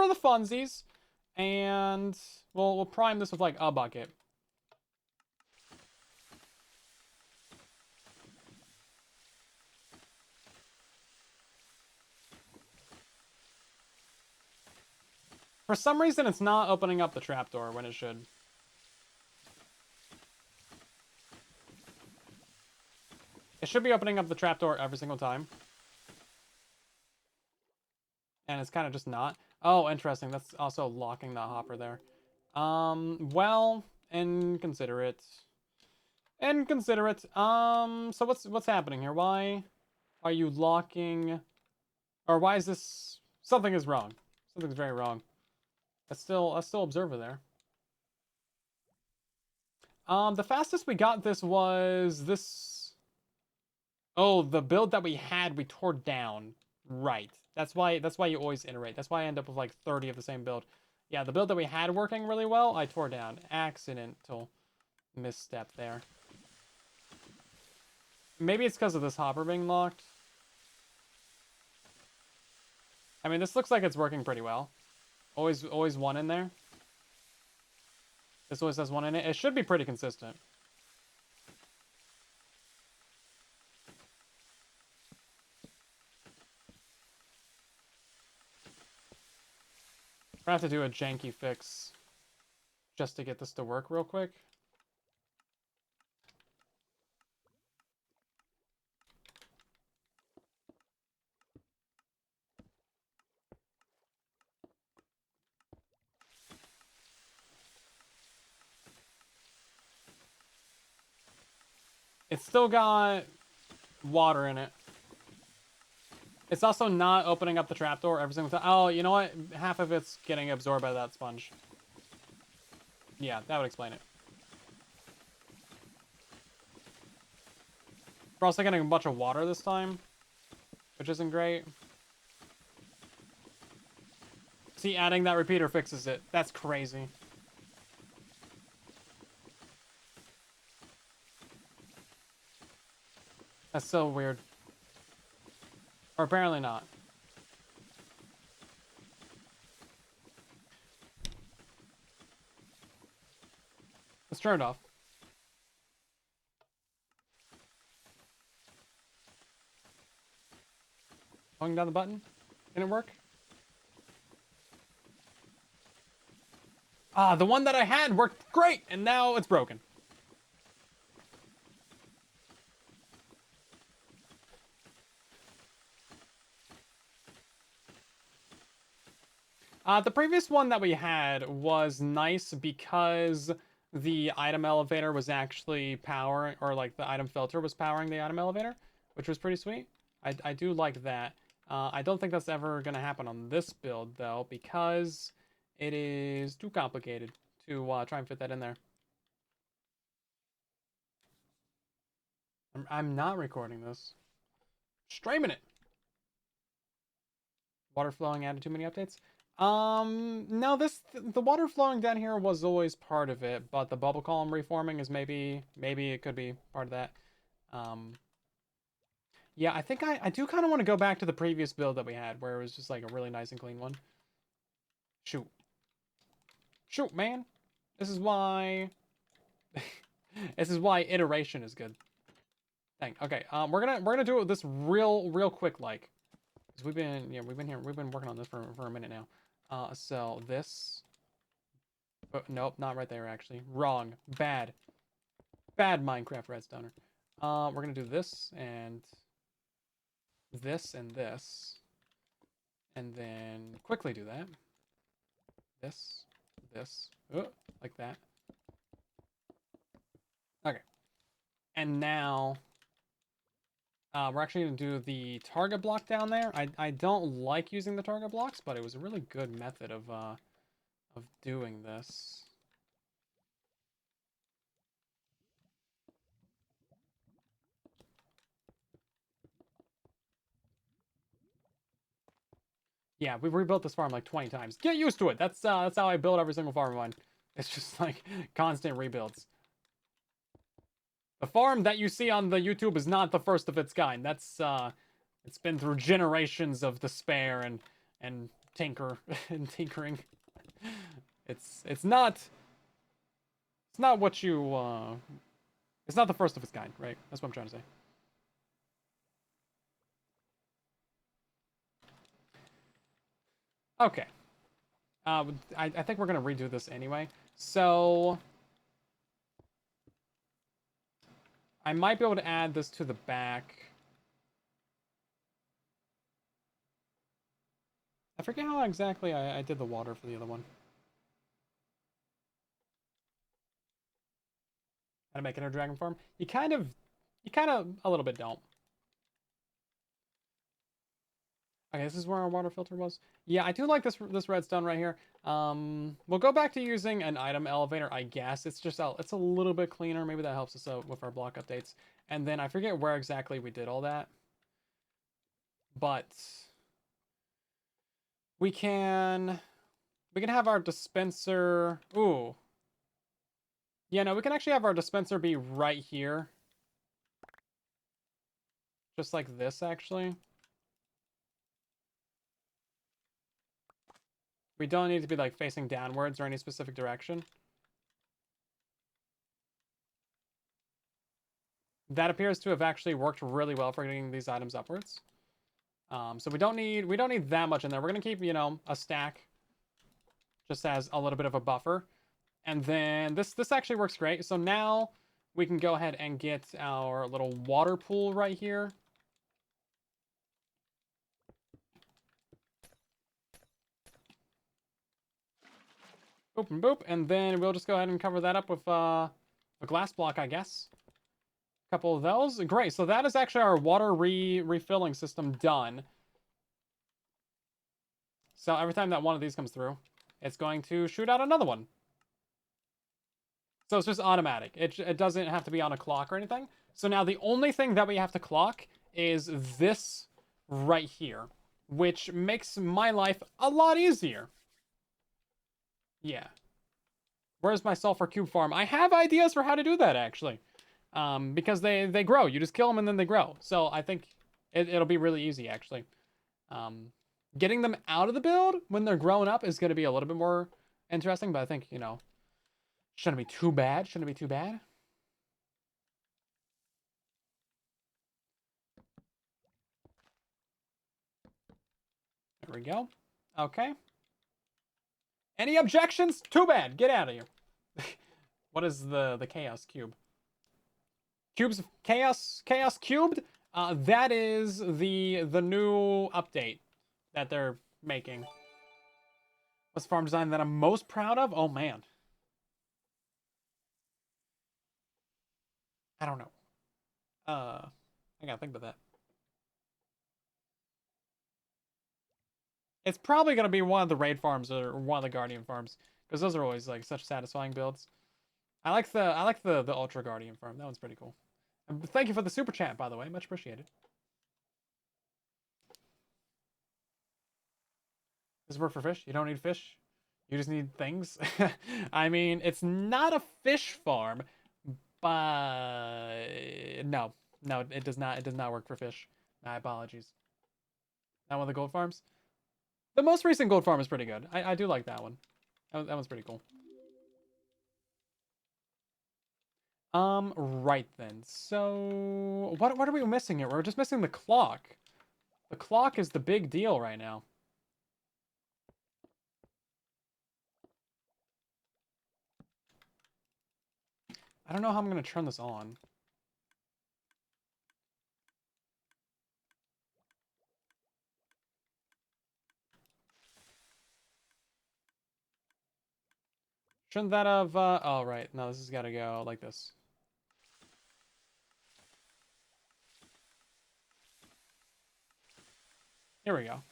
the funsies, and we'll prime this with like a bucket. For some reason, it's not opening up the trapdoor when it should. It should be opening up the trapdoor every single time. And it's kind of just not. Oh, interesting. That's also locking the hopper there. Well, inconsiderate. Inconsiderate. So what's happening here? Why are you locking... Or why is this... Something is wrong. Something's very wrong. That's still observer there. The fastest we got this was this... Oh, the build that we had, we tore down. Right. That's why you always iterate. That's why I end up with like 30 of the same build. Yeah, the build that we had working really well, I tore down. Accidental misstep there. Maybe it's because of this hopper being locked. I mean, this looks like it's working pretty well. Always one in there. This always has one in it. It should be pretty consistent. I have to do a janky fix just to get this to work real quick. It's still got water in it. It's also not opening up the trapdoor every single time. Oh, you know what? Half of it's getting absorbed by that sponge. Yeah, that would explain it. We're also getting a bunch of water this time, which isn't great. See, adding that repeater fixes it. That's crazy. That's so weird. Or apparently not. Let's turn it off. Holding down the button? Didn't it work? Ah, the one that I had worked great, and now it's broken. The previous one that we had was nice because the item elevator was actually powering, or like the item filter was powering the item elevator, which was pretty sweet. I do like that. I don't think that's ever going to happen on this build, though, because it is too complicated to try and fit that in there. I'm not recording this. Streaming it. Water flowing added too many updates. No, the water flowing down here was always part of it, but the bubble column reforming is maybe it could be part of that. Yeah, I think I do kind of want to go back to the previous build that we had, where it was just like a really nice and clean one. Shoot, shoot, man. This is why. This is why iteration is good. Dang. Okay. We're gonna do this real quick, like, because we've been working on this for a minute now. So this. Nope, not right there, actually. Wrong. Bad. Bad Minecraft Redstoner. We're gonna do this, and this, and this. And then quickly do that. This. This. Like that. Okay. And now... we're actually gonna do the target block down there. I don't like using the target blocks, but it was a really good method of doing this. Yeah, we've rebuilt this farm like 20 times. Get used to it. That's how I build every single farm of mine. It's just like constant rebuilds. The farm that you see on the YouTube is not the first of its kind. That's it's been through generations of despair and and tinkering. It's not what you it's not the first of its kind, right? That's what I'm trying to say. Okay. I think we're gonna redo this anyway. So I might be able to add this to the back. I forget how exactly I did the water for the other one. How to make it a dragon farm? You kind of a little bit don't. Okay, this is where our water filter was. Yeah, I do like this redstone right here. We'll go back to using an item elevator, I guess. It's just it's a little bit cleaner. Maybe that helps us out with our block updates. And then I forget where exactly we did all that. But we can have our dispenser. Ooh. Yeah, no, we can actually have our dispenser be right here. Just like this, actually. We don't need to be like facing downwards or any specific direction. That appears to have actually worked really well for getting these items upwards. So we don't need that much in there. We're gonna keep, you know, a stack just as a little bit of a buffer. And then this actually works great. So now we can go ahead and get our little water pool right here. Boop and boop. And then we'll just go ahead and cover that up with a glass block, I guess. couple of those. Great. So that is actually our water refilling system done. So every time that one of these comes through, it's going to shoot out another one. So it's just automatic. It doesn't have to be on a clock or anything. So now the only thing that we have to clock is this right here, which makes my life a lot easier. Yeah. Where's my sulfur cube farm? I have ideas for how to do that, actually. Because they grow. You just kill them and then they grow. So I think it'll be really easy, actually. Getting them out of the build when they're grown up is going to be a little bit more interesting, but I think, you know, shouldn't be too bad. Shouldn't be too bad. There we go. Okay. Any objections? Too bad. Get out of here. What is the chaos cube? Cubes of chaos cubed? That is the new update that they're making. What's farm design that I'm most proud of? Oh man. I don't know. I gotta think about that. It's probably gonna be one of the raid farms or one of the guardian farms, because those are always like such satisfying builds. I like the ultra guardian farm. That one's pretty cool. And thank you for the super chat, by the way. Much appreciated. Does it work for fish? You don't need fish. You just need things. I mean, it's not a fish farm, but no, it does not. It does not work for fish. My apologies. Not one of the gold farms. The most recent gold farm is pretty good. I do like that one. That one's pretty cool. Right then. So, what are we missing here? We're just missing the clock. The clock is the big deal right now. I don't know how I'm going to turn this on. Shouldn't that have, oh, right. No, this has got to go like this. Here we go.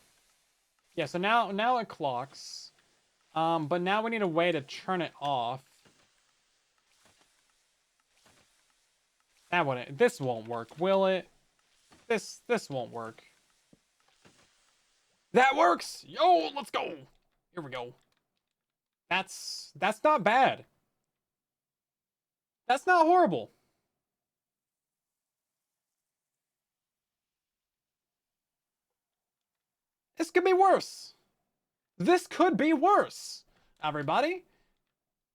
Yeah, so now it clocks. But now we need a way to turn it off. This won't work, will it? This won't work. That works! Yo, let's go! Here we go. That's not bad. That's not horrible. This could be worse. This could be worse, everybody.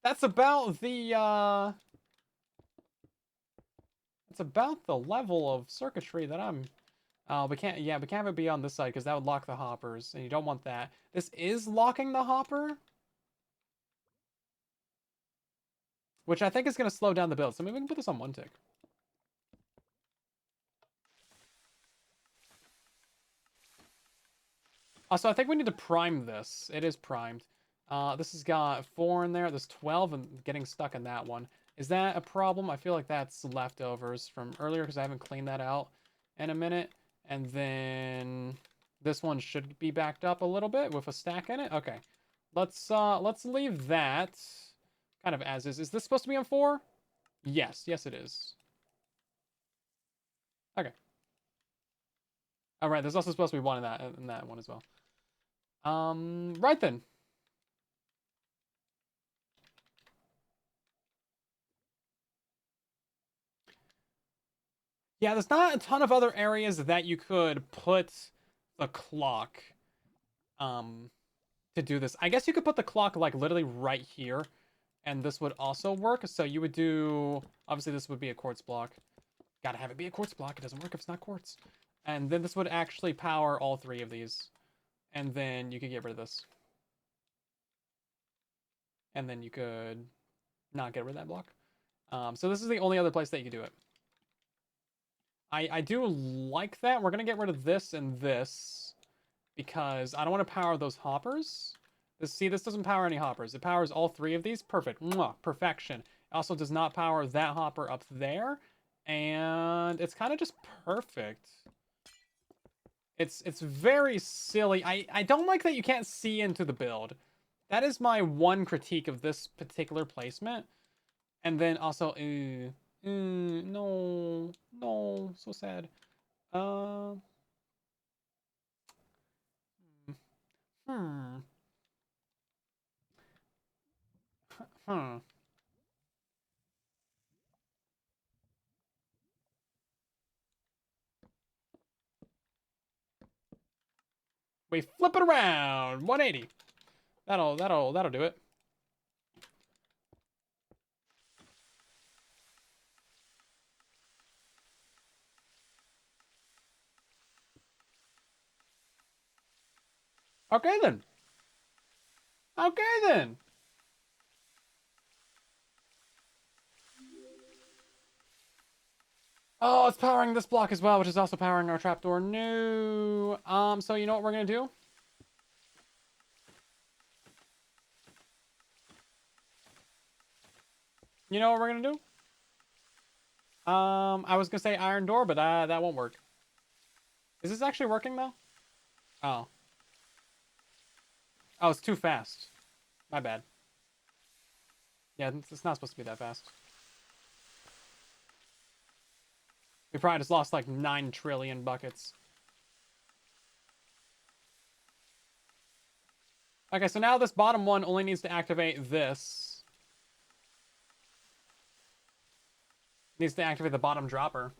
That's about the, it's about the level of circuitry that I'm... we can't have it be on this side because that would lock the hoppers, and you don't want that. This is locking the hopper, which I think is going to slow down the build. So maybe we can put this on one tick. Also, I think we need to prime this. It is primed. This has got 4 in there. There's 12 and getting stuck in that one. Is that a problem? I feel like that's leftovers from earlier because I haven't cleaned that out in a minute. And then this one should be backed up a little bit with a stack in it. Okay. Let's leave that kind of as is. Is this supposed to be on 4? Yes. Yes, it is. Okay. All right. There's also supposed to be one in that one as well. Right then. Yeah, there's not a ton of other areas that you could put the clock to do this. I guess you could put the clock like literally right here, and this would also work. So you would do, obviously this would be a quartz block. Gotta have it be a quartz block. It doesn't work if it's not quartz. And then this would actually power all 3 of these. And then you could get rid of this. And then you could not get rid of that block. So this is the only other place that you could do it. I do like that. We're going to get rid of this and this because I don't want to power those hoppers. See, this doesn't power any hoppers. It powers all 3 of these. Perfect. Mwah, perfection. It also does not power that hopper up there. And it's kind of just perfect. It's very silly. I don't like that you can't see into the build. That is my one critique of this particular placement. And then also, no, no, so sad. Uh, hmm, hmm. We flip it around, 180. That'll do it. Okay then. Okay then. Oh, it's powering this block as well, which is also powering our trapdoor. No. So you know what we're gonna do? You know what we're gonna do? I was gonna say iron door, but that won't work. Is this actually working though? Oh. Oh, it's too fast. My bad. Yeah, it's not supposed to be that fast. We probably just lost like 9 trillion buckets. Okay, so now this bottom one only needs to activate this. Needs to activate the bottom dropper.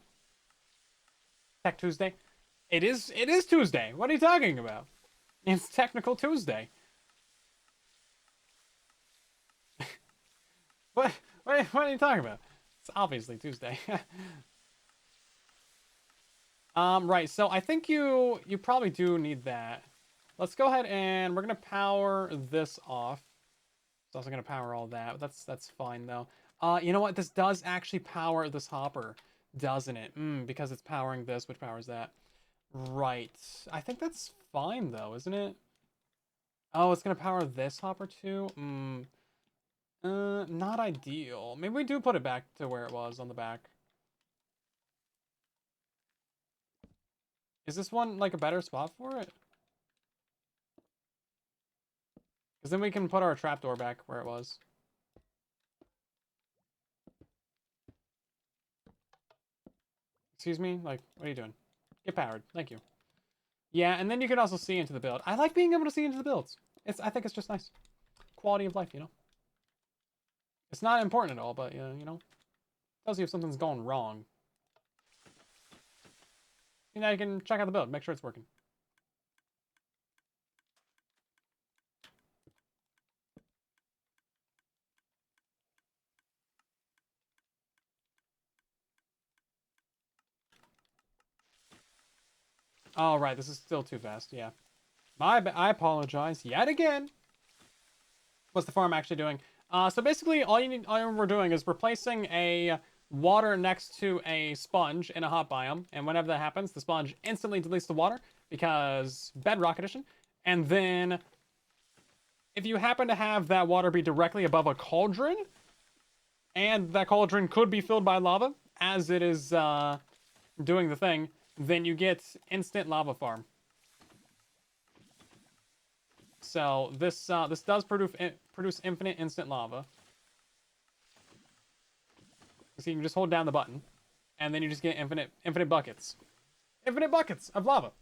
Tech Tuesday. It is Tuesday. What are you talking about? It's Technical Tuesday. What are you talking about? It's obviously Tuesday. Right, so I think you probably do need that. Let's go ahead and we're gonna power this off. It's also gonna power all that. That's fine though. You know what? This does actually power this hopper, doesn't it? Because it's powering this, which powers that. Right. I think that's fine though, isn't it? Oh, it's gonna power this hopper too? Not ideal. Maybe we do put it back to where it was on the back. Is this one like a better spot for it? Because then we can put our trapdoor back where it was. Excuse me? Like, what are you doing? Get powered. Thank you. Yeah, and then you can also see into the build. I like being able to see into the builds. I think it's just nice. Quality of life, you know? It's not important at all, but, you know, tells you if something's going wrong. You know, you can check out the build, make sure it's working. Oh, right, this is still too fast, yeah. I apologize yet again. What's the farm actually doing? So basically, all we're doing is replacing a water next to a sponge in a hot biome, and whenever that happens, the sponge instantly deletes the water because Bedrock edition. And then, if you happen to have that water be directly above a cauldron, and that cauldron could be filled by lava as it is doing the thing, then you get instant lava farm. So this does produce infinite instant lava. So you can just hold down the button, and then you just get infinite buckets. Infinite buckets of lava.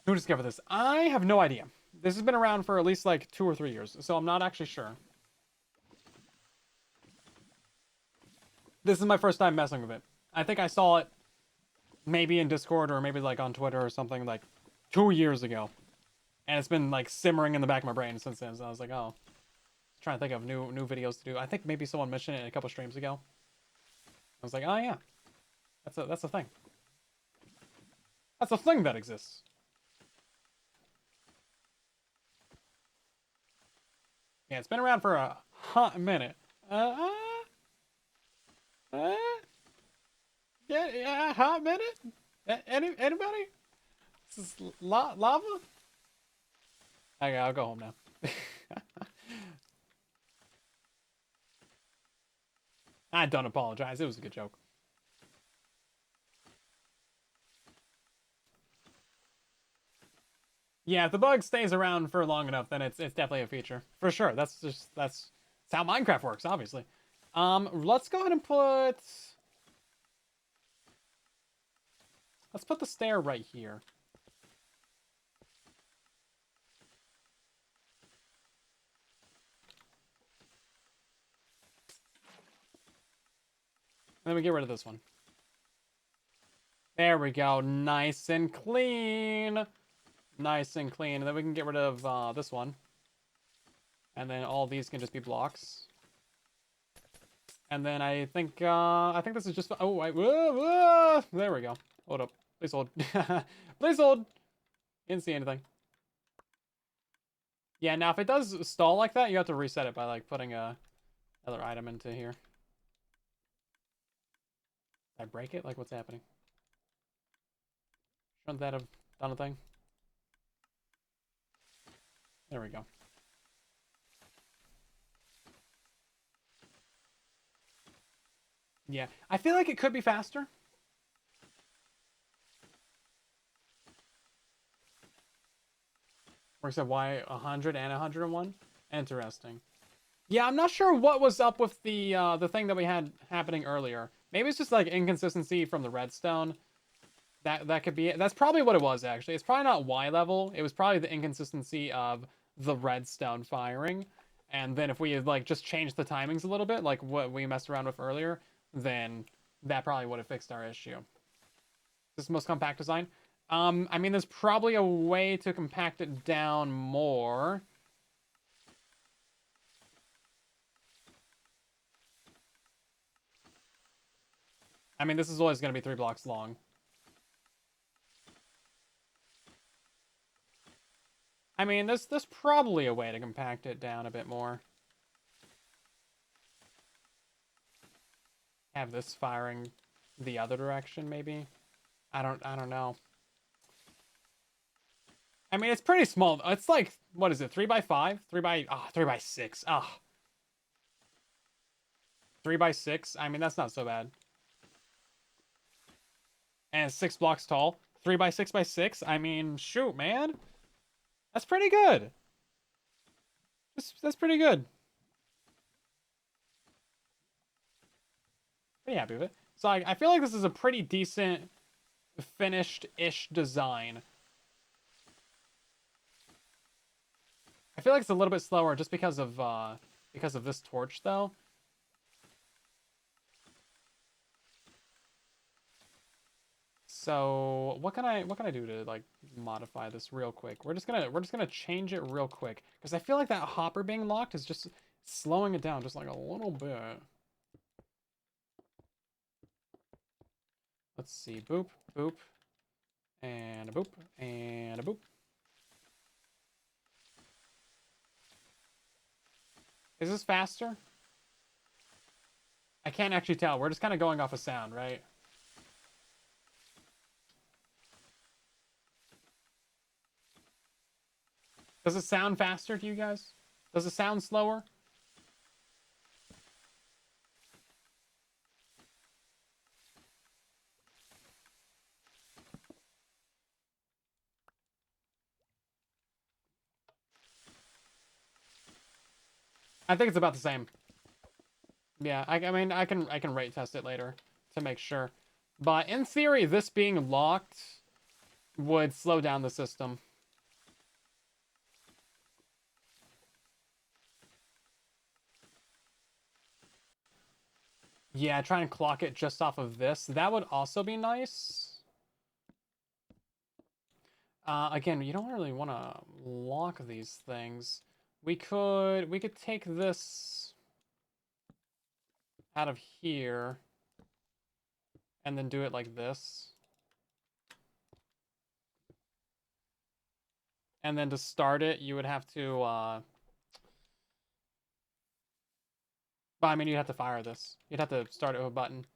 Who discovered this? I have no idea. This has been around for at least like 2 or 3 years, so I'm not actually sure. This is my first time messing with it. I think I saw it maybe in Discord or maybe like on Twitter or something like 2 years ago. And it's been like simmering in the back of my brain since then. So I was like, oh, trying to think of new videos to do. I think maybe someone mentioned it a couple streams ago. I was like, oh yeah, that's a thing. That's a thing that exists. Yeah, it's been around for a hot minute. Uh, yeah, a hot minute. Anybody? This is lava. Okay, I'll go home now. I don't apologize. It was a good joke. Yeah, if the bug stays around for long enough, then it's definitely a feature for sure. That's how Minecraft works, obviously. Let's go ahead and let's put the stair right here. And then we get rid of this one. There we go. Nice and clean. Nice and clean. And then we can get rid of this one. And then all these can just be blocks. And then I think this is just... Oh, there we go. Hold up. Please hold. Please hold. Didn't see anything. Yeah, now if it does stall like that, you have to reset it by like putting another item into here. Did I break it? Like, what's happening? Shouldn't that have done a thing? There we go. Yeah, I feel like it could be faster. Or except why 100 and 101? Interesting. Yeah, I'm not sure what was up with the thing that we had happening earlier. Maybe it's just like inconsistency from the redstone. That could be it. That's probably what it was, actually. It's probably not Y level. It was probably the inconsistency of the redstone firing. And then if we had, like, just changed the timings a little bit, like what we messed around with earlier, then that probably would have fixed our issue. This is the most compact design. I mean, there's probably a way to compact it down more. I mean, this is always going to be 3 blocks long. I mean, there's probably a way to compact it down a bit more. Have this firing the other direction, maybe? I don't know. I mean, it's pretty small. It's like, what is it? 3 by 5? 3 by 6. Ah. 3 by 6. I mean, that's not so bad. And it's 6 blocks tall. 3 by 6 by 6. I mean, shoot, man. That's pretty good. That's pretty good. Pretty happy with it. So I feel like this is a pretty decent finished-ish design. I feel like it's a little bit slower just because of this torch, though. So what can I do to like modify this real quick? We're just gonna change it real quick because I feel like that hopper being locked is just slowing it down just like a little bit. Let's see, boop, boop, and a boop, and a boop. Is this faster? I can't actually tell. We're just kind of going off of sound, right? Does it sound faster to you guys? Does it sound slower? I think it's about the same. Yeah, I mean, I can rate test it later to make sure. But in theory, this being locked would slow down the system. Yeah, try and clock it just off of this. That would also be nice. Again, you don't really want to lock these things. We could take this out of here and then do it like this. And then to start it, you would have to I mean, you'd have to fire this. You'd have to start it with a button.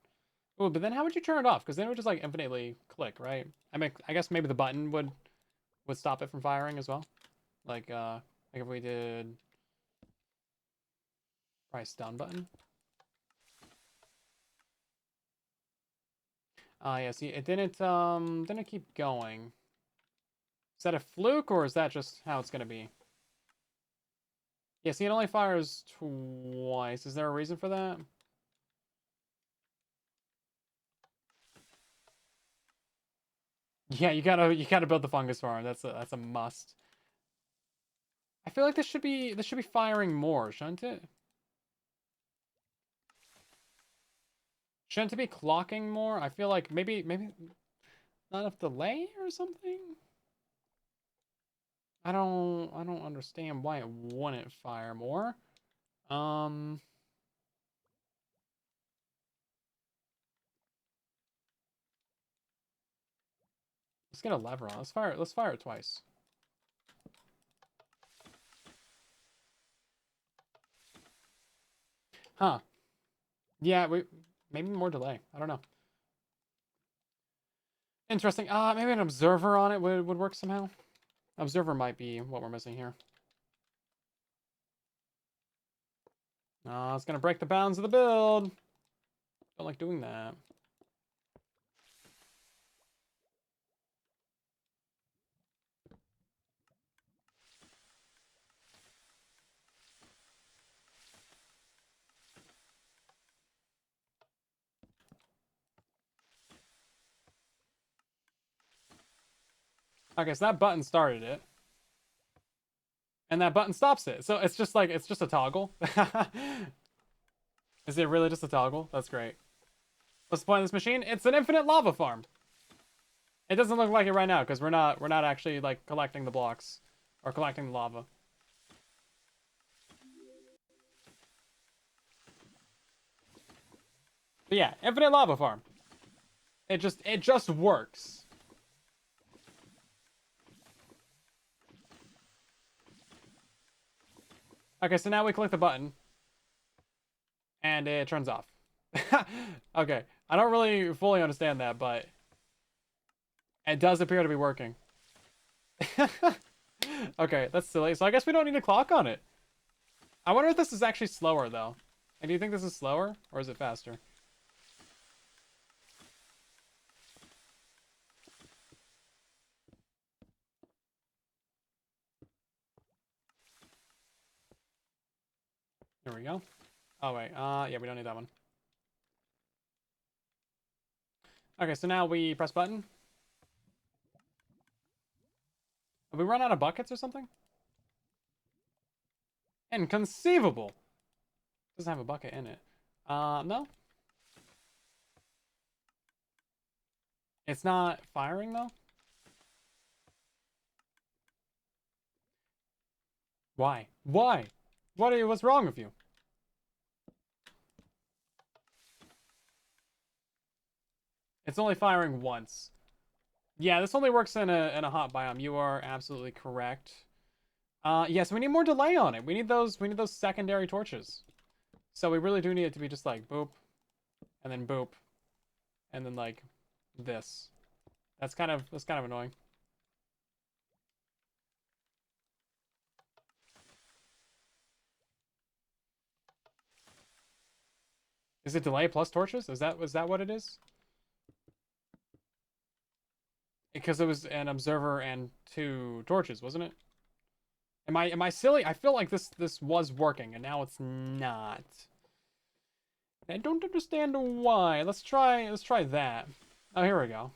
Oh, but then how would you turn it off? Because then it would just like infinitely click, right? I mean, I guess maybe the button would stop it from firing as well. Like if we did price down button. Yeah, see, it didn't keep going. Is that a fluke, or is that just how it's gonna be? Yeah, see, it only fires twice. Is there a reason for that? Yeah, you gotta build the fungus farm. That's a must. I feel like this should be firing more, shouldn't it? Shouldn't it be clocking more? I feel like maybe not enough delay or something. I don't understand why it wouldn't fire more. Um, let's get a lever on. Let's fire it twice. Huh. Yeah, maybe more delay. I don't know. Interesting. Maybe an observer on it would work somehow. Observer might be what we're missing here. It's gonna break the bounds of the build. Don't like doing that. Okay, so that button started it. And that button stops it. So it's just like, it's just a toggle. Is it really just a toggle? That's great. What's the point of this machine? It's an infinite lava farm. It doesn't look like it right now because we're not actually like collecting the blocks or collecting the lava. But yeah, infinite lava farm. It just works. Okay, so now we click the button and it turns off. Okay, I don't really fully understand that, but it does appear to be working. Okay, that's silly. So I guess we don't need a clock on it. I wonder if this is actually slower, though. And do you think this is slower, or is it faster? Here we go. Oh, wait. Yeah, we don't need that one. Okay, so now we press button. Have we run out of buckets or something? Inconceivable! Doesn't have a bucket in it. No? It's not firing, though? Why? Why? What's wrong with you? It's only firing once. Yeah, this only works in a hot biome. You are absolutely correct. Yes, we need more delay on it. We need those secondary torches. So we really do need it to be just like boop, and then boop, and then like this. That's kind of annoying. Is it delay plus torches? Was that what it is? Because it was an observer and two torches, wasn't it? Am I silly? I feel like this was working and now it's not. I don't understand why. Let's try that. Oh, here we go.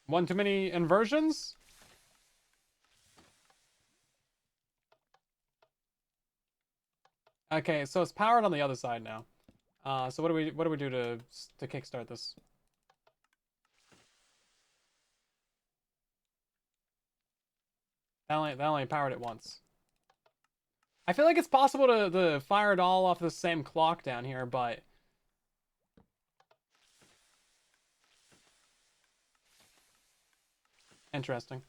One too many inversions? Okay, so it's powered on the other side now. So what do we do to kickstart this? That only powered it once. I feel like it's possible to fire it all off the same clock down here, but interesting.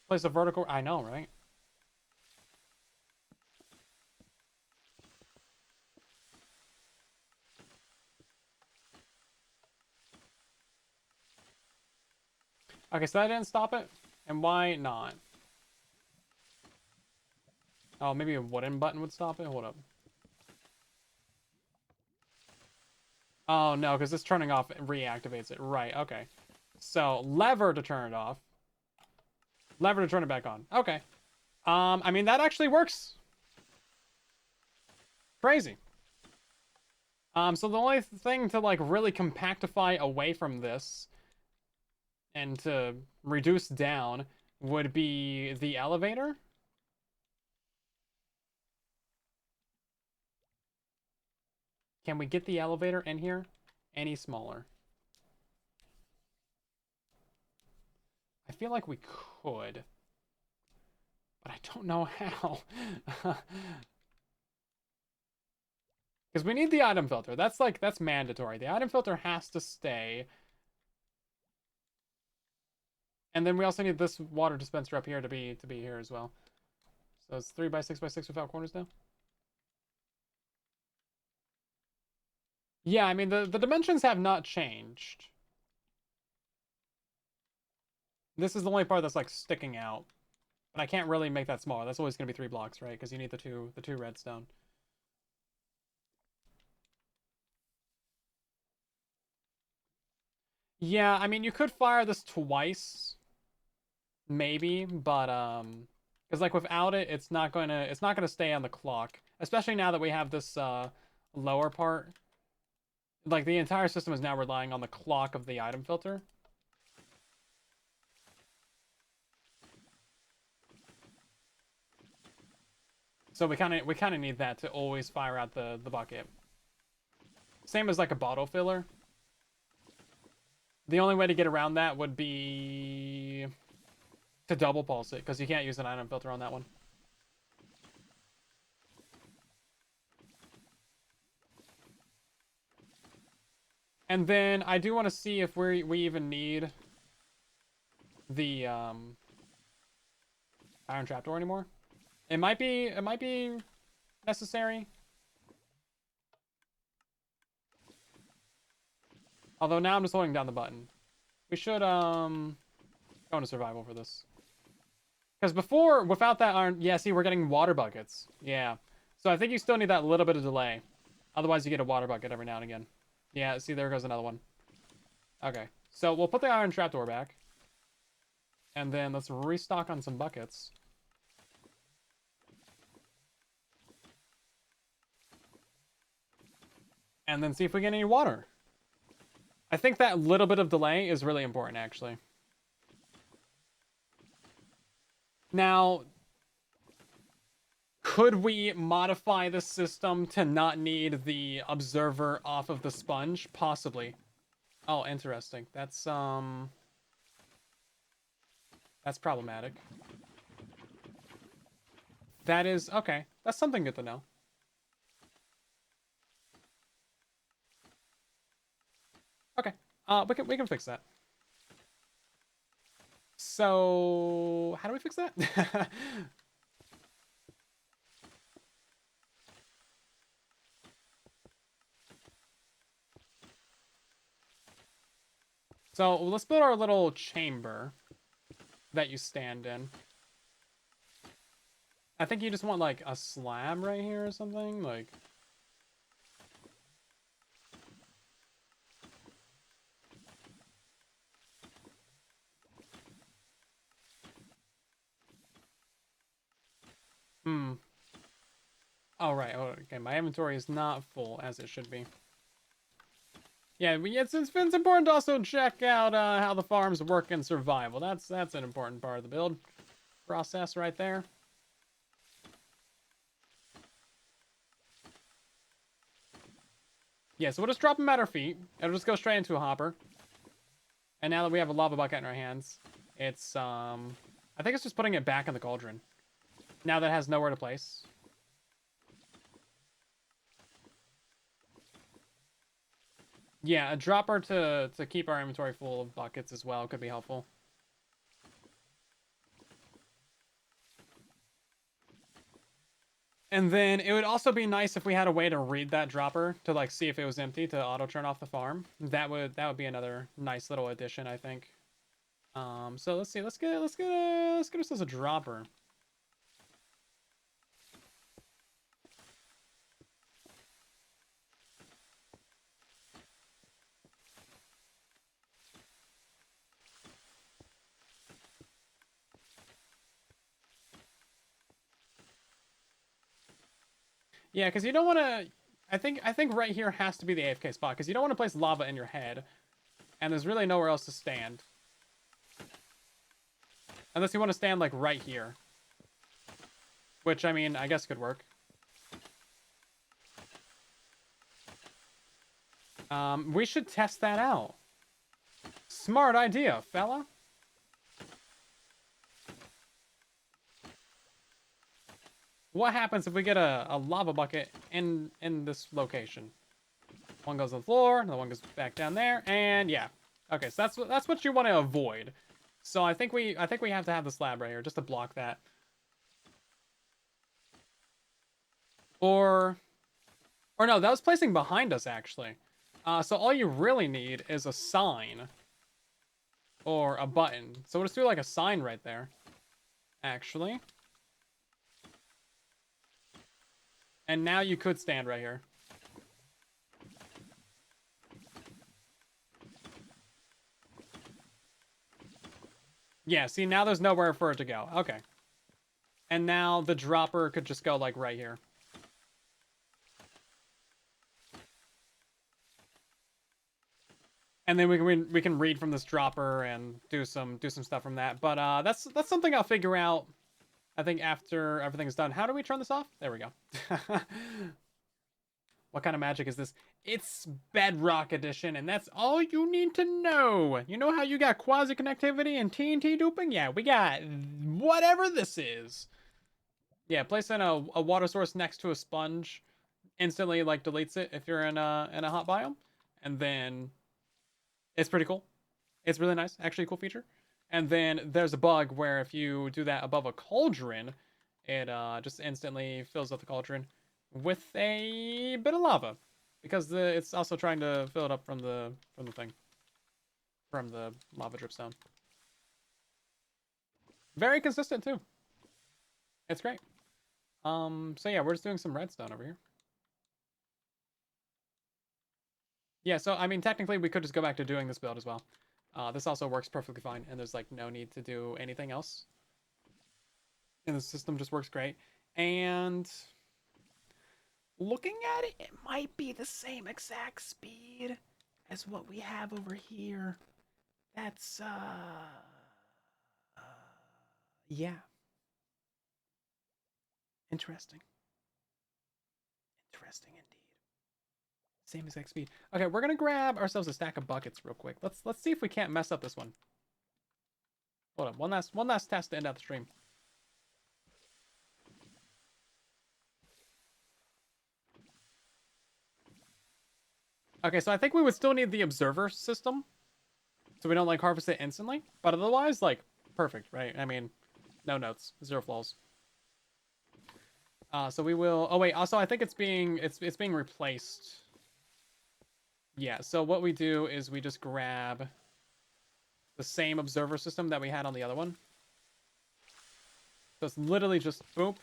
Place a vertical. I know, right? Okay, so that didn't stop it. And why not? Oh, maybe a wooden button would stop it? Hold up. Oh, no, because this turning off reactivates it. Right, okay. So, lever to turn it off. Lever to turn it back on. Okay. I mean, that actually works. Crazy. So the only thing to, like, really compactify away from this and to reduce down would be the elevator. Can we get the elevator in here any smaller? I feel like we could, but I don't know how. Because we need the item filter. That's mandatory. The item filter has to stay. And then we also need this water dispenser up here to be here as well. So it's 3 by 6 by 6 without corners now. Yeah, I mean the dimensions have not changed. This is the only part that's like sticking out. But I can't really make that smaller. That's always gonna be 3 blocks, right? Because you need the two redstone. Yeah, I mean you could fire this twice, maybe, but because like without it, it's not gonna stay on the clock. Especially now that we have this lower part. Like the entire system is now relying on the clock of the item filter. So we kind of need that to always fire out the bucket. Same as like a bottle filler. The only way to get around that would be to double pulse it, because you can't use an item filter on that one. And then I do want to see if we even need the iron trapdoor anymore. It might be necessary. Although now I'm just holding down the button. We should go into survival for this. Because before, without that iron, yeah, see, we're getting water buckets. Yeah. So I think you still need that little bit of delay. Otherwise, you get a water bucket every now and again. Yeah, see, there goes another one. Okay. So we'll put the iron trapdoor back. And then let's restock on some buckets. And then see if we get any water. I think that little bit of delay is really important, actually. Now, could we modify the system to not need the observer off of the sponge? Possibly. Oh, interesting. That's problematic. That is okay. That's something good to know. Okay. We can fix that. So, how do we fix that? So, let's build our little chamber that you stand in. I think you just want like a slab right here or something, like hmm. Oh, right. Oh, okay, my inventory is not full as it should be. Yeah, it's important to also check out how the farms work in survival. That's an important part of the build process right there. Yeah, so we'll just drop them at our feet. It'll just go straight into a hopper. And now that we have a lava bucket in our hands, it's I think it's just putting it back in the cauldron. Now that it has nowhere to place. Yeah, a dropper to keep our inventory full of buckets as well could be helpful. And then it would also be nice if we had a way to read that dropper to like see if it was empty to auto turn off the farm. That would be another nice little addition, I think. So let's see. Let's get ourselves a dropper. Yeah, because you don't want to... I think right here has to be the AFK spot, because you don't want to place lava in your head, and there's really nowhere else to stand. Unless you want to stand, like, right here. Which, I mean, I guess could work. We should test that out. Smart idea, fella. What happens if we get a lava bucket in this location? One goes on the floor, the one goes back down there, and yeah. Okay, so that's what you want to avoid. So I think we have to have the slab right here just to block that. Or no, that was placing behind us actually. So all you really need is a sign or a button. So we'll just do like a sign right there. Actually. And now you could stand right here. Yeah, see, now there's nowhere for it to go. Okay. And now the dropper could just go, like, right here. And then we can read from this dropper and do some stuff from that. But that's something I'll figure out, I think, after everything's done. How do we turn this off? There we go. What kind of magic is this? It's Bedrock Edition, and that's all you need to know. You know how you got quasi-connectivity and TNT duping? Yeah, we got whatever this is. Yeah, placing a water source next to a sponge instantly, like, deletes it if you're in a hot biome. And then it's pretty cool. It's really nice. Actually a cool feature. And then there's a bug where if you do that above a cauldron, it just instantly fills up the cauldron with a bit of lava, because it's also trying to fill it up from the thing, from the lava dripstone. Very consistent too. It's great. So yeah, we're just doing some redstone over here. Yeah, so I mean, technically we could just go back to doing this build as well. This also works perfectly fine, and there's like no need to do anything else. And the system just works great. And looking at it, it might be the same exact speed as what we have over here. That's yeah. Interesting. Interesting indeed. Same exact speed. Okay, we're gonna grab ourselves a stack of buckets real quick. Let's see if we can't mess up this one. Hold on, one last test to end out the stream. Okay, so I think we would still need the observer system, so we don't like harvest it instantly. But otherwise, like, perfect, right? I mean, no notes, zero flaws. So we will. Oh wait, also I think it's being replaced. Yeah. So what we do is we just grab the same observer system that we had on the other one. So it's literally just boop,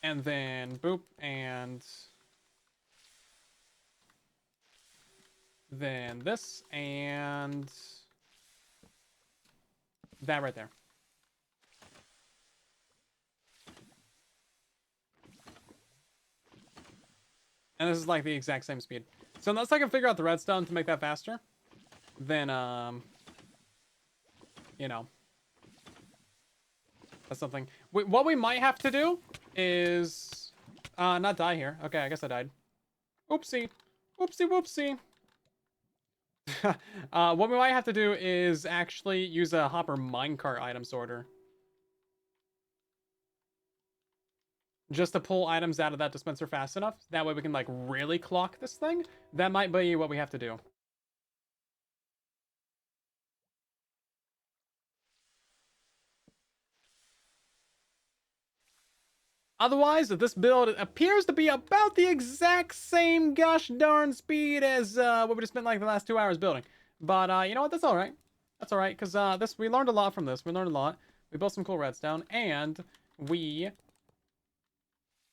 and then boop, and then this, and that right there. And this is like the exact same speed. So unless I can figure out the redstone to make that faster, then, you know, that's something. What we might have to do is, not die here. Okay, I guess I died. Oopsie. Oopsie whoopsie. What we might have to do is actually use a hopper minecart item sorter. Just to pull items out of that dispenser fast enough. That way we can, like, really clock this thing. That might be what we have to do. Otherwise, this build appears to be about the exact same gosh darn speed as what we just spent like the last 2 hours building. But you know what? That's all right. That's all right, because we learned a lot from this. We learned a lot. We built some cool redstone, and we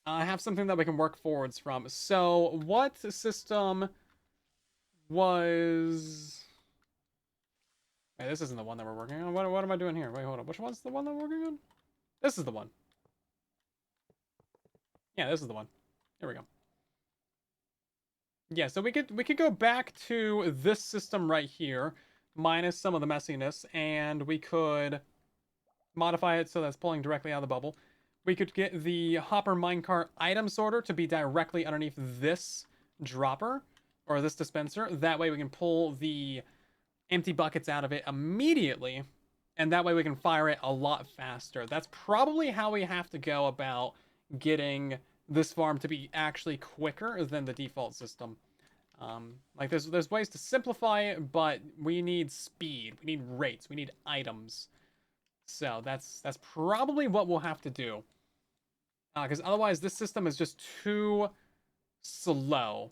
have something that we can work forwards from. So, what system was... Wait, this isn't the one that we're working on. What am I doing here? Wait, hold on. Which one's the one that we're working on? This is the one. Yeah, this is the one. Here we go. Yeah, so we could go back to this system right here, minus some of the messiness, and we could modify it so that's pulling directly out of the bubble. We could get the hopper minecart item sorter to be directly underneath this dropper, or this dispenser. That way we can pull the empty buckets out of it immediately, and that way we can fire it a lot faster. That's probably how we have to go about getting this farm to be actually quicker than the default system. Like there's ways to simplify it, but we need speed, we need rates, we need items. So that's probably what we'll have to do. Because otherwise this system is just too slow.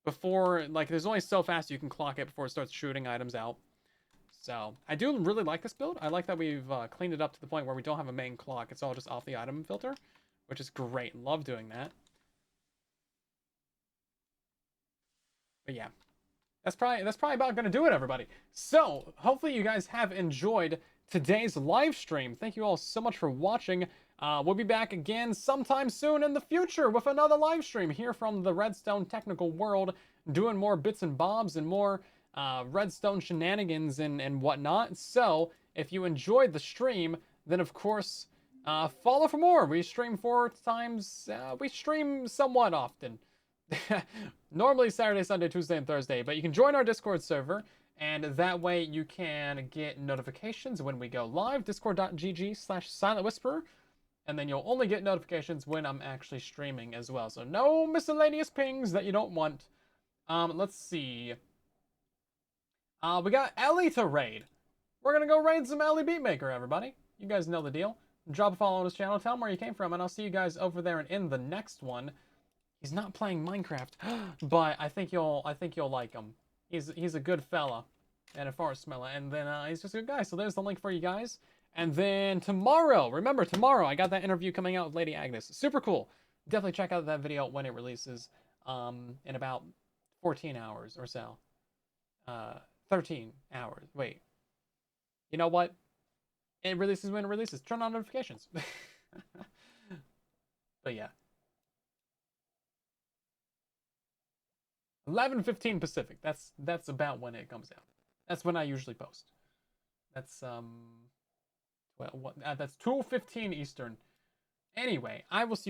Before, like, there's only so fast you can clock it before it starts shooting items out. So I do really like this build. I like that we've cleaned it up to the point where we don't have a main clock. It's all just off the item filter, which is great. Love doing that. But yeah, that's probably about gonna do it, everybody. So hopefully you guys have enjoyed today's live stream. Thank you all so much for watching. We'll be back again sometime soon in the future with another live stream here from the Redstone technical world, doing more bits and bobs and more Redstone shenanigans and whatnot. So if you enjoyed the stream, then of course follow for more. We stream 4 times. We stream somewhat often. Normally Saturday, Sunday, Tuesday, and Thursday, but you can join our Discord server, and that way you can get notifications when we go live, discord.gg/silentwhisperer, and then you'll only get notifications when I'm actually streaming as well, so no miscellaneous pings that you don't want. Let's see. We got Ellie to raid. We're gonna go raid some Ellie Beatmaker, everybody. You guys know the deal. Drop a follow on his channel, tell him where you came from, and I'll see you guys over there and in the next one. He's not playing Minecraft, but I think you'll like him. He's a good fella and a forest smeller, and then he's just a good guy. So there's the link for you guys. And then tomorrow, remember tomorrow, I got that interview coming out with Lady Agnes. Super cool. Definitely check out that video when it releases. In about 14 hours or so. 13 hours. Wait. You know what? It releases when it releases. Turn on notifications. But yeah. 11:15 Pacific. That's about when it comes out. That's when I usually post. That's well, that's 2:15 Eastern. Anyway, I will see you